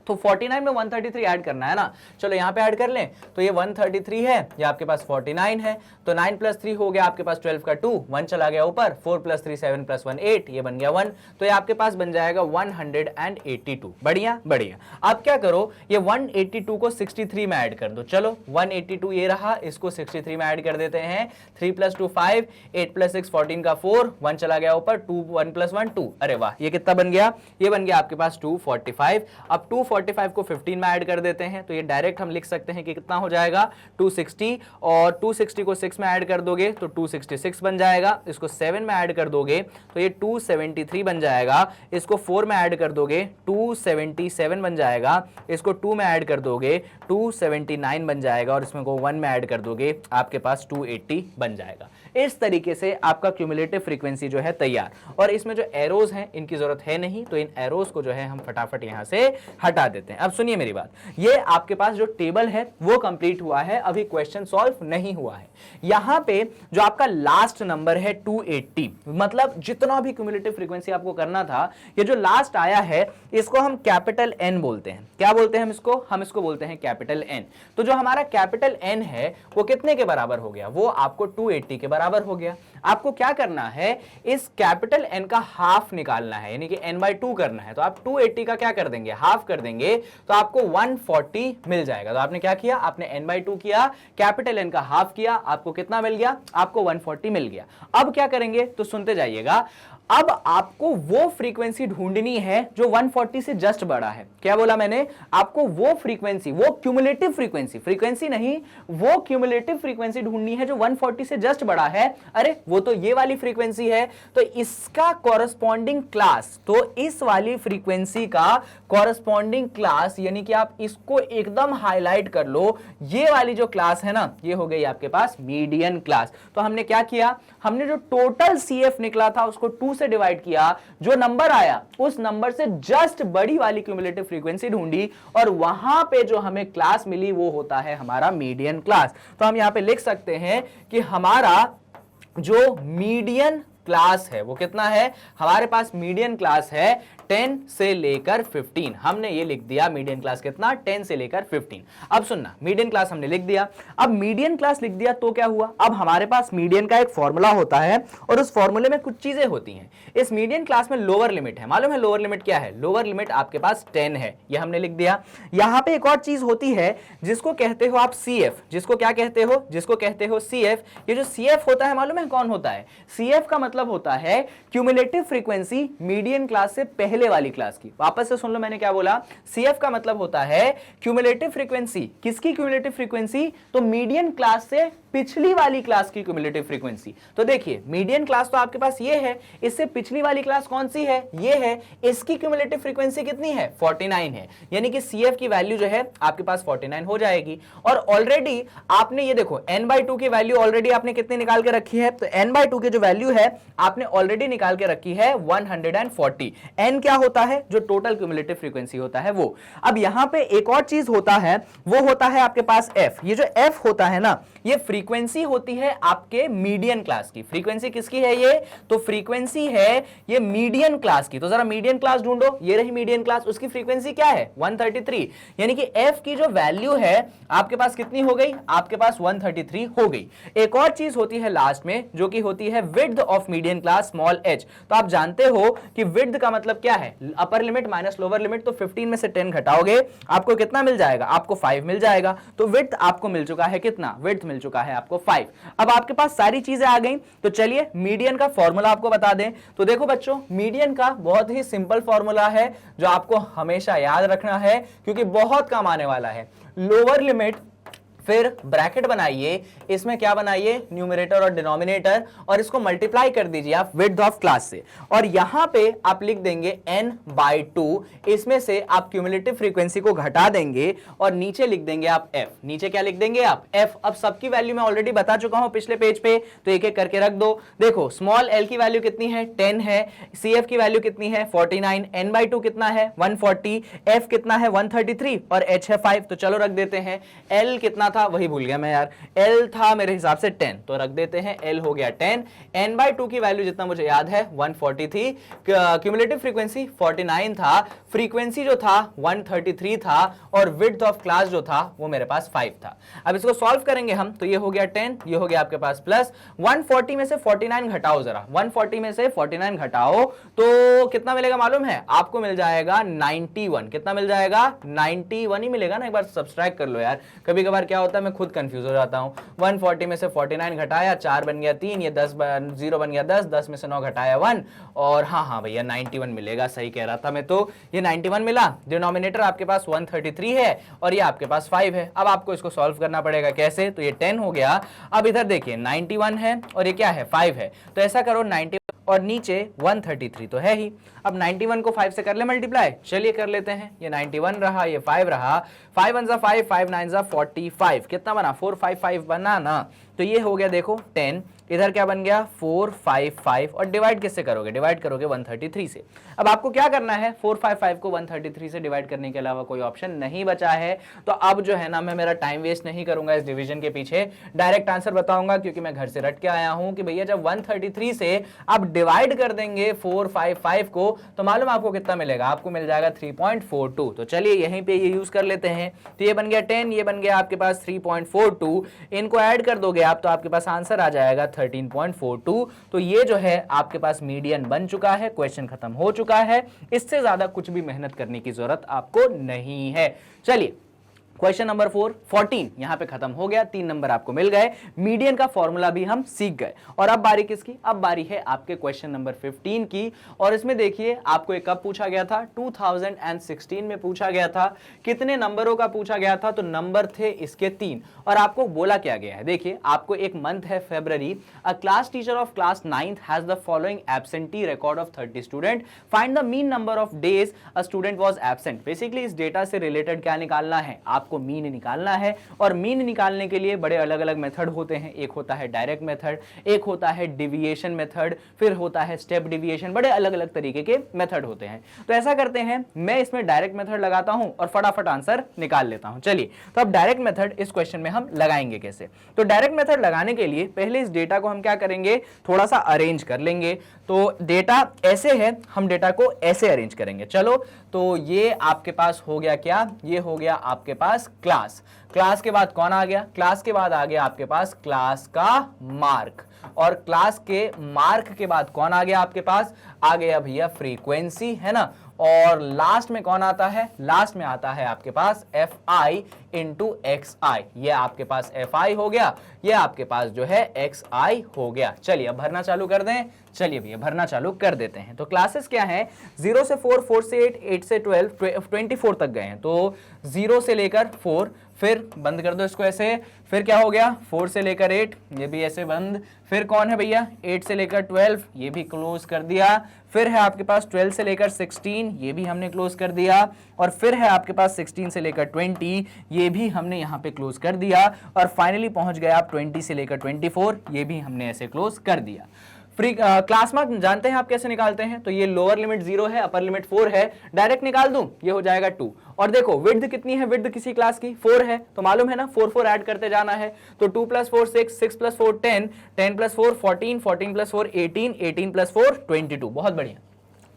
तो 49 में 133 ऐड करना है ना, चलो यहां पे ऐड कर लें, तो ये 133 है, ये आपके पास 49 है, तो 9 प्लस 3 हो गया आपके पास 12 का 2, 1 चला गया ऊपर, 4 प्लस 3 7 प्लस 1 8, ये बन गया 1, तो ये आपके पास बन जाएगा 182। बढ़िया बढ़िया। अब क्या करो, ये 182 को 63 में ऐड कर दो, चलो 182 ये रहा, इसको 63 में ऐड कर देते हैं, 3 प्लस 2 5, 8 प्लस 6 14 का 4, 1 चला गया ऊपर, 2 1 प्लस 1 2, अरे वाह, ये कितना बन गया, ये बन गया आपके पास 245। अब 245 को 15 में ऐड कर देते हैं तो ये डायरेक्ट हम लिख सकते हैं कि कितना हो जाएगा 260, और 260 को 6 में ऐड कर दोगे तो 266 बन जाएगा, इसको 7 में ऐड कर दोगे तो ये 273 बन जाएगा, इसको 4 में ऐड कर दोगे 277 बन जाएगा, इसको 2 में ऐड कर दोगे 279 बन जाएगा, और इसमें को 1 में ऐड कर दोगे आपके पास 280 बन जाएगा। इस तरीके से आपका क्यूमुलेटिव फ्रीक्वेंसी जो है तैयार। और इसमें जो एरोज हैं इनकी जरूरत है नहीं, तो इन एरोज को जो है हम फटाफट यहां से हटा देते हैं। अब सुनिए मेरी बात, ये आपके पास जो टेबल है वो कंप्लीट हुआ है, अभी क्वेश्चन सॉल्व नहीं हुआ है। यहां पे जो आपका लास्ट नंबर है 280, मतलब जितना भी क्यूमुलेटिव फ्रीक्वेंसी आपको करना था, ये जो लास्ट आया है इसको हम कैपिटल एन बोलते हैं। क्या बोलते हैं हम इसको बोलते हैं कैपिटल एन। तो जो हमारा कैपिटल एन है वो कितने के बराबर हो गया, वो आपको 280 के बराबर हो गया। आपको क्या करना है, इस कैपिटल एन का हाफ निकालना है, यानी कि n/2 करना है। तो आप 280 का क्या कर देंगे, हाफ कर देंगे, तो आपको 140 मिल जाएगा। तो आपने क्या किया, आपने n/2 किया, कैपिटल एन का हाफ किया, आपको कितना मिल गया, आपको 140 मिल गया। अब क्या करेंगे, तो सुनते जाइएगा। अब आपको वो फ्रीक्वेंसी ढूंढनी है जो 140 से जस्ट बड़ा है। क्या बोला मैंने, आपको वो फ्रीक्वेंसी, वो क्यूमुलेटिव फ्रीक्वेंसी नहीं, वो क्यूमुलेटिव फ्रीक्वेंसी ढूंढनी है जो 140 से जस्ट बड़ा है। अरे वो तो ये वाली फ्रीक्वेंसी है, तो इसका कॉरस्पॉन्डिंग क्लास, तो इस वाली फ्रीक्वेंसी का कॉरस्पॉन्डिंग क्लास, यानी कि आप इसको एकदम हाईलाइट कर लो, ये वाली जो क्लास है ना, ये हो गई आपके पास मीडियन क्लास। तो हमने क्या किया, हमने जो टोटल CF निकला था उसको 2 से डिवाइड किया, जो नंबर आया उस नंबर से जस्ट बड़ी वाली क्यूमुलेटिव फ्रीक्वेंसी ढूंढी, और वहां पे जो हमें क्लास मिली वो होता है हमारा मीडियन क्लास। तो हम यहां पे लिख सकते हैं कि हमारा जो मीडियन क्लास है वो कितना है, हमारे पास मीडियन क्लास है 10 से लेकर 15। हमने ये लिख दिया मीडियन क्लास कितना, 10 से लेकर 15। अब सुनना, मीडियन क्लास हमने लिख दिया। अब मीडियन क्लास लिख दिया तो क्या हुआ, अब हमारे पास मीडियन का एक फॉर्मूला होता है, और उस फॉर्मूले में कुछ चीजें होती हैं। इस मीडियन क्लास में लोअर लिमिट है, मालूम है लोअर लिमिट क्या है, लोअर लिमिट आपके पास 10 है, ये हमने लिख दिया। यहां पे एक और चीज होती है जिसको कहते हो आप CF, जिसको क्या कहते हो, जिसको कहते हो CF। ये जो CF होता है मालूम है कौन होता है, CF का मतलब होता है क्यूमुलेटिव फ्रीक्वेंसी मीडियन क्लास से पहले वाली क्लास की। वापस से सुन लो मैंने क्या बोला, CF का मतलब होता है क्यूमुलेटिव फ्रीक्वेंसी। किसकी क्यूमुलेटिव फ्रीक्वेंसी, तो मीडियन क्लास से पिछली वाली क्लास की क्यूमुलेटिव फ्रीक्वेंसी। तो देखिए मीडियन क्लास तो आपके पास ये है, इससे पिछली वाली क्लास कौन सी है, ये है, इसकी क्यूमुलेटिव फ्रीक्वेंसी कितनी है, 49 है, यानी कि CF की वैल्यू जो है आपके पास 49 हो जाएगी। और ऑलरेडी आपने ये देखो n/2 की वैल्यू ऑलरेडी आपने कितनी निकाल के रखी है, तो n/2 की जो वैल्यू है आपने ऑलरेडी निकाल के रखी है 140। n क्या होता है, जो टोटल क्यूमुलेटिव फ्रीक्वेंसी होता है वो। अब यहां पे एक और चीज होता है, वो होता है आपके पास f। ये जो f होता है ना, ये फ्रीक्वेंसी होती है आपके मीडियन क्लास की। फ्रीक्वेंसी किसकी है ये? तो फ्रीक्वेंसी है ये मीडियन क्लास की। तो जरा मीडियन क्लास ढूंढो, ये रही मीडियन क्लास, उसकी फ्रीक्वेंसी क्या है? 133। यानी कि f की जो वैल्यू है आपके पास कितनी हो गई? आपके पास 133 हो गई। एक और चीज होती है लास्ट में, जो कि होती है width of median class, small h। तो आप जानते हो कि विड्थ का मतलब क्या है? Upper limit minus lower limit. तो 15 में से 10 घटाओगे आपको कितना मिल जाएगा? आपको 5 मिल जाएगा। तो विड्थ आपको मिल चुका है कितना? विड्थ मिल चुका है आपको 5। अब आपके पास सारी चीजें आ गई। तो चलिए मीडियन का फॉर्मूला आपको बता दें। तो देखो बच्चों, मीडियन का बहुत ही सिंपल फॉर्मूला है जो आपको हमेशा याद रखना है, क्योंकि बहुत काम आने वाला है। लोअर लिमिट, फिर ब्रैकेट बनाइए, इसमें क्या बनाइए? न्यूमरेटर और डिनोमिनेटर, और इसको मल्टीप्लाई कर दीजिए आप विड्थ ऑफ क्लास से, और यहां पे आप लिख देंगे n/2। इसमें से आप क्यूमुलेटिव फ्रीक्वेंसी को घटा देंगे और नीचे लिख देंगे आप f। नीचे क्या लिख देंगे आप? f। अब सबकी वैल्यू मैं ऑलरेडी बता चुका हूं पिछले पेज पे, तो एक एक करके रख दो। देखो स्मॉल l की वैल्यू कितनी है? 10 है। cf की वैल्यू कितनी है? 49। n/2 कितना है? 140। f कितना है? 133 और h है 5। तो चलो रख देते हैं। l कितना था? वही भूल गया मैं यार। L था मेरे हिसाब से 10, तो रख देते हैं L हो गया 10। n/2 की वैल्यू जितना मुझे याद है 140 थी। क्यूमुलेटिव फ्रीक्वेंसी 49 था। फ्रीक्वेंसी जो था 133 था, और विड्थ ऑफ क्लास जो था वो मेरे पास 5 था। अब इसको सॉल्व करेंगे हम, तो ये हो गया 10, ये हो गया आपके पास प्लस 140 में से 49 घटाओ, जरा 140 में से 49 घटाओ तो कितना मिलेगा मालूम है? आपको मिल जाएगा 91। कितना मिल जाएगा? 91 ही मिलेगा ना। एक बार सब्सट्रैक्ट कर लो यार, कभी कभार क्या होता है मैं खुद कंफ्यूज हो जाता हूं। 140 में से 49 घटाया, 4 बन गया 3, ये 0 बन गया 10, 10 में से 9 घटाया 1, और हाँ भैया 91 मिलेगा, सही कह रहा था मैं। तो ये 91 मिला। डिनोमिनेटर आपके पास 133 है और ये आपके पास 5 है। अब आपको इसको सॉल्व करना पड़ेगा। कैसे? तो ये 10 हो गया। अब इधर देखिए 91 है और ये क्या है? 5 है। तो ऐसा करो 90 और नीचे 133 तो है ही। अब 91 को 5 से कर ले मल्टीप्लाई, चलिए कर लेते हैं। ये 91 रहा, ये 5 रहा, 5 1 5, 5 9 45। कितना बना? 455 बना ना। तो ये हो गया देखो 10, इधर क्या बन गया? 455, और डिवाइड किससे करोगे? डिवाइड करोगे 133 से। अब आपको क्या करना है? 455 को 133 से डिवाइड करने के अलावा कोई ऑप्शन नहीं बचा है। तो अब जो है ना, मैं मेरा टाइम वेस्ट नहीं करूंगा इस डिवीजन के पीछे, डायरेक्ट आंसर बताऊंगा, क्योंकि मैं घर से रट के आया हूं कि भैया जब 133 से आप डिवाइड कर देंगे 455 को, तो मालूम आपको कितना मिलेगा? आपको मिल जाएगा 3.42। तो चलिए यहीं पे ये यूज कर लेते हैं। तो ये बन गया 10, ये बन गया आपके पास 3.42। इनको ऐड कर दोगे आप तो आपके पास आंसर आ जाएगा 13.42। तो ये जो है आपके पास मीडियन बन चुका है। क्वेश्चन खत्म हो चुका है। इससे ज्यादा कुछ भी मेहनत करने की जरूरत आपको नहीं है। चलिए क्वेश्चन नंबर 14 यहां पे खत्म हो गया। 3 नंबर आपको मिल गए। मीडियन का फॉर्मूला भी हम सीख गए। और अब बारी किसकी? अब बारी है आपके क्वेश्चन नंबर 15 की। और इसमें देखिए आपको एक कब पूछा गया था? 2016 में पूछा गया था। कितने नंबरों का पूछा गया था? तो नंबर थे इसके 3। और आपको बोला क्या गया है? देखिए आपको एक मंथ है फरवरी। A class teacher of class 9th has the following absentee record of 30 student, find the mean number of days a student was absent. Basically इस डेटा से रिलेटेड क्या निकालना है? आपको मीन निकालना है। और मीन निकालने के लिए बड़े अलग अलग मेथड होते हैं। एक होता है डायरेक्ट मेथड, एक होता है डिविएशन मेथड, फिर होता है स्टेप डिविएशन। बड़े अलग अलग तरीके के मेथड होते हैं। तो ऐसा करते हैं, मैं इसमें डायरेक्ट मेथड लगाता हूं और फटाफट आंसर निकाल लेता हूं। चलिए तो अब डायरेक्ट मेथड इस क्वेश्चन में हम लगाएंगे कैसे? तो डायरेक्ट मेथड लगाने के लिए पहले इस डेटा को हम क्या करेंगे? थोड़ा सा अरेंज कर लेंगे। तो डेटा ऐसे है, हम डेटा को ऐसे अरेंज करेंगे। चलो तो ये आपके पास हो गया क्या? ये हो गया आपके पास क्लास। क्लास के बाद कौन आ गया? क्लास के बाद आ गया आपके पास क्लास का मार्क। और क्लास के मार्क के बाद कौन आ गया आपके पास? आ गया भैया फ्रीक्वेंसी, है ना। और लास्ट में कौन आता है? लास्ट में आता है आपके पास fi इंटू xi। ये आपके पास fi हो गया, ये आपके पास जो है xi हो गया। चलिए अब भरना चालू कर दें। चलिए भैया भरना चालू कर देते हैं। तो क्लासेस क्या है? 0 से 4, 4 से 8, 8 से 12, 24 तक गए हैं। तो 0 से लेकर 4, फिर बंद कर दो इसको ऐसे, फिर क्या हो गया? 4 से लेकर 8, ये भी ऐसे बंद। फिर कौन है भैया? 8 से लेकर 12, ये भी क्लोज कर दिया। फिर है आपके पास 12 से लेकर 16, ये भी हमने क्लोज कर दिया। और फिर है आपके पास 16 से लेकर 20, ये भी हमने यहाँ पे क्लोज कर दिया। और फाइनली पहुंच गए आप 20 से लेकर 24, ये भी हमने ऐसे क्लोज कर दिया। क्लास मार्क जानते हैं आप कैसे निकालते हैं, तो ये लोअर लिमिट 0 है, अपर लिमिट 4 है, डायरेक्ट निकाल दूं, ये हो जाएगा 2। और देखो विड्थ कितनी है, विड्थ किसी क्लास की 4 है, तो मालूम है ना 4 4 ऐड करते जाना है, तो 2 + 4 6, 6 + 4 10, 10 + 4 14, 14 + 4 18, 18 + 4 22। बहुत बढ़िया।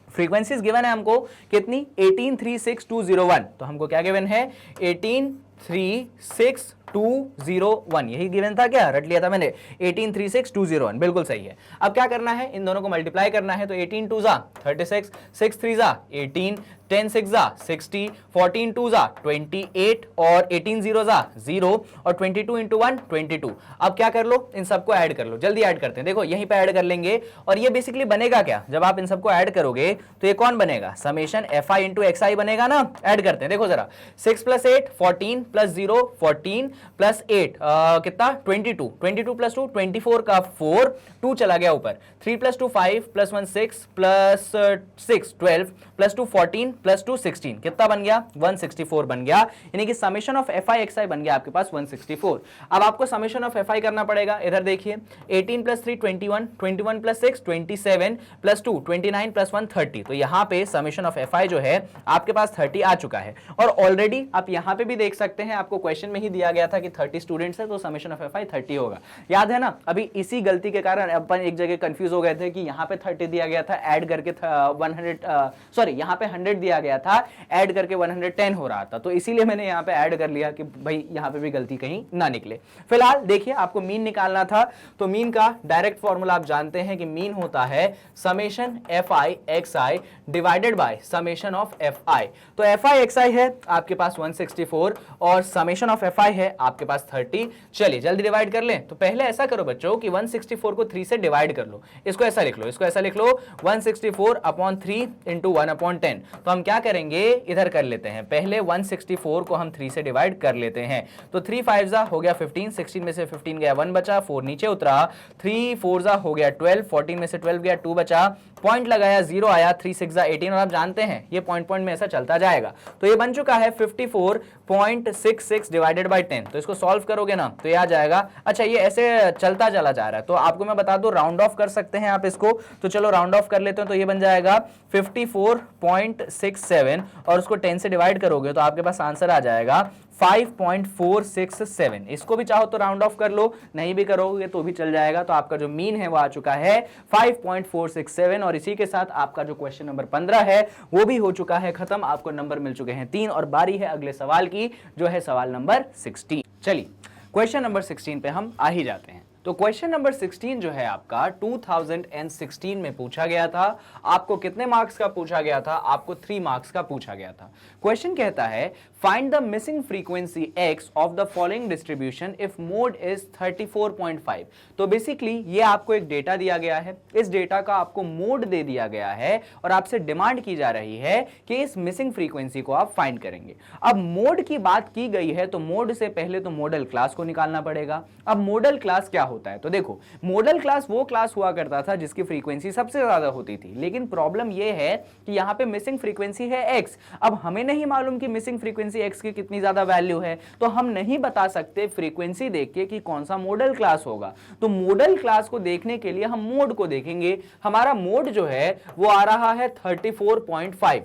फ्रीक्वेंसीज गिवन है हमको कितनी, 1836201, तो हमको क्या गिवन है, 1836201, यही गिवन था क्या, रट लिया था मैंने, 1836201, बिल्कुल सही है। अब क्या करना है, इन दोनों को मल्टीप्लाई करना है, तो 18 2 ज़ा 36, 6 3 ज़ा 18, 10 6 ज़ा 60, 14 2 ज़ा 28 और 18 0 ज़ा 0 और 22 × 1 22। अब क्या कर लो, इन सबको ऐड कर लो, जल्दी ऐड करते हैं, देखो यहीं पे ऐड कर लेंगे और ये बेसिकली बनेगा क्या, जब आप इन सबको ऐड करोगे तो ये कौन बनेगा, समेशन fi × xi बनेगा ना। ऐड करते हैं, देखो जरा, 6 + 8 14 + 0 14 + 8 कितना 22, 22 + 2 24 का 4, 2 चला गया ऊपर, 3 + 2 5 + 1 6 + 6 12 + 2 14 + 2 16, कितना बन गया, 164 बन गया, यानी कि समेशन ऑफ fi xi बन गया आपके पास 164। अब आपको समेशन ऑफ fi करना पड़ेगा, इधर देखिए 18 + 3 21, 21 + 6 27 + 2 29 + 1 30, तो यहाँ पे समेशन ऑफ fi जो है आपके पास 30 आ चुका है। और ऑलरेडी आप यहाँ पे भी देख सकते हैं, आपको क्वेश्चन में ही दिया गया था कि 30 स्टूडेंट्स है तो समेशन ऑफ fi 30 होगा, याद है ना। अभी इसी गलती के कारण अपन एक जगह कंफ्यूज हो गए थे कि यहाँ पे 30 दिया गया था, ऐड करके 100 यहाँ पे 100 दिया गया था, ऐड करके 110 हो रहा था, तो इसीलिए मैंने यहाँ पे ऐड कर लिया कि भाई यहाँ पे भी गलती कहीं ना निकले। फिलहाल देखिए आपको मीन निकालना था, तो मीन का डायरेक्ट फॉर्मूला आप जानते हैं कि मीन होता है summation fi xi divided by summation of fi। तो fi xi है आपके पास 164 और समेशन ऑफ fi है आपके पास 30। चलिए जल्दी डिवाइड कर लें, तो पहले ऐसा करो बच्चों कि 164 को 3 से डिवाइड कर लो, इसको ऐसा लिख लो, इसको ऐसा लिख लो 164/3 × 1/10। तो हम क्या करेंगे, इधर कर लेते हैं, पहले 164 को हम 3 से डिवाइड कर लेते हैं, तो 3 5 ज़ा हो गया 15, 16 में से 15 गया 1 बचा, 4 नीचे उतरा, 3 4 ज़ा हो गया 12, 14 में से 12 गया 2 बचा, पॉइंट लगाया 0 आया, 3 6 ज़ा 18, और आप जानते हैं ये पॉइंट में ऐसा चलता जाएगा, तो ये बन चुका है 54.66 डिवाइडेड बाय 10। तो इसको सॉल्व करोगे ना तो ये आ जाएगा, अच्छा ये ऐसे चलता चला जा रहा है, तो आपको मैं बता दूं राउंड ऑफ कर सकते हैं आप इसको, तो चलो राउंड ऑफ कर लेते हैं, तो ये बन जाएगा 54.67 और उसको 10 से डिवाइड करोगे तो आपके पास आंसर आ जाएगा 5.467। इसको भी चाहो तो राउंड ऑफ कर लो, नहीं भी करोगे तो भी चल जाएगा, तो आपका जो मीन है वो आ चुका है 5.467। और इसी के साथ आपका जो क्वेश्चन नंबर 15 है वो भी हो चुका है खत्म, आपको नंबर मिल चुके हैं 3 और बारी है अगले सवाल की जो है सवाल नंबर 16। चलिए क्वेश्चन नंबर 16 पे हम आ ही जाते हैं। तो क्वेश्चन नंबर 16 जो है आपका 2016 में पूछा गया था। आपको कितने मार्क्स का पूछा गया था, आपको 3 मार्क्स का पूछा गया था। क्वेश्चन कहता है find the missing frequency x of the following distribution if mode is 34.5। तो बेसिकली ये आपको एक डेटा दिया गया है, इस डेटा का आपको मोड दे दिया गया है और आपसे डिमांड की जा रही है कि इस मिसिंग फ्रीक्वेंसी को आप फाइंड करेंगे। अब मोड की बात की गई है तो मोड से पहले तो मॉडल क्लास को निकालना पड़ेगा। अब मॉडल क्लास क्या होता है, तो देखो मॉडल क्लास वो क्लास हुआ करता था जिसकी फ्रीक्वेंसी सबसे ज्यादा होती थी, लेकिन प्रॉब्लम ये है कि यहाँ पे मिसिंग फ्रीक्वेंसी है x। अब हमें नहीं मालूम कि मिसिंग फ्रीक्वेंसी x की कितनी ज्यादा वैल्यू है, तो हम नहीं बता सकते फ्रीक्वेंसी देख के कि कौन सा मॉडल क्लास होगा। तो मॉडल क्लास को देखने के लिए हम मोड को देखेंगे। हमारा मोड जो है वो आ रहा है 34.5।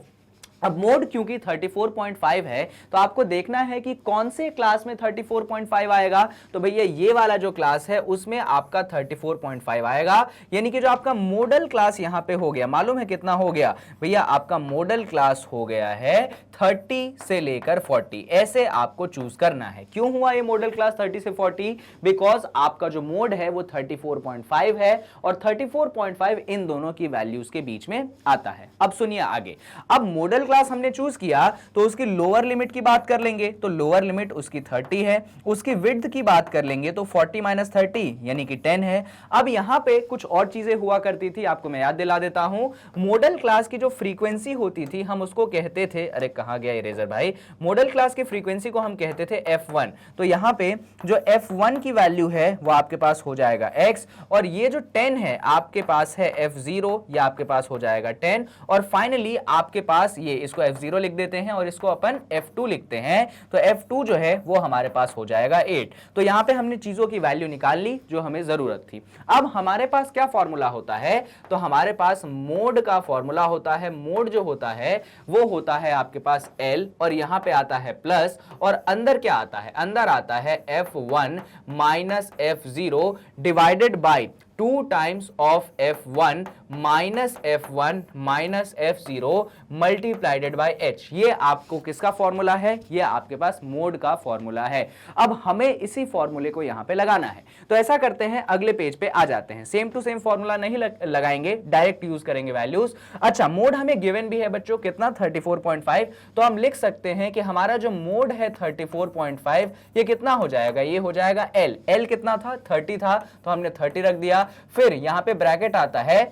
अब मोड क्योंकि 34.5 है तो आपको देखना है कि कौन से क्लास में 34.5 आएगा। तो भैया ये वाला जो क्लास है उसमें आपका 34.5 आएगा, यानी कि जो आपका मॉडल क्लास यहां पे हो गया, मालूम है कितना हो गया भैया, आपका मॉडल क्लास हो गया है 30 से लेकर 40। ऐसे आपको चूज करना है। क्यों हुआ ये मॉडल क्लास 30 से 40? बिकॉज आपका जो मोड है वो 34.5 है और 34.5 इन दोनों की वैल्यूज के बीच में आता है। अब सुनिए आगे। अब मॉडल क्लास हमने चूज किया तो उसकी लोअर लिमिट की बात कर लेंगे, तो लोअर लिमिट उसकी 30 है। उसकी विड्थ की बात कर लेंगे तो 40 - 30 यानी कि 10 है। अब यहां पे कुछ और चीजें हुआ करती थी, आपको मैं याद दिला देता हूं। मॉडल क्लास की जो फ्रीक्वेंसी होती थी हम उसको कहते थे, अरे कहां गया इरेजर भाई, मॉडल क्लास की फ्रीक्वेंसी को हम कहते थे f1। तो यहां पे जो f1 की वैल्यू है वो आपके पास हो जाएगा x, और ये जो 10 है आपके पास है f0, या आपके पास हो जाएगा 10, और फाइनली आपके पास ये इसको f0 लिख देते हैं और इसको अपन f2 लिखते हैं, तो f2 जो है वो हमारे पास हो जाएगा 8। तो यहां पे हमने चीजों की वैल्यू निकाल ली जो हमें जरूरत थी। अब हमारे पास क्या फॉर्मूला होता है, तो हमारे पास मोड का फॉर्मूला होता है। मोड जो होता है वो होता है आपके पास L, और यहां पे आता है प्लस, और अंदर क्या आता है, अंदर आता है f1 minus f0 divided by 2 times of f1 minus f1 minus f0 मल्टीप्लाइडेड bye h। ये आपको किसका फॉर्मूला है, ये आपके पास मोड का फॉर्मूला है। अब हमें इसी फॉर्मूले को यहां पे लगाना है, तो ऐसा करते हैं, अगले पेज पे आ जाते हैं। सेम टू सेम फॉर्मूला नहीं लगाएंगे, डायरेक्ट यूज करेंगे वैल्यूज। अच्छा, मोड हमें गिवन भी है बच्चों, कितना 34.5, तो हम लिख सकते हैं कि हमारा जो मोड है 34.5, ये कितना हो जाएगा, ये हो जाएगा L कितना था, 30 था, तो हमने 30 रख दिया। फिर यहां पे ब्रैकेट आता है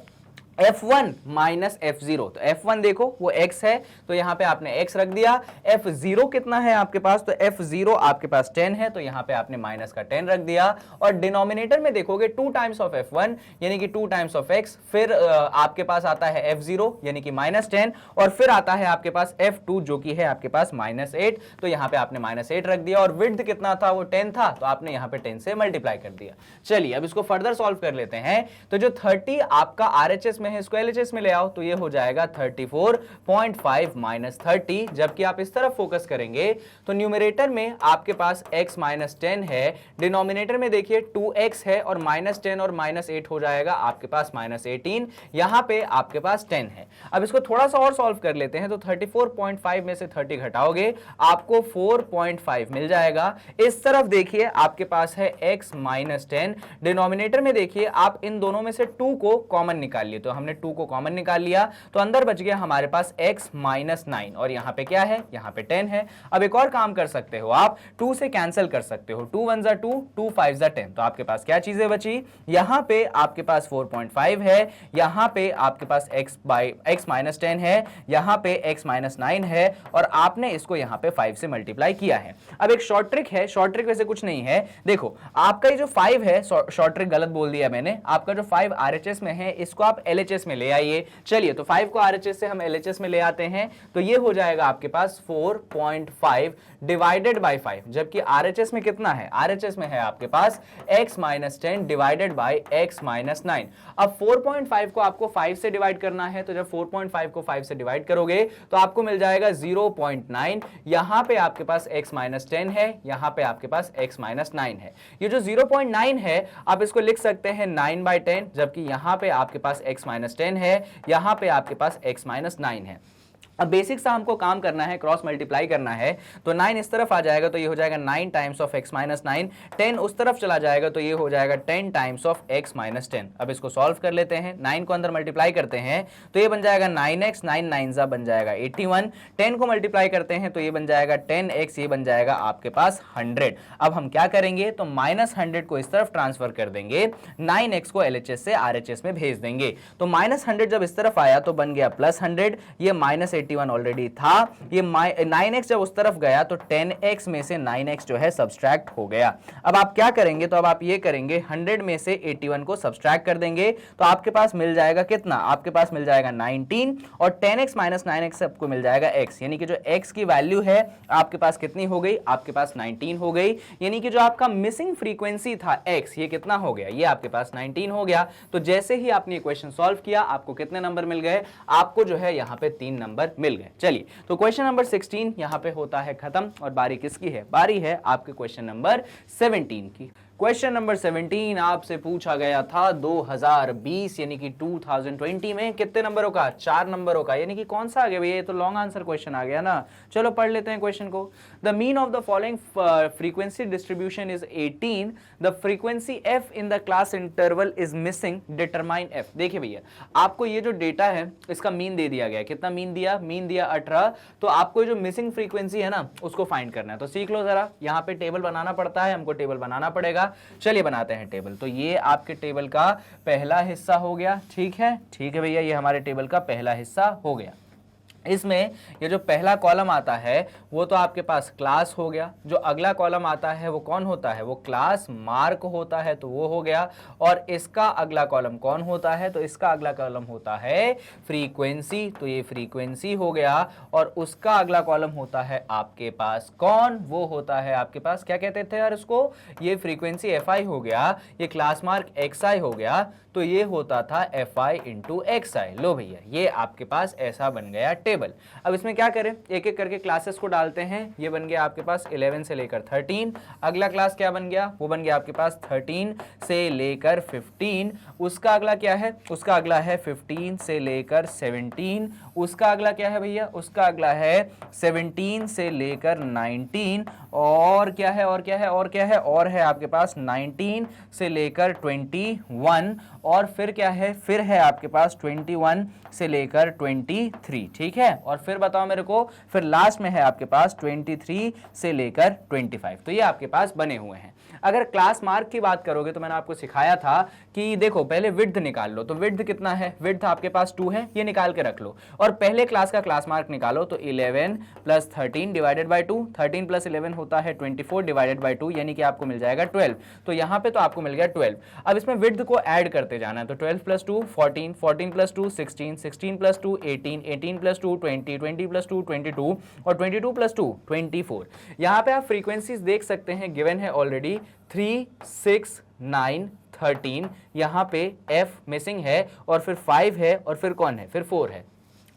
f1 माइनस f0, तो f1 देखो वो x है, तो यहां पे आपने x रख दिया। f0 कितना है आपके पास, तो f0 आपके पास 10 है, तो यहां पे आपने माइनस का 10 रख दिया। और डिनोमिनेटर में देखोगे 2 टाइम्स ऑफ f1 यानी कि 2 टाइम्स ऑफ x, फिर आपके पास आता है f0 यानी कि माइनस 10, और फिर आता है आपके पास f2 जो कि है आपके पास माइनस 8, तो यहां पे आपने माइनस 8 रख दिया। और विड्थ कितना था, वो 10 था, तो आपने यहां पे 10 से मल्टीप्लाई कर दिया। चलिए अब इसको फर्दर सॉल्व कर लेते हैं। तो जो 30 आपका RHS में है, इसको LHS में ले आओ, तो ये हो जाएगा 34.5 माइनस 30। जबकि आप इस तरफ फोकस करेंगे तो न्यूमरेटर में आपके पास x माइनस 10 है, डिनोमिनेटर में देखिए 2x है, और माइनस 10 और माइनस 8 हो जाएगा आपके पास माइनस 18, यहां पे आपके पास 10 है। अब इसको थोड़ा सा और सॉल्व कर लेते हैं, तो 34.5 में से 30 घटाओगे आपको 4.5 मिल जाएगा। इस तरफ देखिए आपके पास है x माइनस 10, डिनोमिनेटर में देखिए आप इन दोनों में से 2 को कॉमन निकाल लिए, तो हमने 2 को कॉमन निकाल लिया, तो अंदर बच गया हमारे पास x माइनस 9, और यहां पे क्या है, यहां पे 10 है। अब एक और काम कर सकते हो आप, 2 से कैंसिल कर सकते हो, 2 1 2, 2 5 10, तो आपके पास क्या चीजें बची, यहां पे आपके पास 4.5 है, यहां पे आपके पास x माइनस 10 है, यहां पे x माइनस 9 है, और आपने इसको यहां पे 5 से मल्टीप्लाई किया है। अब एक शॉर्ट ट्रिक है, शॉर्ट ट्रिक वैसे कुछ नहीं है, देखो आपका ये जो 5 है, शॉर्ट ट्रिक गलत बोल दिया मैंने, आपका जो 5 RHS में है इसको आप LHS में ले आइए। चलिए, तो 5 को RHS से हम LHS में ले आते हैं, तो ये हो जाएगा आपके पास 4.5 डिवाइडेड बाय 5, जबकि RHS में कितना है, RHS में है आपके पास x minus 10 divided by x minus 9। अब 4.5 को आपको 5 से डिवाइड करना है, तो जब 4.5 को 5 से डिवाइड करोगे तो आपको मिल जाएगा 0.9, यहां पे आपके पास x माइनस 10 है, यहां पे आपके पास x माइनस 9 है। ये जो 0.9 है आप इसको लिख सकते हैं 9/10, जबकि यहां पे आपके पास x माइनस 10 है, यहां पे आपके पास x माइनस 9 है। अब बेसिक सा हमको काम करना है, क्रॉस मल्टीप्लाई करना है, तो 9 इस तरफ आ जाएगा तो ये हो जाएगा 9 टाइम्स ऑफ x माइनस 9, 10 उस तरफ चला जाएगा तो ये हो जाएगा 10 टाइम्स ऑफ x माइनस 10। अब इसको सॉल्व कर लेते हैं, 9 को अंदर मल्टीप्लाई करते हैं तो ये बन जाएगा 9x, 9 9 बन जाएगा 81, 10 को मल्टीप्लाई करते हैं तो ये बन जाएगा 10x, ये बन जाएगा आपके पास 100। अब हम क्या करेंगे, तो माइनस 100 को इस तरफ ट्रांसफर कर देंगे, 9x को LHS से RHS में भेज देंगे, तो माइनस 100 जब इस तरफ आया तो बन गया प्लस 100, ये माइनस 81 ऑलरेडी था, ये 9x जब उस तरफ गया तो 10x में से 9x जो है सब्सट्रैक्ट हो गया। अब आप क्या करेंगे, तो अब आप ये करेंगे 100 में से 81 को सब्सट्रैक्ट कर देंगे, तो आपके पास मिल जाएगा कितना, आपके पास मिल जाएगा 19, और 10x माइनस 9x आपको मिल जाएगा x, यानी कि जो x की वैल्यू है आपके पास कितनी हो गई, आपके पास 19 हो गई, यानी कि जो आपका मिसिंग फ्रीक्वेंसी था x, ये कितना हो गया, ये आपके पास 19 हो गया। तो जैसे ही आपने इक्वेशन सॉल्व किया आपको कितने नंबर मिल गए, आपको जो है यहाँ पे 3 नंबर मिल गए। चलिए, तो क्वेश्चन नंबर 16 यहां पे होता है खत्म, और बारी किसकी है, बारी है आपके क्वेश्चन नंबर 17 की। क्वेश्चन नंबर 17 आपसे पूछा गया था 2020 यानी कि 2020 में कितने नंबरों का, 4 नंबरों का, यानी कि कौन सा आ गया भैया, ये तो लॉन्ग आंसर क्वेश्चन आ गया ना। चलो पढ़ लेते हैं क्वेश्चन को। The mean of the following frequency distribution is 18, the frequency f in the class interval is missing, determine f। देखिए भैया, आपको ये जो डेटा है इसका मीन दे दिया गया, कितना मीन दिया, मीन दिया 18, तो आपको जो मिसिंग फ्रीक्वेंसी है ना उसको फाइंड करना है। तो सीख लो जरा, यहाँ पे टेबल बनाना पड़ता है, हमको टेबल बनाना पड़ेगा। चलिए बनाते हैं टेबल। तो ये आपके टेबल का पहला हिस्सा हो गया, ठीक है, ठीक है भैया, ये हमारे टेबल का पहला हिस्सा हो गया। इसमें ये जो पहला कॉलम आता है वो तो आपके पास क्लास हो गया, जो अगला कॉलम आता है वो कौन होता है, वो क्लास मार्क होता है, तो वो हो गया। और इसका अगला कॉलम कौन होता है, तो इसका अगला कॉलम होता है फ्रीक्वेंसी, तो ये फ्रीक्वेंसी हो गया। और उसका अगला कॉलम होता है आपके पास कौन, वो होता है आपके पास, क्या कहते थे यार इसको, ये फ्रीक्वेंसी एफ आई हो गया, ये क्लास मार्क एक्स आई हो गया, तो ये होता था एफ आई इंटू एक्स आई। लो भैया ये आपके पास ऐसा बन गया टेबल। अब इसमें क्या करें, एक एक करके क्लासेस को डालते हैं। ये बन गया आपके पास 11 से लेकर 13, अगला क्लास क्या बन गया, वो बन गया आपके पास 13 से लेकर 15, उसका अगला क्या है, उसका अगला है 15 से लेकर 17, उसका अगला क्या है भैया, उसका अगला है 17 से लेकर 19, और क्या है, और क्या है, और क्या है, और है आपके पास 19 से लेकर 21, और फिर क्या है, फिर है आपके पास 21 से लेकर 23, ठीक है। और फिर बताओ मेरे को, फिर लास्ट में है आपके पास 23 से लेकर 25। तो ये आपके पास बने हुए हैं। अगर क्लास मार्क की बात करोगे तो मैंने आपको सिखाया था कि देखो पहले विड्थ निकाल लो, तो विड्थ कितना है, विड्थ आपके पास 2 है, ये निकाल के रख लो। और पहले क्लास का क्लास मार्क निकालो, तो 11 प्लस 13 डिवाइडेड बाई 2, 13 प्लस 11 होता है 24 डिवाइडेड बाई 2, यानी कि आपको मिल जाएगा 12। तो यहाँ पे तो आपको मिल गया 12। अब इसमें विड्थ को ऐड करते जाना है, तो 12 plus 2 14, 14 plus 2 16, 16 plus 2 18, 18 plus 2 20, 20 plus 2 22, और 22 प्लस 2 24। यहाँ पे आप फ्रीक्वेंसीज देख सकते हैं, गिवन है ऑलरेडी 3, 6, 9, 13, यहाँ पे F मिसिंग है, और फिर 5 है, और फिर कौन है, फिर 4 है।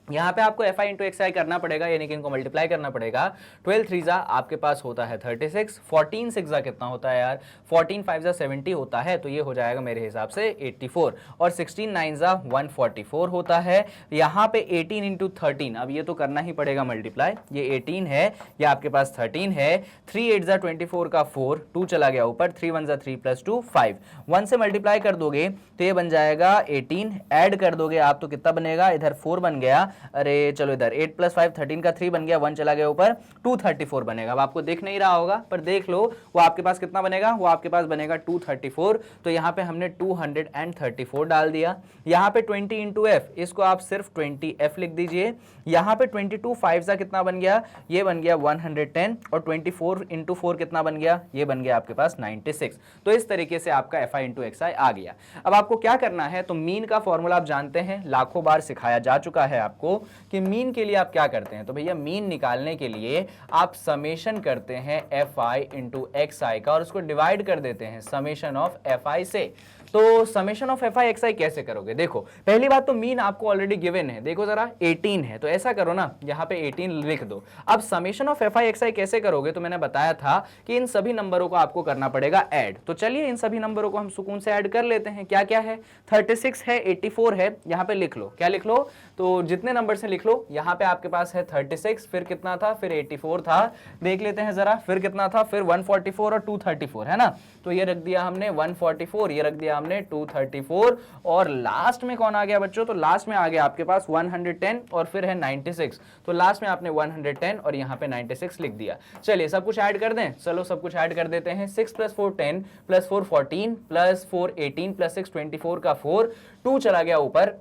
यहाँ पे आपको एफ आई इंटू एक्स आई करना पड़ेगा, यानी कि इनको मल्टीप्लाई करना पड़ेगा। 12 3 जा आपके पास होता है 36, 14 6 जा कितना होता है यार, 14 5 जा 70 होता है, तो ये हो जाएगा मेरे हिसाब से 84, और 16 9 जा 144 होता है। यहाँ पे 18 इंटू 13, अब ये तो करना ही पड़ेगा मल्टीप्लाई, ये 18 है, ये आपके पास 13 है, 3 8 जा 24 का 4, 2 चला गया ऊपर, 3 1 जा 3 प्लस 2 5, 1 से मल्टीप्लाई कर दोगे तो ये बन जाएगा 18, ऐड कर दोगे आप तो कितना बनेगा, इधर 4 बन गया, अरे चलो इधर 8 प्लस 5 13 का 3 बन गया, 1 चला गया ऊपर, 234 बनेगा। अब आपको देख नहीं रहा होगा पर देख लो, वो आपके पास कितना बनेगा, वो आपके पास बनेगा 234। तो यहाँ पे हमने 234 डाल दिया। यहाँ पे 20 इंटू एफ, इसको आप सिर्फ 20f लिख दीजिए। यहाँ पे 22 5 सा कितना बन गया, ये बन गया 110, और 24 इंटू 4 कितना बन गया, ये बन गया आपके पास 96। तो इस तरीके से आपका एफ आई इंटू एक्स आई आ गया। अब आपको क्या करना है, तो मीन का फॉर्मूला आप जानते हैं, लाखों बार सिखाया जा चुका है आपको कि मीन के लिए आप क्या करते हैं। तो भैया मीन निकालने के लिए आप समेशन करते हैं F I into X I का, और उसको डिवाइड कर देते हैं समेशन ऑफ एफ आई से। तो summation of F I X I कैसे करोगे, देखो पहली बात तो मीन आपको ऑलरेडी गिवन है, देखो जरा 18 है, तो ऐसा करो ना, यहाँ पे 18 लिख दो। अब summation of F I X I कैसे करोगे, तो मैंने बताया था कि इन सभी नंबरों को आपको करना पड़ेगा ऐड। तो चलिए इन सभी नंबरों को हम सुकून से ऐड कर लेते हैं। क्या क्या है, 36 है, 84 है, यहाँ पे लिख लो, क्या लिख लो, तो जितने नंबर से लिख लो। यहाँ पे आपके पास है 36, फिर कितना था, फिर 84 था, देख लेते हैं जरा, फिर कितना था, फिर 144 और 234 है ना। तो ये रख दिया हमने 144, ये रख दिया हमने 234, और लास्ट में कौन आ गया बच्चों, तो लास्ट में आ गया आपके पास 110, और फिर है 96। तो लास्ट में आपने 110 और यहाँ पे 96 लिख दिया। चलिए सब कुछ ऐड कर दें, चलो सब कुछ ऐड कर देते हैं। 6 प्लस 4 10, प्लस 4 14, प्लस 4 18, प्लस 6 24 का 4, 2 चला गया ऊपर,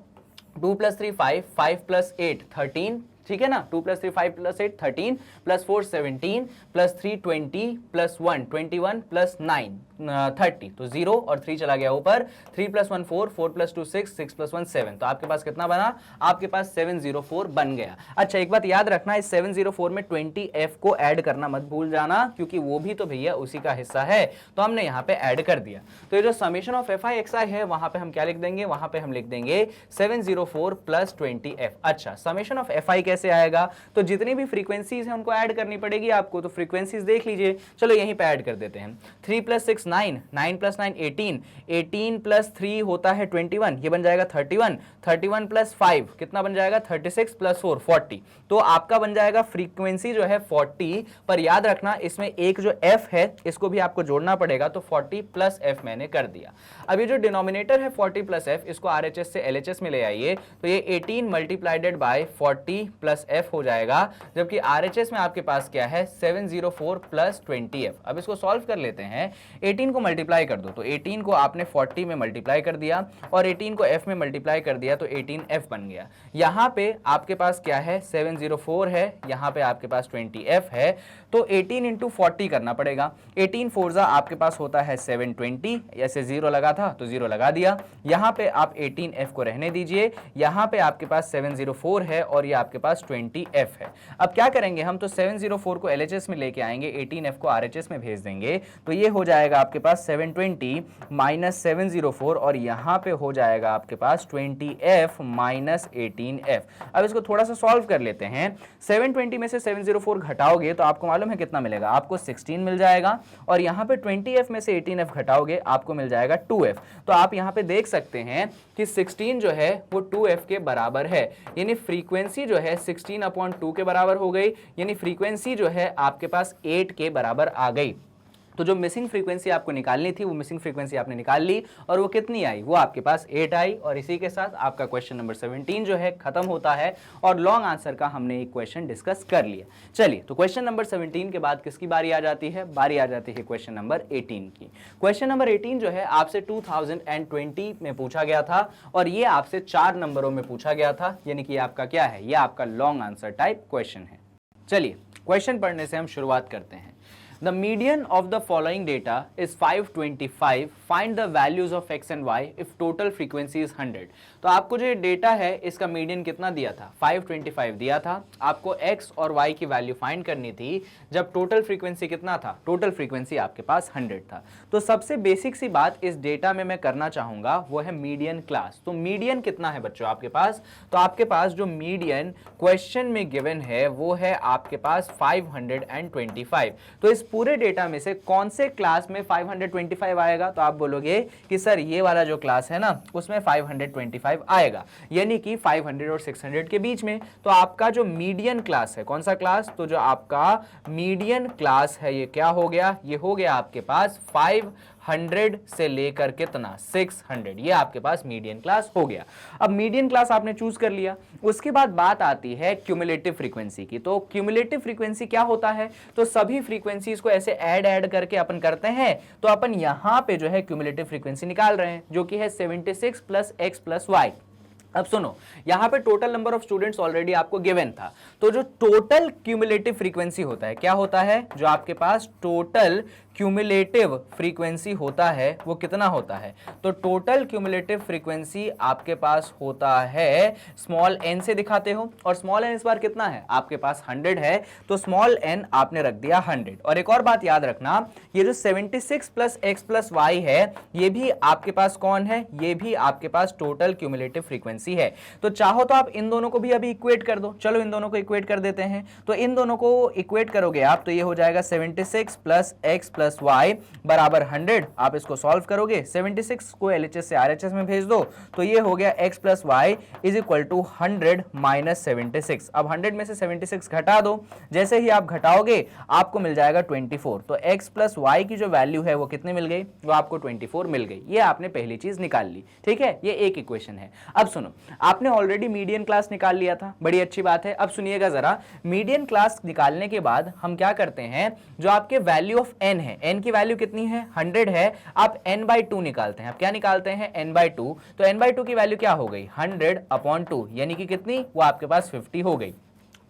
2 प्लस 3 5, 5 प्लस 8 13, ठीक है ना, 2 plus 3 5 plus 8 13, plus 4 17, plus 3 20, plus 1 21, plus 9 30, तो 0 और 3 चला गया ऊपर, 3 प्लस 1 4, 4 प्लस 2 6, 6 प्लस 1 7, तो आपके पास कितना बना, आपके पास 704 बन गया। अच्छा एक बात याद रखना, इस 704 में 20f को ऐड करना मत भूल जाना, क्योंकि वो भी तो भैया उसी का हिस्सा है, तो हमने यहाँ पे ऐड कर दिया। तो ये जो summation of F I X I है, वहां पे हम क्या लिख देंगे, वहां पे हम लिख देंगे 704 प्लस 20f। अच्छा समेशन ऑफ एफ आई कैसे आएगा, तो जितनी भी फ्रीक्वेंसीज हैं उनको ऐड करनी पड़ेगी आपको, तो फ्रीक्वेंसीज देख लीजिए, चलो यहीं पे ऐड कर देते हैं। 3 प्लस 6 9, 9 प्लस 9 18, 18 प्लस 3 होता है 21, ये बन जाएगा 31, 31 प्लस 5 कितना बन जाएगा, 36 प्लस 4 40, तो आपका बन जाएगा फ्रीक्वेंसी जो है 40। पर याद रखना इसमें एक जो f है इसको भी आपको जोड़ना पड़ेगा, तो 40 प्लस f मैंने कर दिया। अब ये जो डिनोमिनेटर है 40 प्लस f, इसको RHS से LHS में ले आइए, तो ये 18 मल्टीप्लाइडेड बाय 40 प्लस एफ हो जाएगा, जबकि RHS में आपके पास क्या है 704 प्लस 20f। अब इसको सॉल्व कर लेते हैं, 18 को मल्टीप्लाई कर दो, तो 18 को आपने 40 में मल्टीप्लाई कर दिया और 18 को f में मल्टीप्लाई कर दिया तो 18f बन गया। यहाँ पे आपके पास क्या है 704 है, यहाँ पे आपके पास 20f है, तो 18 इंटू 40 करना पड़ेगा। 18 फोरजा आपके पास होता है 720, ऐसे 0 लगा था तो 0 लगा दिया। यहाँ पे आप 18f को रहने दीजिए, यहाँ पे आपके पास 704 है और ये आपके पास 20f है। अब क्या करेंगे हम, तो 704 को LHS में लेके आएंगे, 18f को RHS में भेज देंगे, तो ये हो जाएगा आपके पास 720 माइनस 704 और यहाँ पे हो जाएगा आपके पास 20f माइनस 18f। अब इसको थोड़ा सा सॉल्व कर लेते हैं। 720 में से 704 घटाओगे तो आपको मालूम है कितना मिलेगा, आपको 16 मिल जाएगा और यहाँ पे 20f में से 18f घटाओगे आपको मिल जाएगा 2f। तो आप यहाँ पे देख सकते हैं कि 16 जो है वो 2f के बराबर है, यानी फ्रीक्वेंसी जो है 16/2 के बराबर हो गई, यानी फ्रीक्वेंसी जो है आपके पास 8 के बराबर आ गई। तो जो मिसिंग फ्रीक्वेंसी आपको निकालनी थी वो मिसिंग फ्रीक्वेंसी आपने निकाल ली और वो कितनी आई, वो आपके पास 8 आई। और इसी के साथ आपका क्वेश्चन नंबर 17 जो है खत्म होता है और लॉन्ग आंसर का हमने एक क्वेश्चन डिस्कस कर लिया। चलिए, तो क्वेश्चन नंबर 17 के बाद किसकी बारी आ जाती है, बारी आ जाती है क्वेश्चन नंबर 18 की। क्वेश्चन नंबर 18 जो है आपसे 2020 में पूछा गया था और ये आपसे 4 नंबरों में पूछा गया था, यानी कि आपका क्या है, ये आपका लॉन्ग आंसर टाइप क्वेश्चन है। चलिए क्वेश्चन पढ़ने से हम शुरुआत करते हैं। The median of the following data is 525. Find the values of x and y if total frequency is 100. तो आपको जो डेटा है इसका मीडियन कितना दिया था, 525 दिया था। आपको x और y की वैल्यू फाइंड करनी थी जब टोटल फ्रीक्वेंसी कितना था, टोटल फ्रीक्वेंसी आपके पास 100 था। तो सबसे बेसिक सी बात इस डेटा में मैं करना चाहूंगा वो है मीडियन क्लास। तो मीडियन कितना है बच्चों आपके पास, तो आपके पास जो मीडियन क्वेश्चन में गिवन है वो है आपके पास 525। तो इस पूरे डेटा में से कौन से क्लास में 525 आएगा, तो आप बोलोगे कि सर ये वाला जो क्लास है ना उसमें 525 आएगा, यानी कि 500 और 600 के बीच में। तो आपका जो मीडियन क्लास है, कौन सा क्लास, तो जो आपका मीडियन क्लास है ये क्या हो गया, ये हो गया आपके पास 500 से लेकर कितना 600, ये आपके पास मीडियन क्लास हो गया। अब मीडियन क्लास आपने चूज कर लिया, उसके बाद बात आती है क्यूमुलेटिव फ्रीक्वेंसी की। तो क्यूमुलेटिव फ्रीक्वेंसी क्या होता है, तो सभी फ्रीक्वेंसीज को ऐसे ऐड करके अपन करते हैं, तो अपन यहां पे जो है क्यूमुलेटिव फ्रीक्वेंसी निकाल रहे हैं जो कि है 76 प्लस x प्लस y। अब सुनो, यहां पे total number of students already आपको गिवन था, तो जो टोटल क्यूमुलेटिव फ्रीक्वेंसी होता है, क्या होता है, जो आपके पास टोटल क्यूमुलेटिव फ्रीक्वेंसी होता है वो कितना होता है, तो टोटल क्यूमुलेटिव फ्रीक्वेंसी आपके पास होता है, स्मॉल n से दिखाते हो और स्मॉल n इस बार कितना है आपके पास 100 है, तो स्मॉल n आपने रख दिया 100। और एक और बात याद रखना, ये जो 76 प्लस x प्लस y है ये भी आपके पास कौन है, ये भी आपके पास टोटल क्यूमुलेटिव फ्रीक्वेंसी है। तो चाहो तो आप इन दोनों को भी अभी इक्वेट कर दो, चलो इन दोनों को इक्वेट कर देते हैं। तो इन दोनों को इक्वेट करोगे आप तो ये हो जाएगा 76 प्लस x प्लस y बराबर 100। आप इसको सॉल्व करोगे, 76 को LHS से RHS में भेज दो, तो ये हो गया x plus y is equal to 100 minus 76। अब 100 में से 76 घटा दो, जैसे ही आप घटाओगे आपको मिल जाएगा 24। तो x प्लस y की जो वैल्यू है वो कितनी मिल गई, वो आपको 24 मिल गई। ये आपने पहली चीज निकाल ली, ठीक है, ये एक इक्वेशन है। अब सुनो, आपने ऑलरेडी मीडियन क्लास निकाल लिया था, बड़ी अच्छी बात है। अब सुनिएगा जरा, मीडियन क्लास निकालने के बाद हम क्या करते हैं, जो आपके वैल्यू ऑफ n है, n की वैल्यू कितनी है 100 है, आप n/2 निकालते हैं। आप क्या निकालते हैं n/2, तो n/2 की वैल्यू क्या हो गई 100/2, यानी कि कितनी, वो आपके पास 50 हो गई।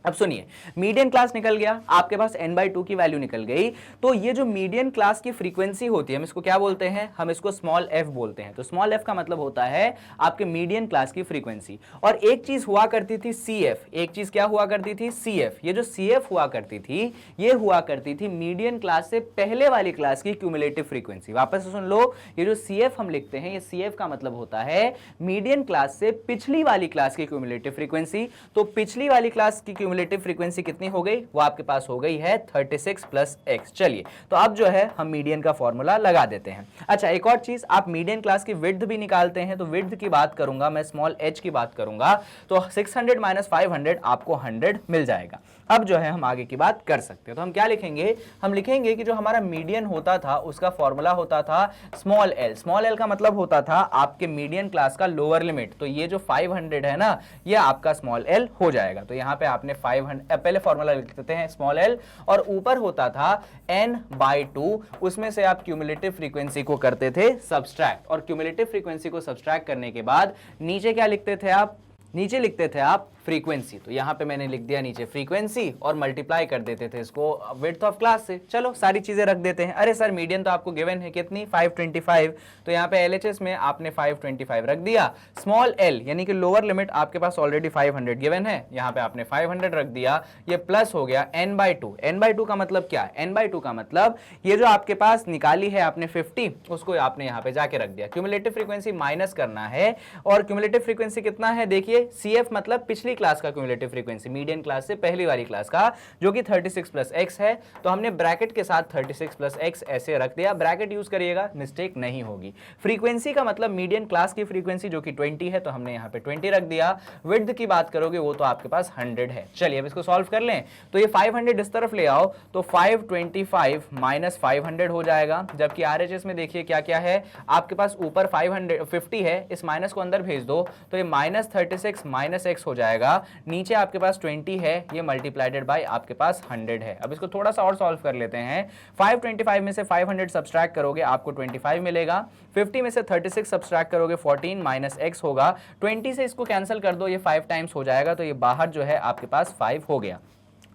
अब सुनिए, मीडियन क्लास निकल गया, आपके पास n/2 की वैल्यू निकल गई, तो ये जो मीडियन क्लास की फ्रीक्वेंसी होती है हम इसको क्या बोलते हैं, हम इसको स्मॉल f बोलते हैं। तो स्मॉल f का मतलब होता है आपके मीडियन क्लास की फ्रीक्वेंसी। और एक चीज हुआ करती थी cf, एक चीज क्या हुआ करती थी cf। ये जो cf हुआ करती थी ये हुआ करती थी मीडियन क्लास से पहले वाली क्लास की क्यूमुलेटिव फ्रीक्वेंसी। वापस से सुन लो, ये जो cf हम लिखते हैं, ये cf का मतलब होता है मीडियन क्लास से पिछली वाली क्लास की क्यूमुलेटिव फ्रीक्वेंसी। तो पिछली वाली क्लास की क्यूमुलेटिव फ्रीक्वेंसी कितनी हो गई, वो आपके पास हो गई है 36 प्लस एक्स। चलिए तो अब जो है हम मीडियन का फॉर्मूला लगा देते हैं। अच्छा, एक और चीज, आप मीडियन क्लास की विड्थ भी निकालते हैं, तो विड्थ की बात करूंगा मैं, स्मॉल h की बात करूंगा, तो 600 माइनस 500 आपको 100 मिल जाएगा। अब जो है हम आगे की बात कर सकते हैं, तो हम क्या लिखेंगे, हम लिखेंगे कि जो हमारा मीडियन होता था उसका फॉर्मूला होता था स्मॉल l। स्मॉल l का मतलब होता था आपके मीडियन क्लास का लोअर लिमिट, तो ये जो 500 है ना, ये आपका स्मॉल l हो जाएगा। तो यहाँ पे आपने 500 पहले फॉर्मूला लिख देते हैं स्मॉल l, और ऊपर होता था n/2, उसमें से आप क्यूमुलेटिव फ्रीक्वेंसी को करते थे सब्सट्रैक्ट, और क्यूमुलेटिव फ्रीक्वेंसी को सब्सट्रैक्ट करने के बाद नीचे क्या लिखते थे आप, नीचे लिखते थे आप फ्रीक्वेंसी। तो यहां पे मैंने लिख दिया नीचे फ्रीक्वेंसी और मल्टीप्लाई कर देते थे इसको विड्थ ऑफ क्लास से। चलो सारी चीजें रख देते हैं। अरे सर मीडियन तो आपको गिवन है कितनी, 525, तो यहाँ पे एलएचएस में आपने 525 रख दिया। स्मॉल एल यानी कि लोअर लिमिट आपके पास ऑलरेडी 500 गिवन है, यहाँ पे आपने 500 रख दिया, ये प्लस हो गया n/2। n/2 का मतलब क्या, n/2 का मतलब ये जो आपके पास निकाली है आपने 50, उसको आपने यहाँ पे जाके रख दिया। क्यूमुलेटिव फ्रीक्वेंसी माइनस करना है, और क्यूमुलेटिव फ्रीक्वेंसी कितना है देखिए, CF मतलब पिछली क्लास का क्यूमुलेटिव फ्रीक्वेंसी, मीडियन क्लास से पहली वाली क्लास का, जो कि 36 प्लस एक्स है। तो हमने ब्रैकेट के साथ 36 प्लस एक्स ऐसे रख दिया, ब्रैकेट यूज करिएगा, मिस्टेक नहीं होगी। फ्रीक्वेंसी का मतलब मीडियन क्लास की फ्रीक्वेंसी जो कि 20 है, तो हमने यहाँ पे 20 रख दिया। विड्थ की बात करोगे वो तो आपके पास 100 है। चलिए अब इसको सॉल्व कर लें, तो ये 500 इस तरफ ले आओ, तो 525 माइनस 500 हो जाएगा, जबकि RHS में देखिए क्या क्या है आपके पास, ऊपर 550 है, इस माइनस को अंदर भेज दो, तो ये माइनस 36 माइनस एक्स हो जाएगा, नीचे आपके पास 20 है, ये मल्टीप्लाइडेड बाय आपके पास 100 है। अब इसको थोड़ा सा और सॉल्व कर लेते हैं। 525 में से 500 सब्सट्रैक्ट करोगे आपको 25 मिलेगा, 50 में से 36 सब्सट्रैक्ट करोगे 14 माइनस एक्स होगा, 20 से इसको कैंसिल कर दो, ये 5 टाइम्स हो जाएगा, तो ये बाहर जो है आपके पास 5 हो गया।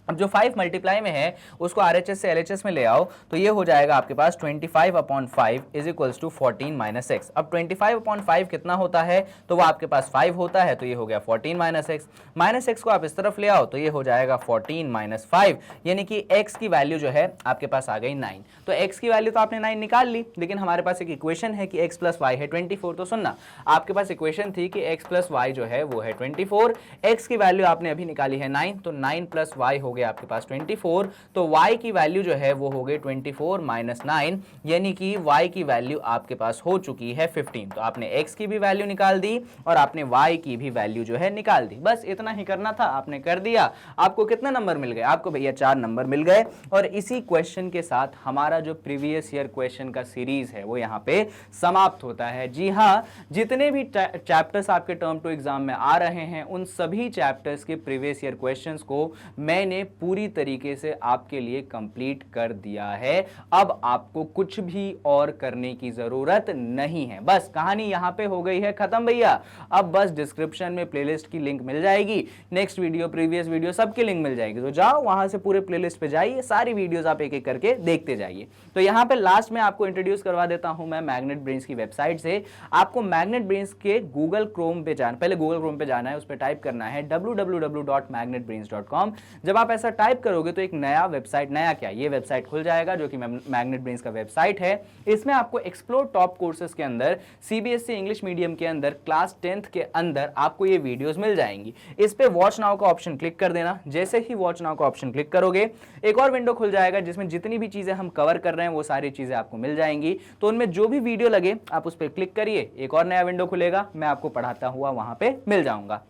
अब जो 5 मल्टीप्लाई में है उसको RHS से LHS में ले आओ, तो ये हो जाएगा आपके पास 25/5 is equals to 14 minus x. अब 25/5 कितना होता है, तो वो आपके पास 5 होता है, तो ये हो गया 14 माइनस एक्स। माइनस एक्स को आप इस तरफ ले आओ, तो ये हो जाएगा 14 माइनस 5, यानी कि x की वैल्यू जो है आपके पास आ गई 9। तो x की वैल्यू तो आपने 9 निकाल ली, लेकिन हमारे पास एक इक्वेशन है कि x प्लस वाई है 24। तो सुनना, आपके पास इक्वेशन थी कि x प्लस वाई जो है वो है 24, x की वैल्यू आपने अभी निकाली है 9, तो 9 प्लस वाई हो गया आपके पास 24, तो y की वैल्यू जो है वो हो गई 24 माइनस 9, यानी कि y की वैल्यू आपके पास हो चुकी है 15। तो आपने x की भी वैल्यू निकाल दी और आपने y की भी वैल्यू जो है निकाल दी। बस इतना ही करना था, आपने कर दिया। आपको कितने नंबर मिल गए, आपको भैया 4 नंबर मिल गए। और इसी क्वेश्चन के साथ हमारा जो प्रीवियस ईयर क्वेश्चन का सीरीज है वो यहाँ पे समाप्त होता है। जी हाँ, जितने भी चैप्टर्स आपके टर्म 2 एग्जाम में आ रहे हैं, उन सभी चैप्टर्स के प्रीवियस ईयर क्वेश्चंस को मैंने पूरी तरीके से आपके लिए कंप्लीट कर दिया है। अब आपको कुछ भी और करने की जरूरत नहीं है, बस कहानी यहां पे हो गई है खत्म भैया। अब बस डिस्क्रिप्शन में प्लेलिस्ट की लिंक मिल जाएगी, नेक्स्ट वीडियो, प्रीवियस वीडियो सबकी लिंक मिल जाएगी, तो जाओ वहां से पूरे प्लेलिस्ट पे जाइए, सारी वीडियोस आप एक एक करके देखते जाइए। तो यहां पे लास्ट में आपको इंट्रोड्यूस करवा देता हूं मैं मैग्नेट ब्रेन्स की वेबसाइट से। आपको मैग्नेट ब्रेन्स के गूगल क्रोम पे जाना, पहले गूगल क्रोम पे जाना है, उस पर टाइप करना है www.magnetbrains.com। जब आप ऐसा टाइप करोगे तो एक नया वेबसाइट, नया क्या, ये वेबसाइट खुल जाएगा जो कि मैग्नेट ब्रेन्स का वेबसाइट है। इसमें आपको एक्सप्लोर टॉप कोर्सेज के अंदर CBSE इंग्लिश मीडियम के अंदर क्लास 10th के अंदर आपको ये वीडियोस मिल जाएंगी। इस पे वॉच नाउ का ऑप्शन क्लिक कर देना। जैसे ही वॉच नाउ का ऑप्शन क्लिक करोगे एक और विंडो खुल जाएगा जिसमें जितनी भी चीजें हम कवर कर रहे हैं वो सारी चीजें आपको मिल जाएंगी। तो उनमें जो भी वीडियो लगे आप उस पर क्लिक करिए, एक और नया विंडो खुलेगा, मैं आपको पढ़ाता हुआ वहां पे मिल जाऊंगा।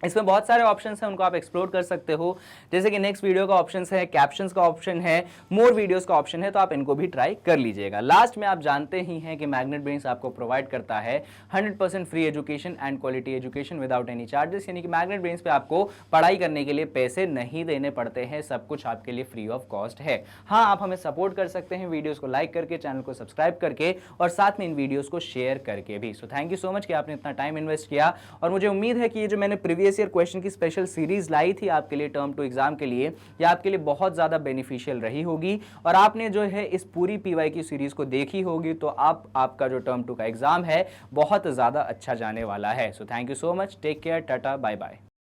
इसमें बहुत सारे ऑप्शंस हैं, उनको आप एक्सप्लोर कर सकते हो, जैसे कि नेक्स्ट वीडियो का ऑप्शन है, कैप्शंस का ऑप्शन है, मोर वीडियोस का ऑप्शन है, तो आप इनको भी ट्राई कर लीजिएगा। लास्ट में आप जानते ही हैं कि मैग्नेट ब्रेन्स आपको प्रोवाइड करता है 100% free education and quality education without any charges, यानी कि मैग्नेट ब्रेन्स पे आपको पढ़ाई करने के लिए पैसे नहीं देने पड़ते हैं, सब कुछ आपके लिए फ्री ऑफ कॉस्ट है। हाँ, आप हमें सपोर्ट कर सकते हैं वीडियोस को लाइक करके, चैनल को सब्सक्राइब करके और साथ में इन वीडियोस को शेयर करके भी। सो थैंक यू सो मच कि आपने इतना टाइम इन्वेस्ट किया, और मुझे उम्मीद है कि ये जो मैंने प्रीवियस ईयर क्वेश्चन की स्पेशल सीरीज लाई थी आपके लिए टर्म 2 एग्जाम के लिए, ये आपके लिए बहुत ज्यादा बेनिफिशियल रही होगी, और आपने जो है इस पूरी PY की सीरीज को देखी होगी, तो आपका जो टर्म 2 का एग्जाम है बहुत ज्यादा अच्छा जाने वाला है। So thank you so much, take care, tata, bye bye.